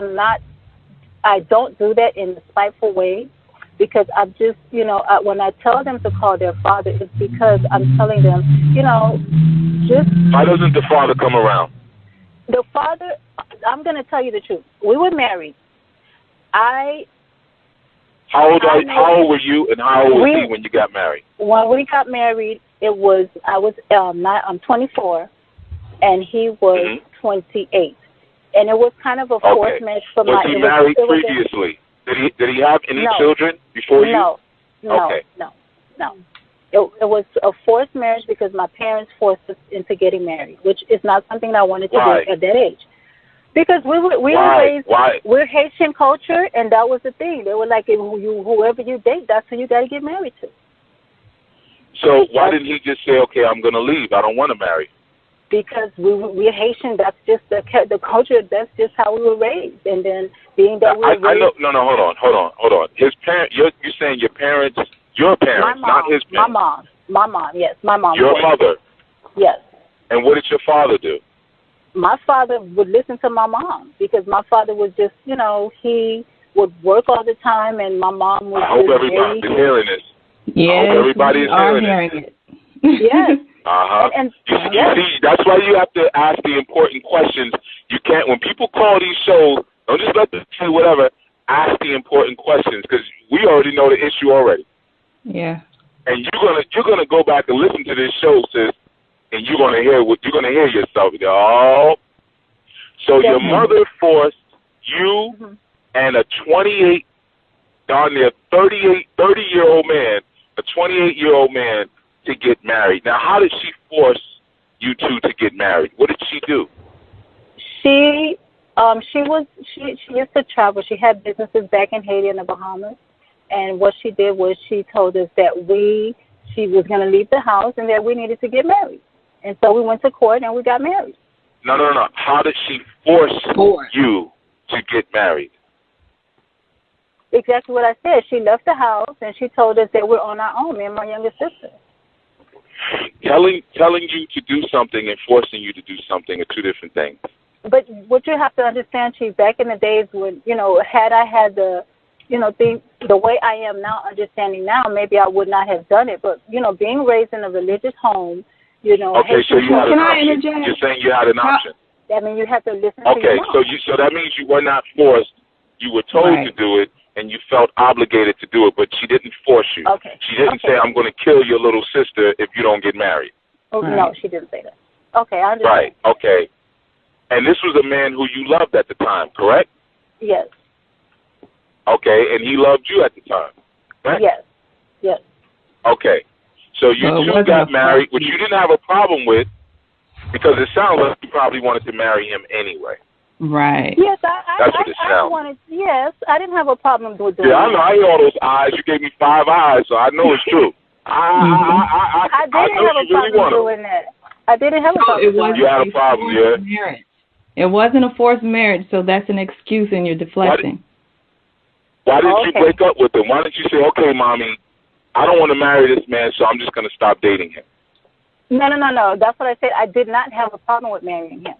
don't do that in a spiteful way, because I'm just, when I tell them to call their father, it's because I'm telling them, just... Why doesn't the father come around? The father, I'm going to tell you the truth. We were married. How old were you and how old was he when you got married? When we got married, I'm 24, and he was 28. And it was kind of a forced marriage for my... Was he married previously? Did he have any children before you? No. It was a forced marriage because my parents forced us into getting married, which is not something I wanted to do at that age. Because we were raised, we're Haitian culture, and that was the thing. They were like, whoever you date, that's who you got to get married to. So why didn't he just say, okay, I'm going to leave, I don't want to marry? Because we're Haitian, that's just the culture, that's just how we were raised. And then being that we were raised... I know, hold on. His parents, you're saying your parents, not his parents. My mom, yes, my mom. Your mother? Yes. And what did your father do? My father would listen to my mom, because my father was just, he would work all the time, and my mom was... I hope everybody's hearing this. Yes, I hope everybody's hearing it. Yes. And you see, that's why you have to ask the important questions. You can't, when people call these shows, don't just let them say whatever. Ask the important questions, because we already know the issue already. Yeah. And you're gonna go back and listen to this show, sis, and you're gonna hear yourself. Oh, so your mother forced you and a 28, darn near 30-year-old man, a 28-year-old man, to get married. Now, how did she force you two to get married? What did she do? She used to travel. She had businesses back in Haiti and the Bahamas. And what she did was she told us that she was going to leave the house and that we needed to get married. And so we went to court and we got married. No. How did she force you to get married? Exactly what I said. She left the house and she told us that we're on our own, me and my younger sister. Telling you to do something and forcing you to do something are two different things. But what you have to understand, Chief, back in the days when, had I had the way I am now, understanding now, maybe I would not have done it. But, being raised in a religious home, Okay, so you had an option. You're saying you had an option. I mean, you have to listen to your mom. So that means you were not forced. You were told to do it, and you felt obligated to do it, but she didn't force you. Okay. She didn't say, I'm going to kill your little sister if you don't get married. Oh, right. No, she didn't say that. Okay, I understand. Right, okay. And this was a man who you loved at the time, correct? Yes. Okay, and he loved you at the time, right? Yes. Okay. So you two got married, which you didn't have a problem with, because it sounds like you probably wanted to marry him anyway. Right. Yes, That's what it sounds. Yes, I didn't have a problem with doing that. Yeah, I know. I hear all those eyes. You gave me 5 eyes, so I know it's true. I didn't have a problem doing that. I didn't have a problem doing that. You had a problem, yeah. It wasn't a forced marriage, so that's an excuse and you're deflecting. Why didn't you break up with him? Why didn't you say, okay, Mommy, I don't want to marry this man, so I'm just going to stop dating him? No. That's what I said. I did not have a problem with marrying him.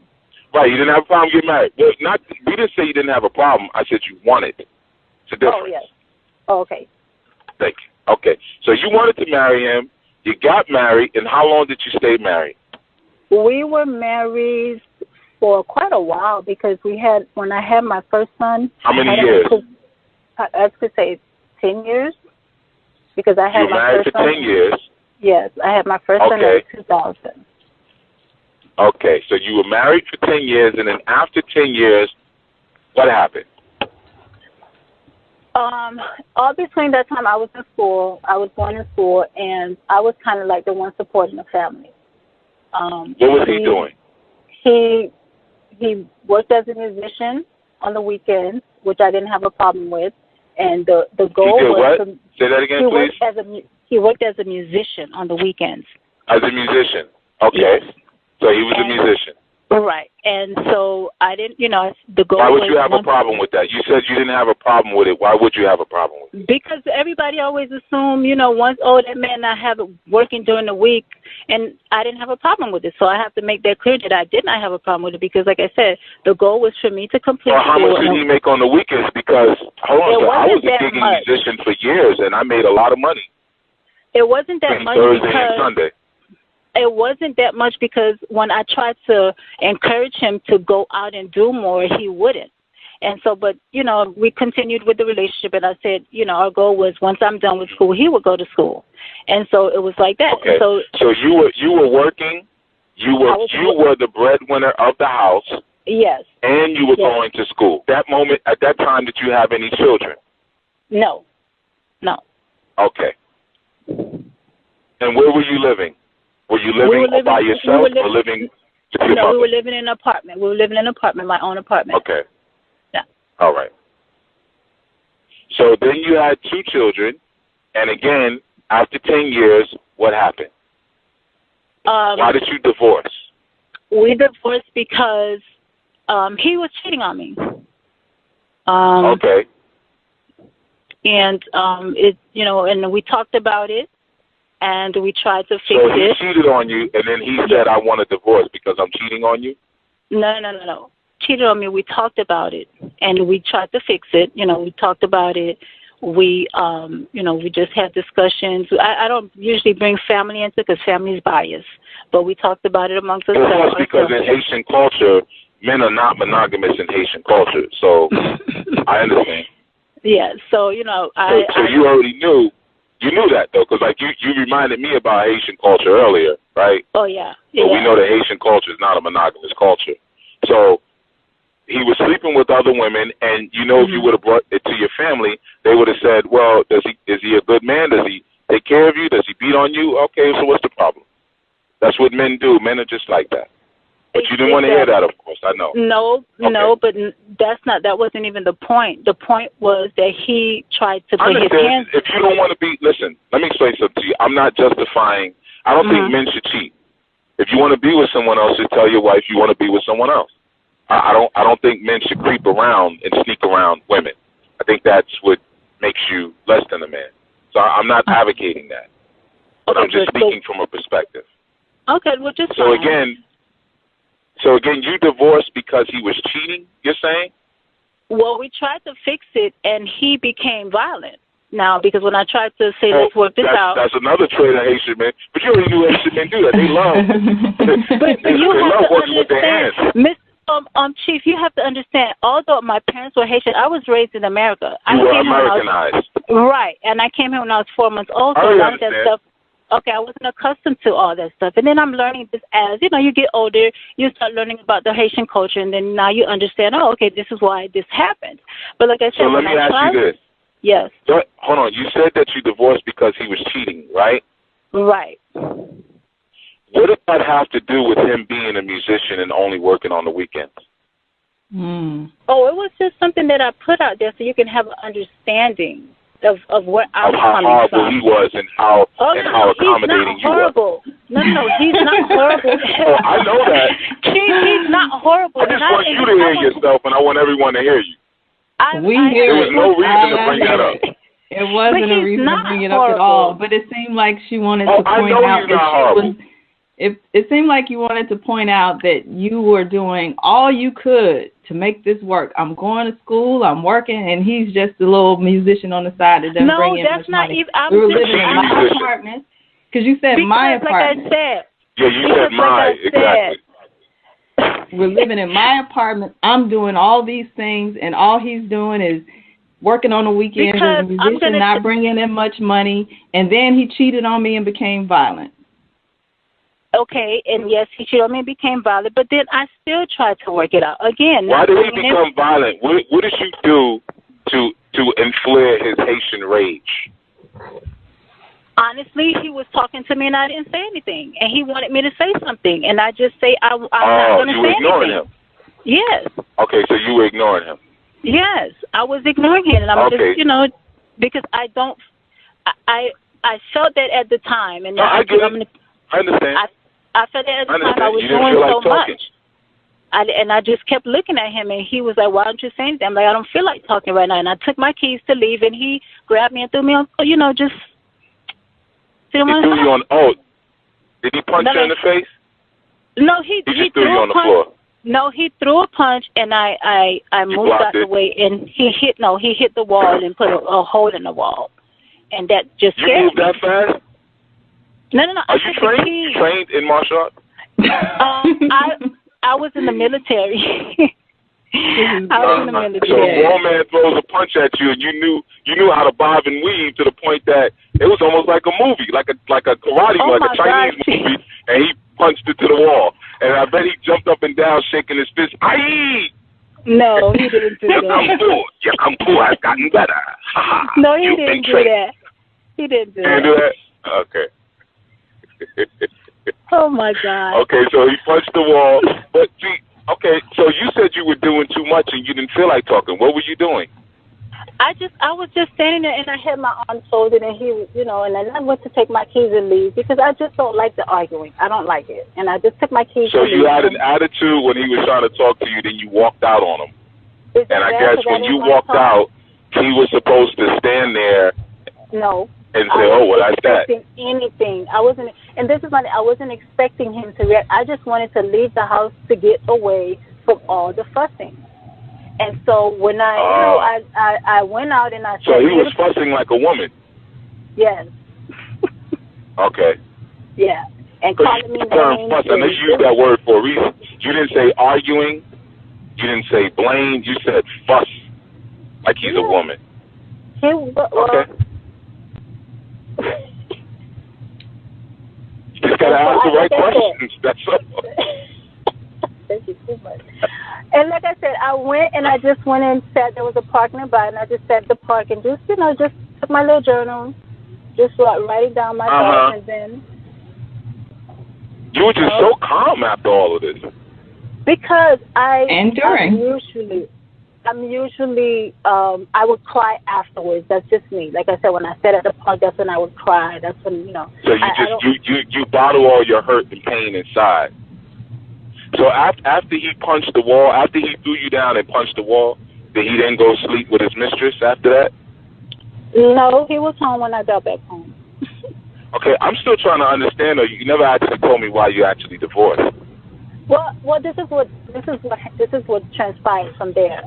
Right, you didn't have a problem getting married. Well, we didn't say you didn't have a problem. I said you wanted. It's a difference. Oh, yes. Oh, okay. Thank you. Okay, so you wanted to marry him. You got married, and how long did you stay married? We were married for quite a while because when I had my first son. How many years? I could say 10 years because I had you my first son. You married for 10 years? Yes, I had my first son in 2000. Okay, so you were married for 10 years, and then after 10 years, what happened? All between that time, I was in school. I was going to school, and I was kind of like the one supporting the family. What was he doing? He worked as a musician on the weekends, which I didn't have a problem with. And the goal was what? Say that again, please. He worked as a musician on the weekends. As a musician, okay. Yes. So he was a musician. Right. And so I didn't, the goal was... Why would you have a problem with that? You said you didn't have a problem with it. Why would you have a problem with it? Because everybody always assumed, once, that man not have it working during the week, and I didn't have a problem with it. So I have to make that clear that I did not have a problem with it because, like I said, the goal was for me to complete school. How much did he make on the weekends? Because, I was a gigging musician for years, and I made a lot of money. It wasn't that much Thursday and Sunday. It wasn't that much because when I tried to encourage him to go out and do more, he wouldn't. And so, but, we continued with the relationship, and I said, our goal was once I'm done with school, he would go to school. And so it was like that. Okay. So you were working, you were the breadwinner of the house. Yes. And you were going to school. At that time, did you have any children? No. Okay. And where were you living? Were you living by yourself or living with your mother? We were living in an apartment. My own apartment. Okay. Yeah. All right. So then you had 2 children, and again, after 10 years, what happened? Why did you divorce? We divorced because he was cheating on me. Okay. And and we talked about it. And we tried to fix it. So he cheated on you, and then he said, I want a divorce because I'm cheating on you? No. Cheated on me. We talked about it, and we tried to fix it. We talked about it. We, we just had discussions. I don't usually bring family into it because family is biased. But we talked about it amongst ourselves. Because in Haitian culture, men are not monogamous in Haitian culture. So I understand. Yeah, so, So you already knew. You knew that, though, because, you reminded me about Haitian culture earlier, right? Oh, yeah. So we know that Haitian culture is not a monogamous culture. So he was sleeping with other women, and, if you would have brought it to your family, they would have said, well, is he a good man? Does he take care of you? Does he beat on you? Okay, so what's the problem? That's what men do. Men are just like that. But you didn't want to hear that, of course, I know. No, but that wasn't even the point. The point was that he tried to put his hands... If you don't want to be... Listen, let me explain something to you. I'm not justifying... I don't think men should cheat. If you want to be with someone else, just tell your wife you want to be with someone else. I don't think men should creep around and sneak around women. I think that's what makes you less than a man. So I'm not advocating that. But I'm just speaking from a perspective. Okay, well, just... So again, you divorced because he was cheating, you're saying? Well, we tried to fix it, and he became violent. Now, because when I tried to say, let's work this out... That's another trait of Haitian men. But you already knew Haitian men do that. They love... but you have to understand... Chief, you have to understand, although my parents were Haitian, I was raised in America. You were Americanized. Right, and I came here when I was 4 months old, so a lot of that stuff... Okay, I wasn't accustomed to all that stuff. And then I'm learning this as, you get older, you start learning about the Haitian culture, and then now you understand, okay, this is why this happened. But like I said, so let me ask you this. Yes. Hold on. You said that you divorced because he was cheating, right? Right. What did that have to do with him being a musician and only working on the weekends? Oh, it was just something that I put out there so you can have an understanding of where I'm coming from. How horrible he was and how accommodating you were. No, he's not horrible. I know that. He's not horrible. I just want you to hear yourself, and I want everyone to hear you. There was no reason to bring that up. It wasn't a reason to bring it up at all, but it seemed like she wanted to point out that she was... it seemed like you wanted to point out that you were doing all you could to make this work. I'm going to school, I'm working, and he's just a little musician on the side that doesn't bring in much money. We were living in my apartment, because you said my apartment. Like I said. Yeah, you said my, exactly. We're living in my apartment. I'm doing all these things, and all he's doing is working on the weekends as a musician, not bringing in much money, and then he cheated on me and became violent. Okay, and yes, he cheated on me and became violent, but then I still tried to work it out. Again, why did he become violent? What did you do to inflare his Haitian rage? Honestly, he was talking to me and I didn't say anything, and he wanted me to say something, and I just say I'm not going to say anything. Oh, you were ignoring him? Yes. Okay, so you were ignoring him. Yes, I was ignoring him, and I'm just, because I felt that at the time, and I understand. I felt that at the time I was doing so much. I just kept looking at him, and he was like, "Why don't you say anything?" I'm like, "I don't feel like talking right now." And I took my keys to leave, and he grabbed me and threw me on, just. He threw you on. Oh, did he punch you in the face? No, he just threw you on the floor. No, he threw a punch, and I moved out the way, and he hit the wall and put a hole in the wall, and that just scared me. You moved that fast? No. Are you trained? You trained in martial arts? I was in the military. I was in the military. So a grown man throws a punch at you, and you knew how to bob and weave to the point that it was almost like a movie, like a karate, like a Chinese movie, and he punched it to the wall. And I bet he jumped up and down, shaking his fist. Aye! No, he didn't do that. Your kung fu has gotten better. No, he didn't do that. He didn't do that. He didn't do that? Okay. Oh my God. Okay, so he punched the wall. But see, okay, so you said you were doing too much and you didn't feel like talking. What were you doing? I was just standing there, and I had my arms folded, and he, and then I went to take my keys and leave because I just don't like the arguing. I don't like it, and I just took my keys. So you had an attitude when he was trying to talk to you, then you walked out on him. And I guess when you walked out, he was supposed to stand there. No. And say, "Oh, well, that's that." Anything. I wasn't, and this is funny. I wasn't expecting him to react. I just wanted to leave the house to get away from all the fussing. And so when I went out and I said, so he was fussing like a woman. Yes. Okay. Yeah. And calling me names. Fuss, and they used that word for a reason. You didn't say arguing. You didn't say blame. You said fuss, like he's a woman. Okay. You just gotta ask the right questions. That's all. Thank you so much. And like I said, I went and I just went and sat. There was a park nearby, and I just sat at the park and just took my little journal, just writing down my thoughts, and then. You were just so calm after all of this. Because I'm usually I would cry afterwards. That's just me. Like I said, when I sat at the park, that's when I would cry. That's when So you bottle all your hurt and pain inside. So after he punched the wall, after he threw you down and punched the wall, did he then go sleep with his mistress after that? No, he was home when I got back home. Okay, I'm still trying to understand. Though you never actually told me why you actually divorced. Well, this is what transpired from there.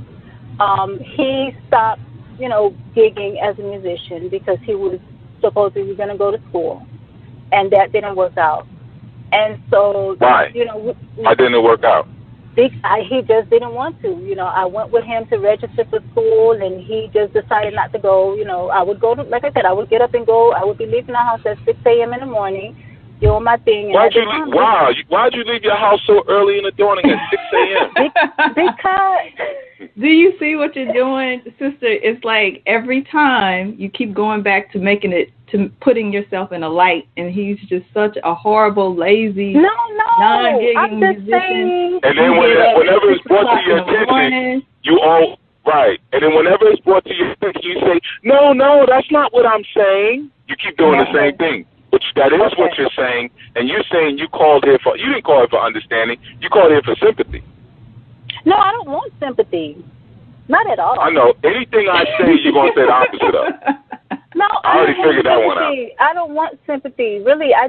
He stopped, gigging as a musician because he was supposedly going to go to school, and that didn't work out. And so, why? Why didn't it work out? He just didn't want to. I went with him to register for school, and he just decided not to go. I would go to, like I said, I would get up and go. I would be leaving the house at 6 a.m. in the morning, doing my thing. Why'd you leave your house so early in the morning at 6 a.m.? Because. Do you see what you're doing, sister? It's like every time you keep going back to making it, to putting yourself in a light, and he's just such a horrible, lazy, non-gigging musician. And then whenever it's brought to your attention, and then whenever it's brought to your attention, you say, no, that's not what I'm saying. You keep doing the same thing, which that is what you're saying, and you're saying you didn't call here for understanding, you called here for sympathy. No, I don't want sympathy. Not at all. I know. Anything I say, you're going to say the opposite of. No, I already figured that one out. I don't want sympathy. honesty. Really, I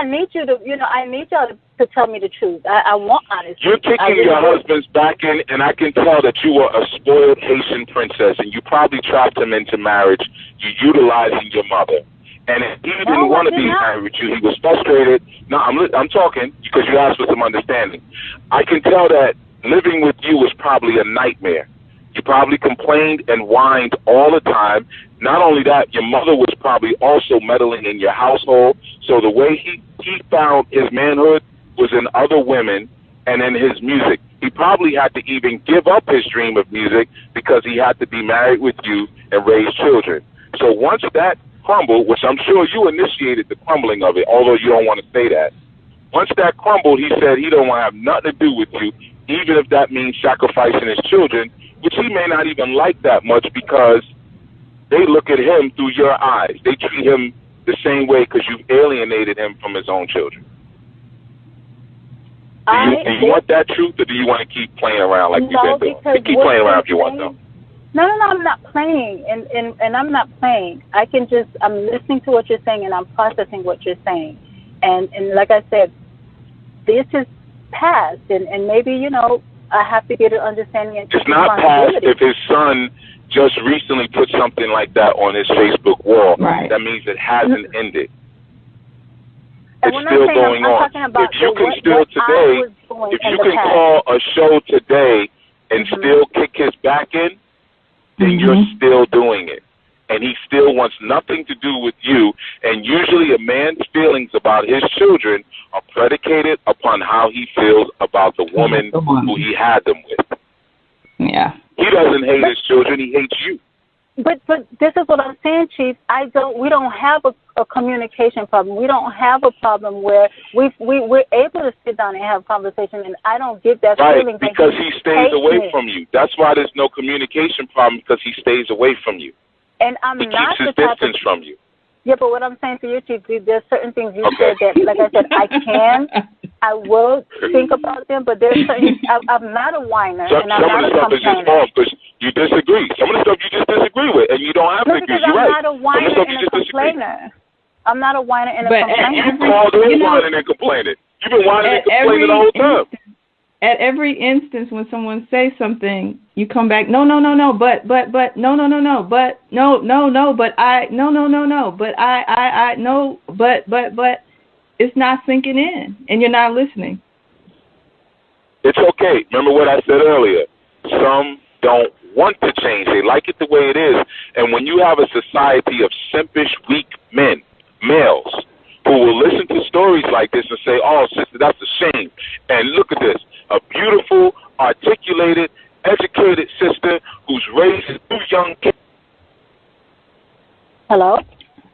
need you to, I need y'all to tell me the truth. I want honesty. You're kicking your husband's back in, and I can tell that you were a spoiled Haitian princess, and you probably trapped him into marriage. You utilizing your mother. And if he didn't want to be married with you, he was frustrated. No, I'm talking because you asked for some understanding. I can tell that living with you was probably a nightmare. You probably complained and whined all the time. Not only that, your mother was probably also meddling in your household. So the way he found his manhood was in other women and in his music. He probably had to even give up his dream of music because he had to be married with you and raise children. So once that crumbled, which I'm sure you initiated the crumbling of it, although you don't want to say that. Once that crumbled, he said he don't want to have nothing to do with you, even if that means sacrificing his children, which he may not even like that much because they look at him through your eyes. They treat him the same way because you've alienated him from his own children. Do you want that truth, or do you want to keep playing around like you've been doing? Keep playing around if you want, though. No, I'm not playing, and I'm not playing. I'm listening to what you're saying, and I'm processing what you're saying. And like I said, this is past, and maybe, I have to get an understanding. And it's not past if his son just recently put something like that on his Facebook wall. Right. That means it hasn't ended. And it's still going on. If you can still today, if you can call a show today and still kick his back in, then you're still doing it. And he still wants nothing to do with you. And usually a man's feelings about his children are predicated upon how he feels about the woman who he had them with. Yeah. He doesn't hate his children, he hates you. But this is what I'm saying, Chief. We don't have a communication problem. We don't have a problem where we're able to sit down and have a conversation, and I don't get that feeling. Right, because he stays away from you. That's why there's no communication problem, because he stays away from you. And he keeps his distance from you. Yeah, but what I'm saying to you, Chief, there's certain things you said that, like I said, I will think about them, but there's certain, I'm not a whiner, and I'm not a complainer. Some of the stuff is just false because you disagree. Some of the stuff you just disagree with, and you don't have to agree. You're right. I'm not a whiner and a complainer. I'm not a whiner and a complainer. You called him whining and complaining. You've been whining and complaining the whole time. At every instance when someone says something, you come back, no, but it's not sinking in, and you're not listening. It's okay. Remember what I said earlier. Some don't want to change. They like it the way it is. And when you have a society of simpish, weak men, males, who will listen to stories like this and say, oh, sister, that's a shame. And look at this. A beautiful, articulated, educated sister who's raised two young kids. Hello?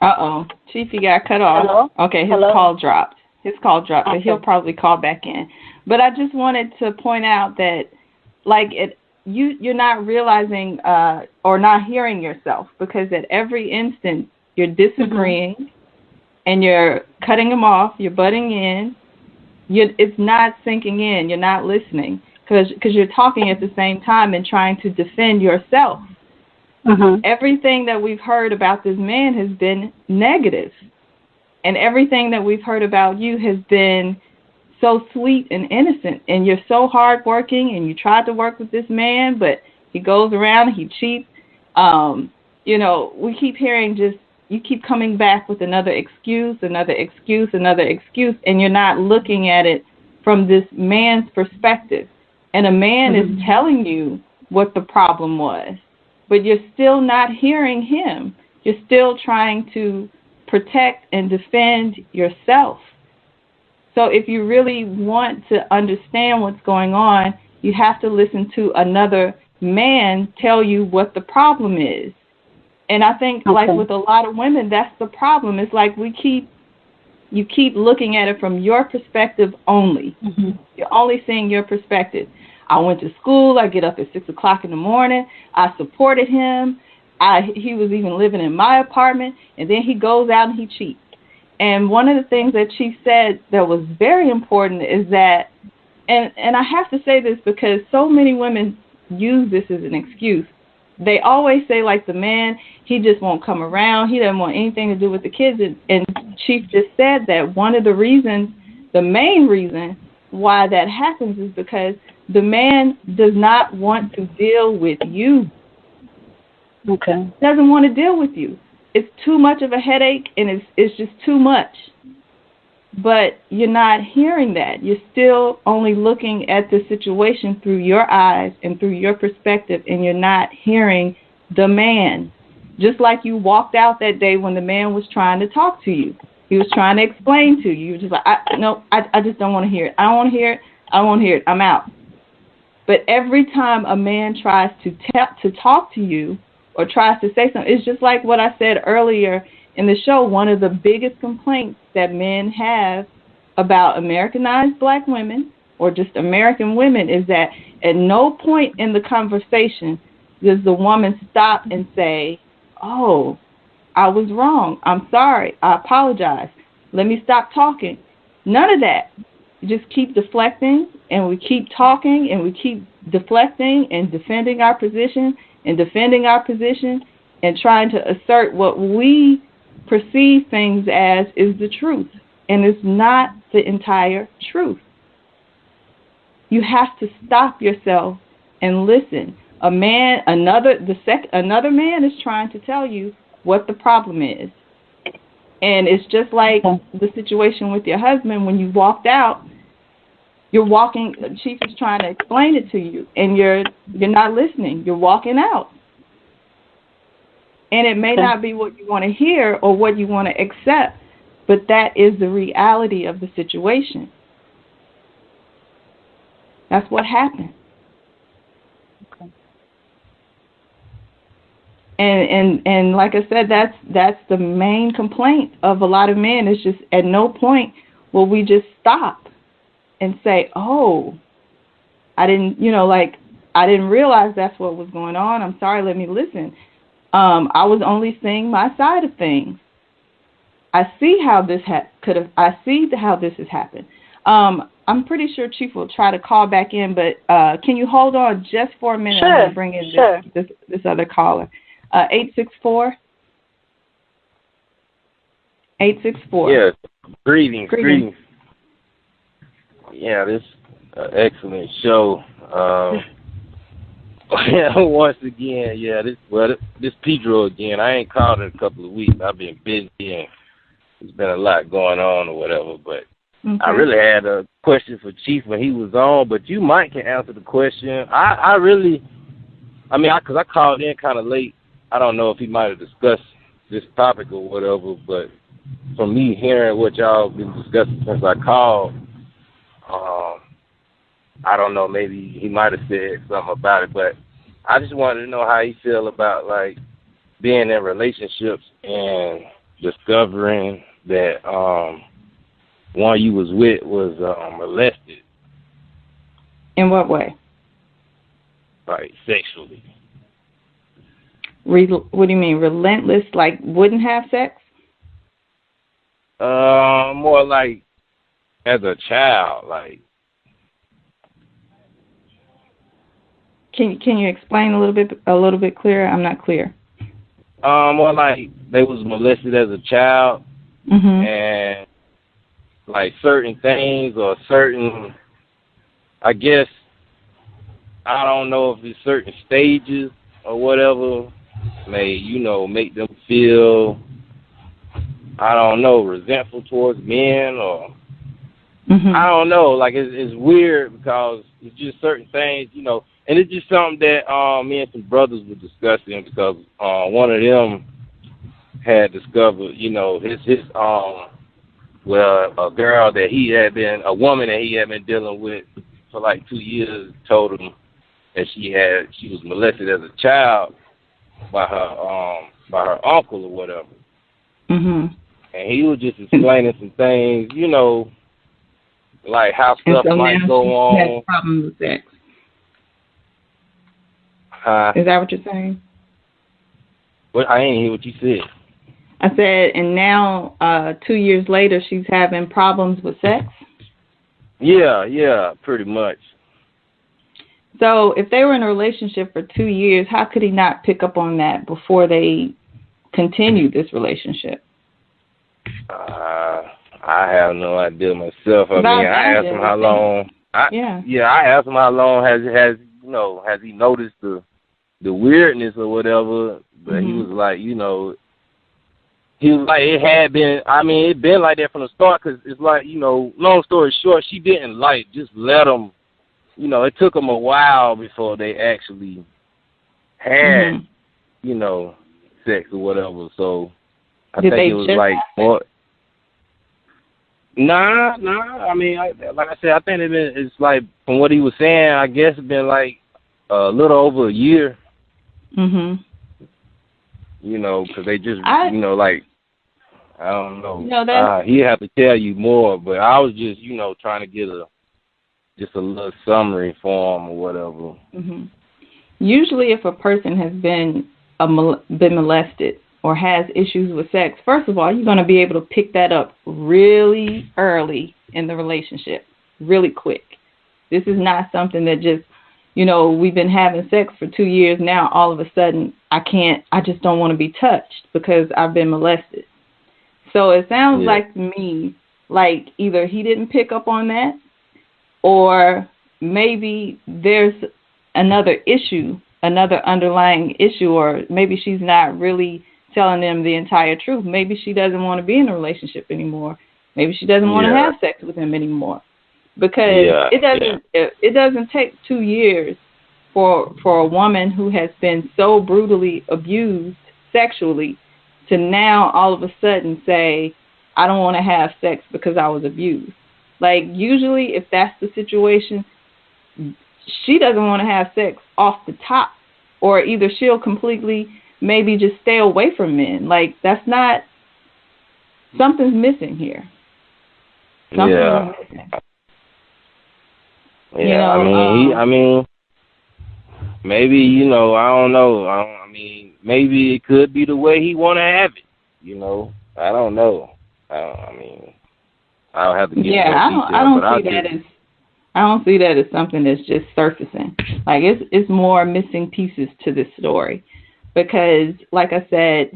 Uh-oh. Chief, you got cut off. Hello? Okay, his call dropped. But he'll probably call back in. But I just wanted to point out that, you're not realizing or not hearing yourself, because at every instant you're disagreeing and you're cutting him off, you're butting in. It's not sinking in. You're not listening because you're talking at the same time and trying to defend yourself. Everything that we've heard about this man has been negative, and everything that we've heard about you has been so sweet and innocent, and you're so hardworking, and you tried to work with this man, but he goes around, he cheats. We keep hearing you keep coming back with another excuse, and you're not looking at it from this man's perspective. And a man is telling you what the problem was, but you're still not hearing him. You're still trying to protect and defend yourself. So if you really want to understand what's going on, you have to listen to another man tell you what the problem is. And I think, like with a lot of women, that's the problem. It's like you keep looking at it from your perspective only. You're only seeing your perspective. I went to school. I get up at 6 o'clock in the morning. I supported him. He was even living in my apartment, and then he goes out and he cheats. And one of the things that she said that was very important is that, and I have to say this because so many women use this as an excuse. they always say, like, the man, he just won't come around. He doesn't want anything to do with the kids. And Chief just said that one of the reasons, the main reason why that happens is because the man does not want to deal with you. Okay. Doesn't want to deal with you. It's too much of a headache, and it's just too much. But you're not hearing that. You're still only looking at the situation through your eyes and through your perspective, and you're not hearing the man. Just like you walked out that day when the man was trying to talk to you. He was trying to explain to you. You were just like, I just don't want to hear it. I don't want to hear it. I don't want to hear it. I'm out. But every time a man tries to talk to you or tries to say something, it's just like what I said earlier in the show. One of the biggest complaints that men have about Americanized black women or just American women is that at no point in the conversation does the woman stop and say, oh, I was wrong. I'm sorry. I apologize. Let me stop talking. None of that. You just keep deflecting, and we keep talking, and we keep deflecting and defending our position and defending our position and trying to assert what we perceive things as is the truth, and it's not the entire truth. You have to stop yourself and listen. Another man is trying to tell you what the problem is. And it's just like the situation with your husband. When you walked out, Chief is trying to explain it to you, and you're not listening. You're walking out. And it may not be what you want to hear or what you want to accept, but that is the reality of the situation. That's what happened. Okay. And like I said, that's the main complaint of a lot of men. Is just at no point will we just stop and say, oh, I didn't realize that's what was going on. I'm sorry, let me listen. I was only seeing my side of things. I see how this I see how this has happened. I'm pretty sure Chief will try to call back in, but can you hold on just for a minute? Sure. I'm going to bring in this other caller. 864. 864. Yes. Greetings. Yeah, this excellent show. Once again, this Pedro again. I ain't called in a couple of weeks. I've been busy and there's been a lot going on or whatever. But I really had a question for Chief when he was on, but you might can answer the question. Because I called in kind of late. I don't know if he might have discussed this topic or whatever, but from me hearing what y'all been discussing since I called, I don't know, maybe he might have said something about it, but I just wanted to know how he feel about, like, being in relationships and discovering that one you was with was molested. In what way? Like, sexually. What do you mean, relentless, like wouldn't have sex? More like as a child, like. Can you explain a little bit clearer? I'm not clear. More like they was molested as a child, and like certain things or certain, I guess, I don't know if it's certain stages or whatever, may make them feel, I don't know, resentful towards men or I don't know. Like it's weird because it's just certain things, and it's just something that me and some brothers were discussing because one of them had discovered, a woman that he had been dealing with for like 2 years told him that she was molested as a child by her uncle or whatever. And he was just explaining some things, like how stuff might go on. Has problems with sex. Is that what you're saying? Well, I ain't hear what you said. I said, and now 2 years later, she's having problems with sex? Yeah, pretty much. So if they were in a relationship for 2 years, how could he not pick up on that before they continued this relationship? I have no idea myself. I asked him how long. I asked him how long has he noticed the weirdness or whatever. But he was like, it had been. I mean, it been like that from the start. Because it's like, long story short, she didn't just let him. It took them a while before they actually had, sex or whatever. So I think it was like more. Nah. I mean, like I said, I think it's like, from what he was saying, I guess it's been like a little over a year. Mhm. Because they just, I don't know. He have to tell you more, but I was just, trying to get a little summary for him or whatever. Mhm. Usually, if a person has been molested or has issues with sex, first of all, you're going to be able to pick that up really early in the relationship, really quick. This is not something that just, we've been having sex for 2 years now. All of a sudden, I just don't want to be touched because I've been molested. So it sounds like to me, like either he didn't pick up on that, or maybe there's another issue, another underlying issue, or maybe she's not really telling them the entire truth. Maybe she doesn't want to be in a relationship anymore. Maybe she doesn't want to have sex with him anymore. Because it doesn't take 2 years for a woman who has been so brutally abused sexually to now all of a sudden say, I don't want to have sex because I was abused. Like, usually if that's the situation, she doesn't want to have sex off the top, or either she'll completely maybe just stay away from men. Like, that's not, something's missing here. Something's missing. Yeah, I mean, maybe, I don't know. I mean, maybe it could be the way he want to have it, I don't know. I'll have to get more detail. I don't see that as something that's just surfacing. Like, it's more missing pieces to this story, because, like I said,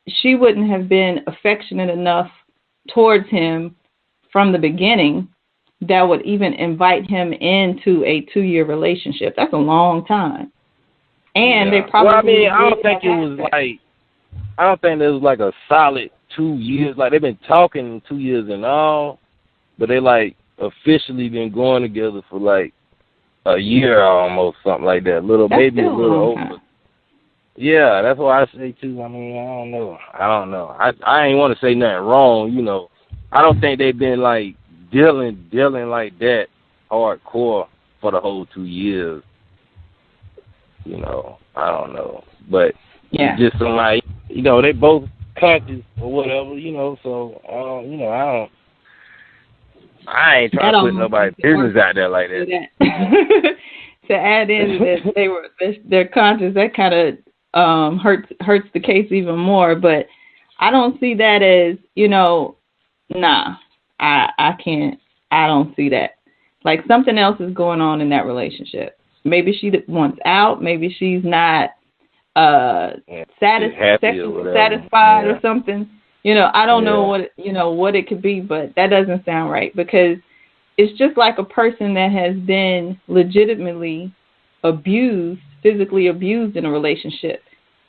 she wouldn't have been affectionate enough towards him from the beginning that would even invite him into a 2-year relationship. That's a long time. And they probably. I don't think it was like a solid 2 years. Like, they've been talking 2 years and all, but they officially been going together for like a year almost, something like that. Maybe a little over. Time. Yeah, that's what I say too. I mean, I don't know. I ain't want to say nothing wrong, I don't think they've been like dealing like that hardcore for the whole 2 years. I don't know. But just somebody, they both conscious or whatever, so I ain't trying to put nobody's business out there like that. To add in that they're conscious, that kind of hurts the case even more. But I don't see that as, nah, I can't. I don't see that. Like, something else is going on in that relationship. Maybe she wants out. Maybe she's not satisfied or something. I don't know what it could be, but that doesn't sound right, because it's just like a person that has been legitimately abused, physically abused in a relationship.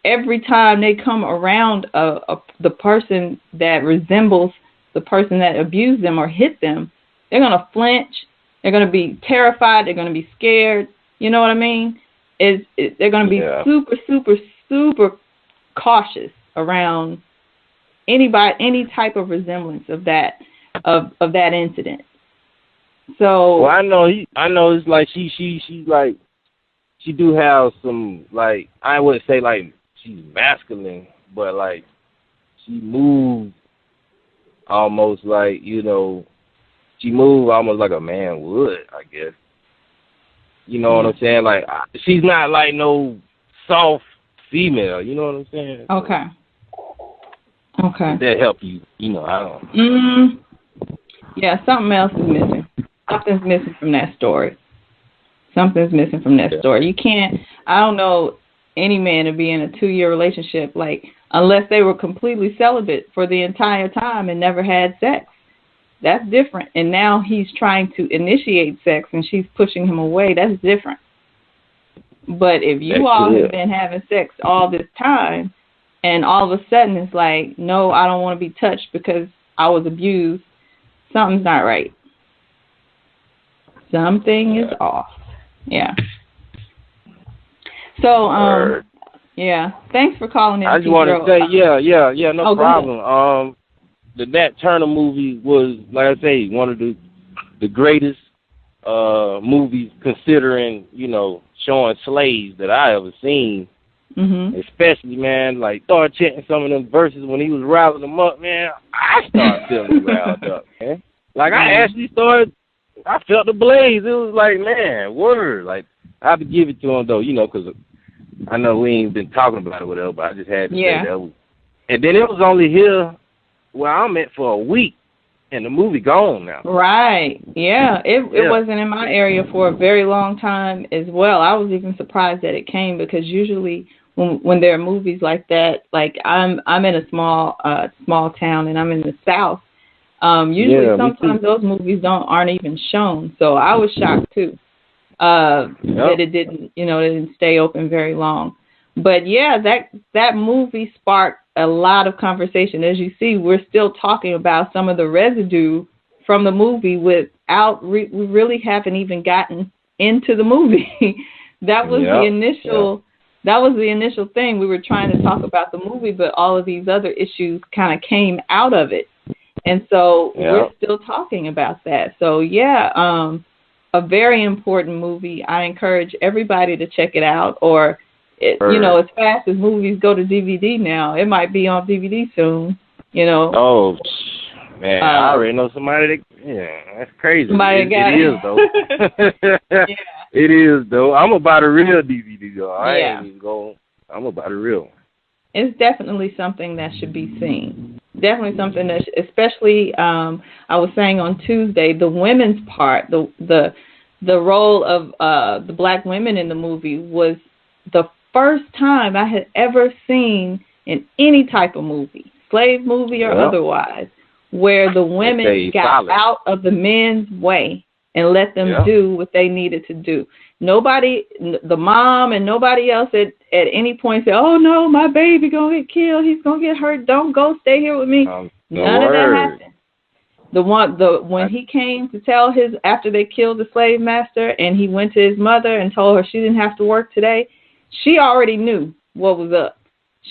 Every time they come around the person that resembles the person that abused them or hit them, they're going to flinch. They're going to be terrified. They're going to be scared. You know what I mean? They're going to be super, super, super cautious around any type of resemblance of that incident. So I know it's like she like, she do have some, like, I wouldn't say like she's masculine, but like she moves almost like, she moves almost like a man would, I guess. You know what I'm saying? Like, she's not like no soft female. You know what I'm saying? Okay. That help you? I don't. Yeah, something else is missing. Something's missing from that story. Something's missing from that story. You can't, I don't know any man to be in a 2-year relationship, like, unless they were completely celibate for the entire time and never had sex. That's different. And now he's trying to initiate sex and she's pushing him away. That's different. But if you all have been having sex all this time and all of a sudden it's like, no, I don't want to be touched because I was abused, something's not right. Something is off. Yeah. So, yeah. Thanks for calling in. I just want to say, no problem. The Nat Turner movie was, like I say, one of the greatest movies considering, showing slaves that I ever seen. Mm-hmm. Especially, man, like, start chanting some of them verses when he was riling them up, man. I started feeling riled up, man. Like, I actually I felt the blaze. It was like, man, word. Like, I have to give it to him, though, because I know we ain't been talking about it or whatever, but I just had to say that. And then it was only here where I'm at for a week, and the movie gone now. Right. Yeah. It wasn't in my area for a very long time as well. I was even surprised that it came because usually when there are movies like that, like I'm in a small town and I'm in the South. Usually sometimes those movies aren't even shown. So I was shocked too that it didn't stay open very long. But yeah, that movie sparked a lot of conversation. As you see, we're still talking about some of the residue from the movie we really haven't even gotten into the movie. That was the initial. That was the initial thing. We were trying to talk about the movie, but all of these other issues kind of came out of it. And so we're still talking about that. So, a very important movie. I encourage everybody to check it out. Or, as fast as movies go to DVD now, it might be on DVD soon, Oh, man, I already know somebody that's crazy. It is, though. It is, though. I'm about a real DVD, though. I ain't even going. I'm about a real one. It's definitely something that should be seen. Definitely something that, especially, I was saying on Tuesday, the women's part, the role of the black women in the movie was the first time I had ever seen in any type of movie, slave movie or otherwise, where the women got out of the men's way and let them do what they needed to do. Nobody, the mom and nobody else at any point said, oh, no, my baby going to get killed. He's going to get hurt. Don't go. Stay here with me. None of that happened. When he came to tell after they killed the slave master and he went to his mother and told her she didn't have to work today, she already knew what was up.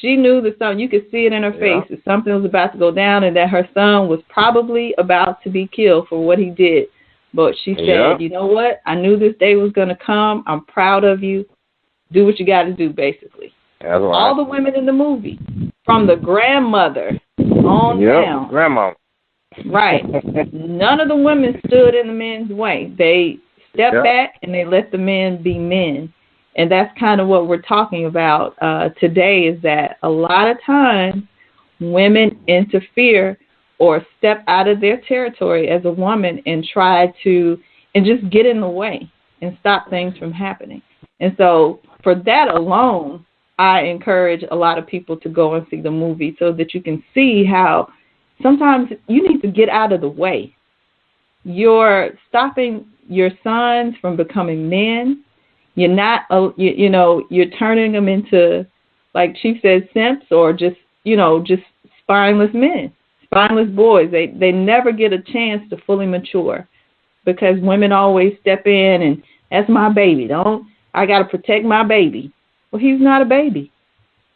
She knew that you could see it in her face that something was about to go down and that her son was probably about to be killed for what he did. But she said, you know what? I knew this day was going to come. I'm proud of you. Do what you got to do, basically. All the women in the movie, from the grandmother on down. Grandma. Right. None of the women stood in the men's way. They stepped back and they let the men be men. And that's kind of what we're talking about today, is that a lot of times women interfere or step out of their territory as a woman and try to, and just get in the way and stop things from happening. And so for that alone, I encourage a lot of people to go and see the movie so that you can see how sometimes you need to get out of the way. You're stopping your sons from becoming men. You're not, you're turning them into, like Chief says, simps, or just spineless men. Spineless boys, they never get a chance to fully mature because women always step in and that's my baby. I got to protect my baby. Well, he's not a baby.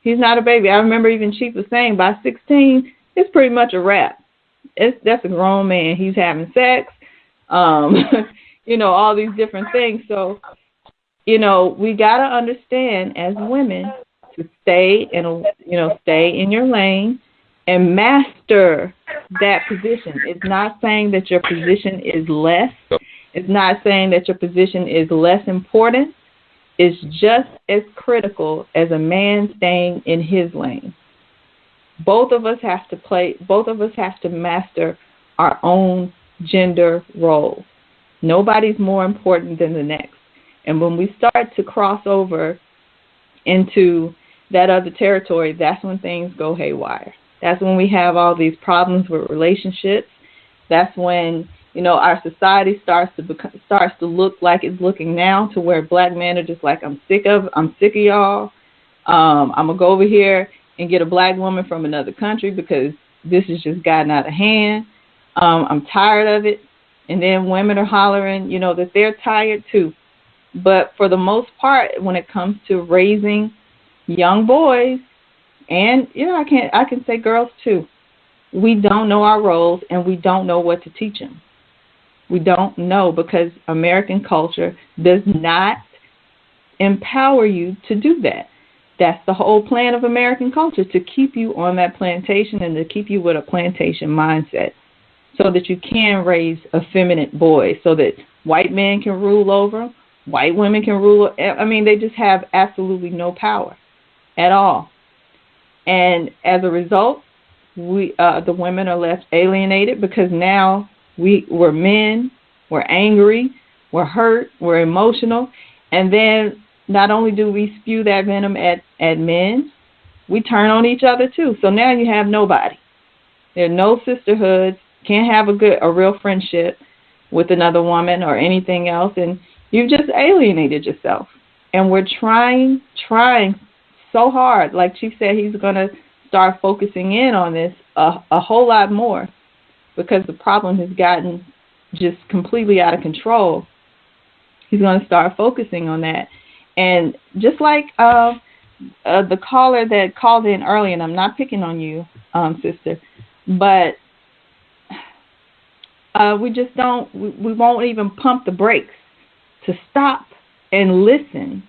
He's not a baby. I remember even Chief was saying by 16, it's pretty much a wrap. That's a grown man. He's having sex, all these different things. So, we got to understand as women to stay in your lane and master that position. It's not saying that your position is less. It's not saying that your position is less important. It's just as critical as a man staying in his lane. Both of us have to master our own gender roles. Nobody's more important than the next. And when we start to cross over into that other territory, that's when things go haywire. That's when we have all these problems with relationships. That's when, you know, our society starts to look like it's looking now, to where black men are just like, I'm sick of y'all. I'm going to go over here and get a black woman from another country because this has just gotten out of hand. I'm tired of it. And then women are hollering, you know, that they're tired too. But for the most part, when it comes to raising young boys, and, you know, I can say girls too, we don't know our roles and we don't know what to teach them. We don't know, because American culture does not empower you to do that. That's the whole plan of American culture, to keep you on that plantation and to keep you with a plantation mindset, so that you can raise effeminate boys, so that white men can rule over them, white women can rule. I mean, they just have absolutely no power at all. And as a result, the women are left alienated, because now we're men, we're angry, we're hurt, we're emotional, and then not only do we spew that venom at men, we turn on each other too. So now you have nobody. There are no sisterhoods, can't have a real friendship with another woman or anything else, and you've just alienated yourself. And we're trying so hard. Like Chief said, he's going to start focusing in on this a whole lot more, because the problem has gotten just completely out of control. He's going to start focusing on that. And just like the caller that called in early, and I'm not picking on you, sister, but we just don't, we won't even pump the brakes to stop and listen.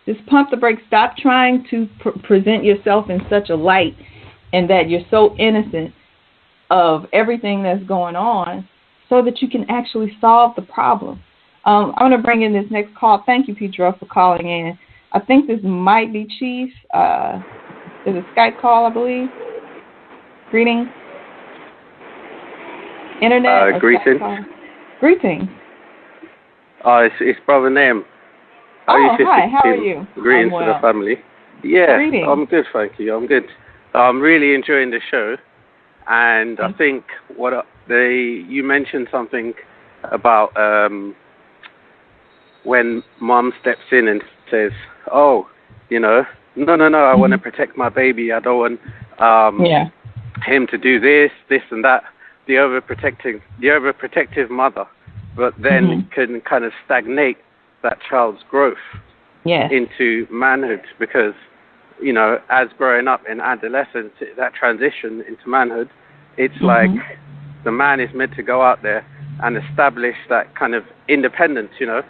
Just pump the brakes. Stop trying to present yourself in such a light and that you're so innocent of everything that's going on, so that you can actually solve the problem. I'm going to bring in this next call. Thank you, Pedro, for calling in. I think this might be Chief. There's a Skype call, I believe. Greetings. Internet. Greetings. Greetings. It's Brother Nam. Hi. How are you? Greetings to the family. Yeah, Greetings. I'm good, thank you. I'm good. I'm really enjoying the show, and I think you mentioned something about when Mom steps in and says, "Oh, you know, no, I want to protect my baby. I don't want him to do this, and that." The overprotective mother, but then can kind of stagnate that child's growth into manhood, because, you know, as growing up in adolescence, that transition into manhood, it's like the man is meant to go out there and establish that kind of independence, you know.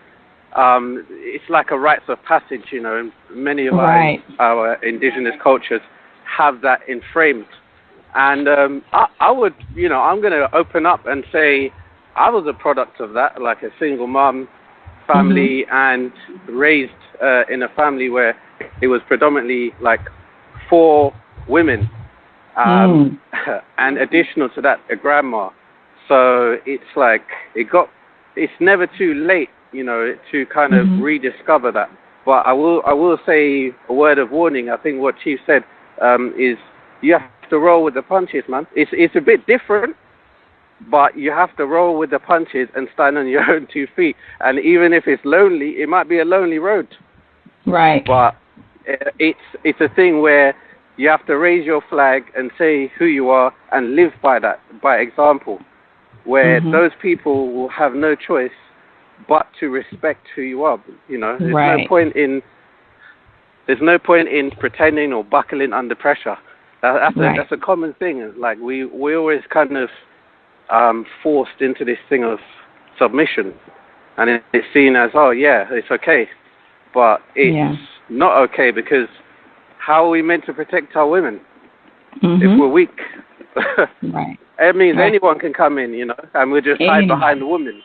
It's like a rites of passage, you know, and many of our indigenous cultures have that enframed. And I would, you know, I'm going to open up and say I was a product of that, like a single mom family, and raised in a family where it was predominantly like 4 women, and additional to that, a grandma. So it's like it's never too late, you know, to kind of rediscover that. But I will say a word of warning. I think what Chief said is you have to roll with the punches, man. It's a bit different, but you have to roll with the punches and stand on your own 2 feet. And even if it's lonely, it might be a lonely road. Right. But it's a thing where you have to raise your flag and say who you are and live by that, by example, where those people will have no choice but to respect who you are. You know, there's no point in pretending or buckling under pressure. That's a common thing. Like we always kind of forced into this thing of submission, and it's seen as, oh yeah, it's okay, but it's not okay, because how are we meant to protect our women if we're weak? It means anyone can come in, you know, and we'll just hide behind the woman.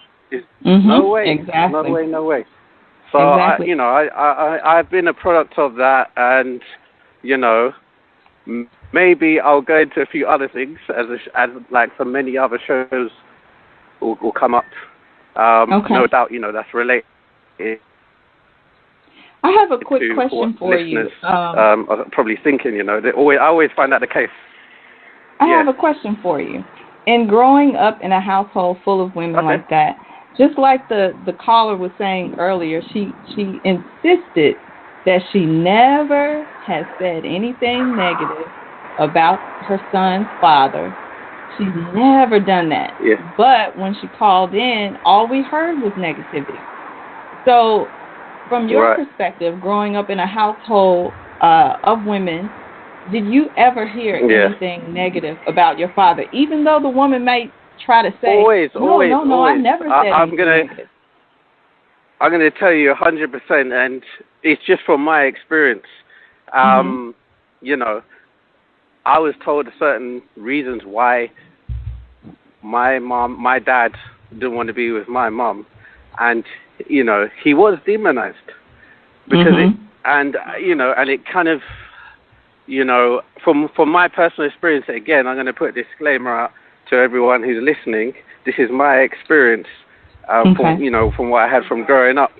No way. Exactly. No way. So I've been a product of that, and you know, maybe I'll go into a few other things as like so many other shows will come up. No doubt, you know, that's related. I have a quick question for you. Are probably thinking, I always find that the case. I have a question for you. In growing up in a household full of women like that, just like the caller was saying earlier, she insisted that she never has said anything negative about her son's father. She's never done that. Yeah. But when she called in, all we heard was negativity. So from your perspective, growing up in a household of women, did you ever hear anything negative about your father, even though the woman might try to say, no, I never said anything negative? I'm going to tell you 100%, and it's just from my experience. I was told certain reasons why my dad didn't want to be with my mom, and he was demonized because and it kind of, from my personal experience. Again, I'm going to put a disclaimer out to everyone who's listening. This is my experience, from what I had from growing up.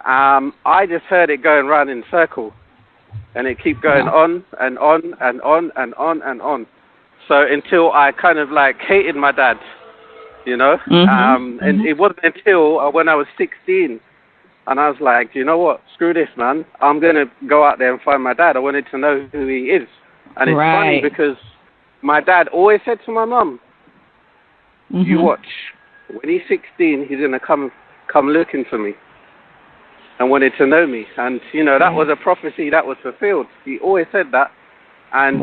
I just heard it going round in circle. And it keep going on and on and on and on and on. So until I kind of hated my dad, and it wasn't until when I was 16 and I was like, you know what, screw this, man. I'm going to go out there and find my dad. I wanted to know who he is. And it's funny because my dad always said to my mum, you watch, when he's 16, he's going to come looking for me. And wanted to know me, and that was a prophecy that was fulfilled. He always said that, and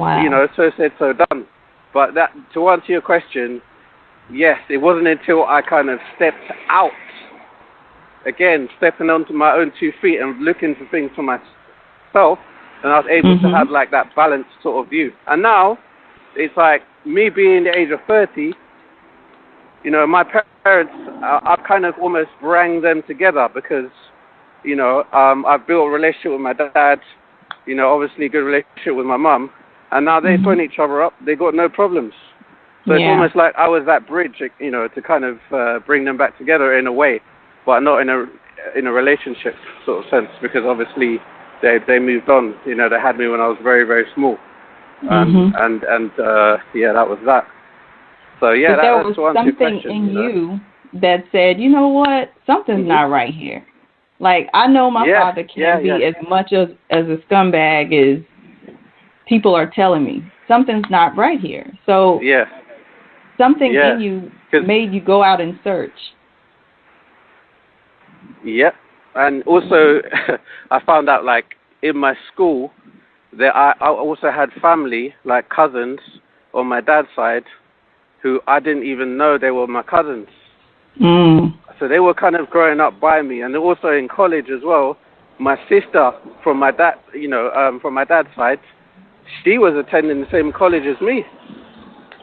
so said, so done. But that, to answer your question, yes, it wasn't until I kind of stepped out, again, stepping onto my own 2 feet and looking for things for myself, and I was able to have that balanced sort of view. And now, it's like me being the age of 30. My parents, I've kind of almost rang them together because. I've built a relationship with my dad, obviously a good relationship with my mum, and now they phone each other up. They got no problems. So it's almost like I was that bridge, to kind of bring them back together in a way, but not in a relationship sort of sense, because obviously they moved on. They had me when I was very, very small, and that was that. So but there was something in you that said, you know what, something's not right here. I know my father can't be as much as a scumbag as people are telling me. Something's not right here. So something in you made you go out and search. Yep. And also, I found out, in my school, that I also had family, cousins on my dad's side, who I didn't even know they were my cousins. So they were kind of growing up by me, and also in college as well. My sister from my dad, from my dad's side, she was attending the same college as me.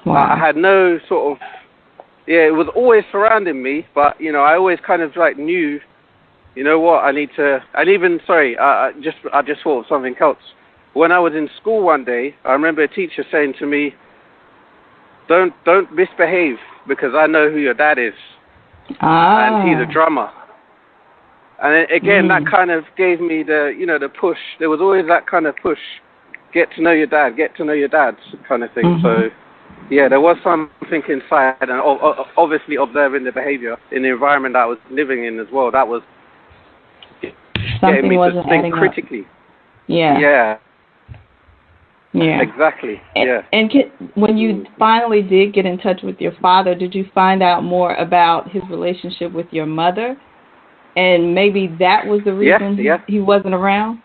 Wow. I had no sort of, it was always surrounding me, but I always kind of knew, what I need to. And even I just thought of something else. When I was in school one day, I remember a teacher saying to me, "Don't misbehave because I know who your dad is." And he's a drummer. And again, that kind of gave me the push. There was always that kind of push. Get to know your dad kind of thing. So, there was something inside, and obviously observing the behavior in the environment that I was living in as well. That was getting me to think critically. Yeah. Exactly. And when you finally did get in touch with your father, did you find out more about his relationship with your mother? And maybe that was the reason he wasn't around?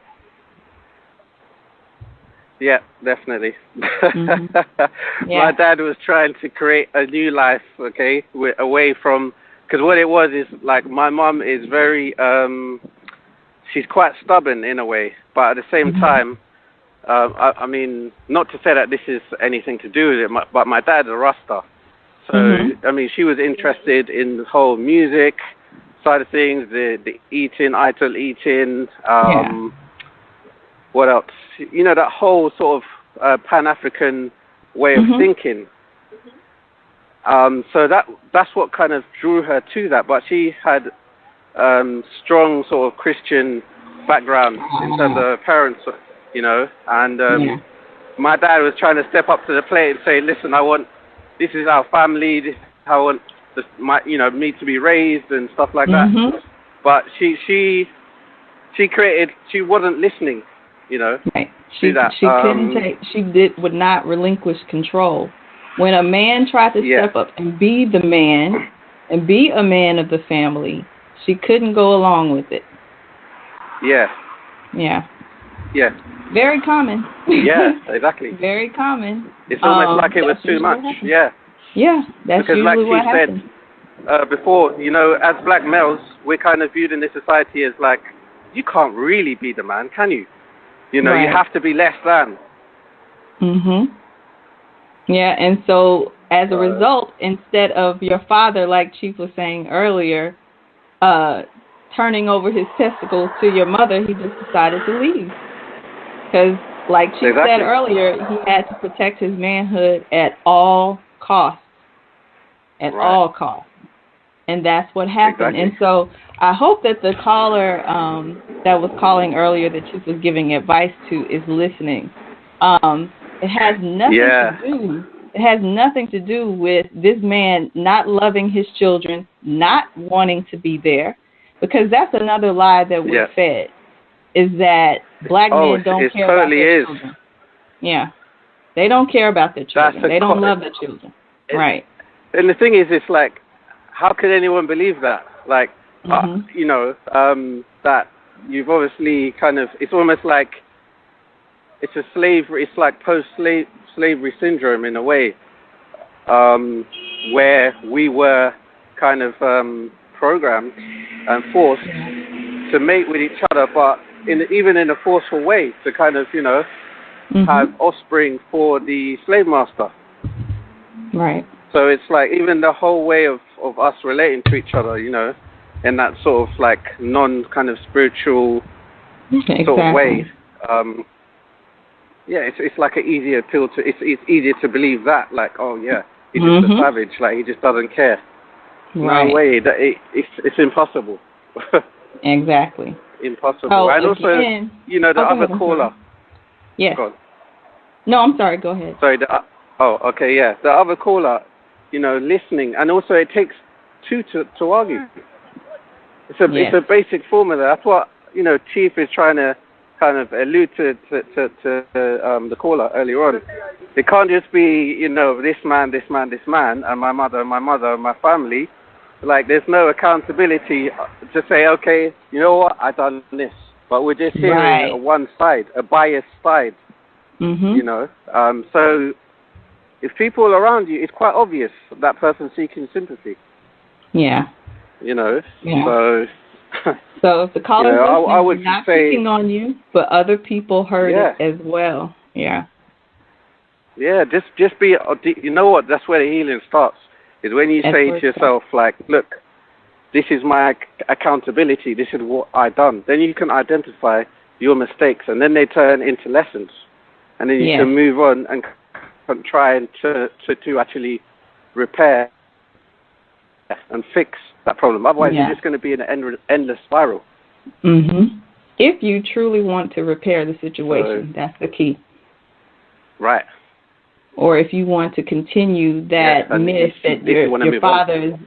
Yeah, definitely. My dad was trying to create a new life, away from... Because what it was is, my mom is very... she's quite stubborn in a way, but at the same time... I mean, not to say that this is anything to do with it, but my dad's a Rasta. So, I mean, she was interested in the whole music side of things, the eating, idle eating, what else? That whole sort of Pan-African way of thinking. So that's what kind of drew her to that. But she had strong sort of Christian background in terms of parents, you know, and my dad was trying to step up to the plate and say, listen, this is our family, this is how I want me to be raised and stuff like that. But she wasn't listening, you know. Right. She would not relinquish control. When a man tried to step up and be the man and be a man of the family, she couldn't go along with it. Yeah. Yeah. Yeah. Very common. Yeah, exactly. Very common. It's almost like it was too much. Yeah. Yeah, that's because usually what like happens. she said before, you know, as black males, we're kind of viewed in this society as like, you can't really be the man, can you? You know, you have to be less than. Yeah, and so as a result, instead of your father, like Chief was saying earlier, turning over his testicles to your mother, he just decided to leave. Because, like Chief said earlier, he had to protect his manhood at all costs. At all costs. And that's what happened. And so I hope that the caller that was calling earlier that Chief was giving advice to is listening. It has nothing to do. It has nothing to do with this man not loving his children, not wanting to be there, because that's another lie that we're fed. Is that black men don't care about their children? Yeah, they don't care about their children. They don't love their children. Right. And the thing is, it's like, how can anyone believe that? Like, you know, that you've obviously kind of, it's almost like it's a slavery, it's like post-slavery syndrome in a way, where we were kind of programmed and forced to mate with each other, but even in a forceful way, to kind of, you know, have offspring for the slave master. Right. So it's like even the whole way of us relating to each other, you know, in that sort of like non-kind of spiritual sort of way. Yeah, it's like an easier pill to, it's easier to believe that, like, oh yeah, he's just a savage, like he just doesn't care. No way, it's impossible. Exactly. Impossible. Oh, and also, again, you know, the other caller. Yes. No, I'm sorry, go ahead. Sorry, the other caller, you know, listening, and also it takes two to argue. It's a basic formula. That's what, you know, Chief is trying to kind of allude to the caller earlier on. It can't just be, you know, this man, and my mother, and my family. Like, there's no accountability to say, okay, you know what, I done this. But we're just hearing one side, a biased side, you know. So if people around you, it's quite obvious that person's seeking sympathy. Yeah. You know, so if the caller's listening, I would not say, picking on you, but other people heard it as well. Yeah. Yeah, just be, you know what, that's where the healing starts, is when you say to yourself, like, look, this is my accountability, this is what I done. Then you can identify your mistakes, and then they turn into lessons. And then you can move on and try to actually repair and fix that problem. Otherwise, you're just going to be in an endless spiral. If you truly want to repair the situation, that's the key. Right. Or if you want to continue that myth that your father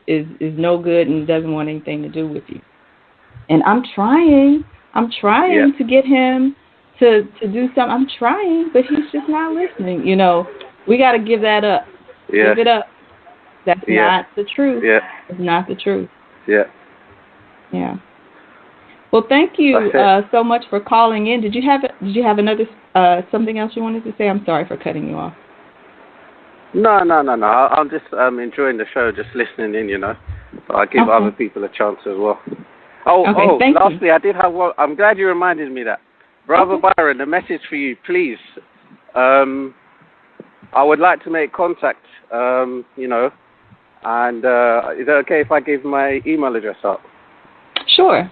is no good and doesn't want anything to do with you. And I'm trying to get him to do something. I'm trying, but he's just not listening. You know, we got to give that up. Give it up. That's not the truth. It's not the truth. Yeah. Well, thank you so much for calling in. Did you have another something else you wanted to say? I'm sorry for cutting you off. No. I'm just enjoying the show, just listening in, you know. So I give other people a chance as well. Lastly, I did have one. I'm glad you reminded me that. Brother Byron, a message for you, please. I would like to make contact, you know, and is it okay if I give my email address up? Sure.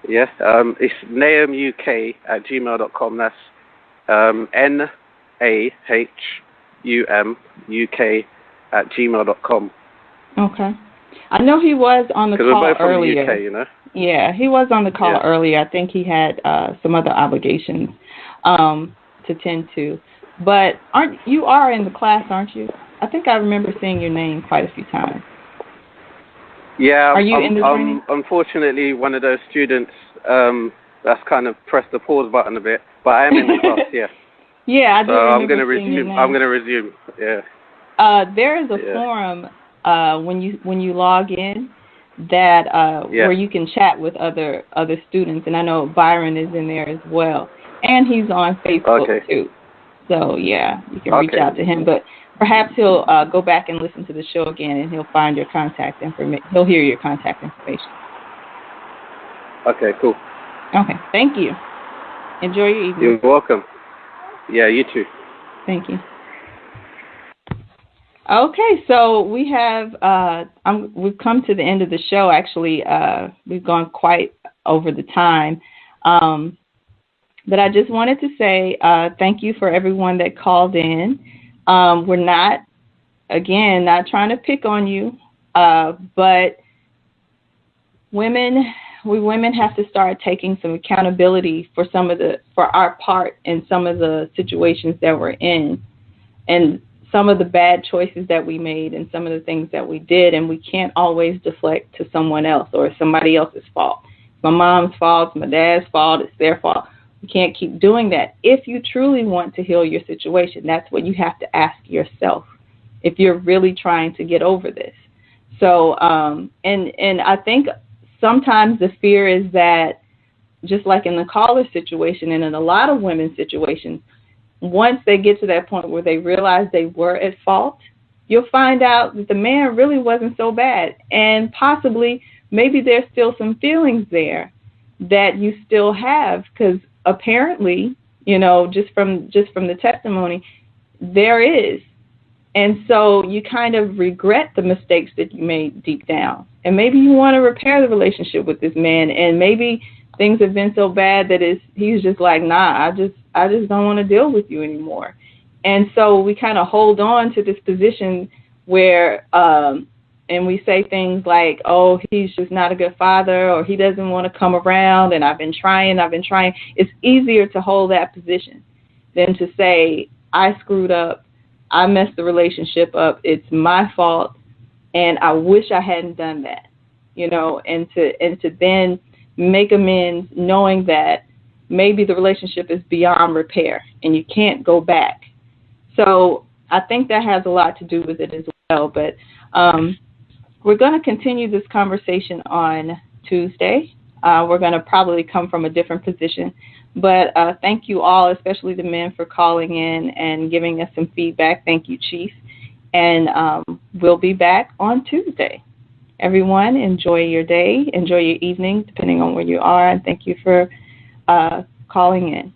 Yes, it's nahumuk@gmail.com. That's NAHUMUK@gmail.com. Okay. I know he was on the call we're both earlier. from the UK, you know? Yeah, he was on the call earlier. I think he had some other obligations to tend to. But you are in the class, aren't you? I think I remember seeing your name quite a few times. Yeah, are you in the training? I'm unfortunately one of those students that's kind of pressed the pause button a bit, but I am in the class, yeah. Yeah, I do. So I'm going to resume. Yeah. There is a forum when you log in that where you can chat with other students, and I know Byron is in there as well, and he's on Facebook too. So yeah, you can reach out to him, but perhaps he'll go back and listen to the show again, and he'll find your contact information. He'll hear your contact information. Okay, cool. Okay, thank you. Enjoy your evening. You're welcome. Yeah, you too. Thank you. Okay, so we have we've come to the end of the show. Actually, we've gone quite over the time, but I just wanted to say thank you for everyone that called in. We're not trying to pick on you, but we women have to start taking some accountability for our part in some of the situations that we're in, and some of the bad choices that we made and some of the things that we did, and we can't always deflect to someone else or somebody else's fault. It's my mom's fault, it's my dad's fault, it's their fault. You can't keep doing that. If you truly want to heal your situation, that's what you have to ask yourself if you're really trying to get over this. So, and I think sometimes the fear is that, just like in the caller situation and in a lot of women's situations, once they get to that point where they realize they were at fault, you'll find out that the man really wasn't so bad. And possibly, maybe there's still some feelings there that you still have, because apparently, just from the testimony, there is. And so you kind of regret the mistakes that you made deep down. And maybe you want to repair the relationship with this man, and maybe things have been so bad that he's just like, nah, I just don't want to deal with you anymore. And so we kind of hold on to this position where, and we say things like, oh, he's just not a good father, or he doesn't want to come around, and I've been trying. It's easier to hold that position than to say, I screwed up, I messed the relationship up, it's my fault, and I wish I hadn't done that, and to then make amends, knowing that maybe the relationship is beyond repair and you can't go back. So I think that has a lot to do with it as well. But we're going to continue this conversation on Tuesday. We're going to probably come from a different position. But thank you all, especially the men, for calling in and giving us some feedback. Thank you, Chief. And we'll be back on Tuesday. Everyone, enjoy your day, enjoy your evening, depending on where you are, and thank you for calling in.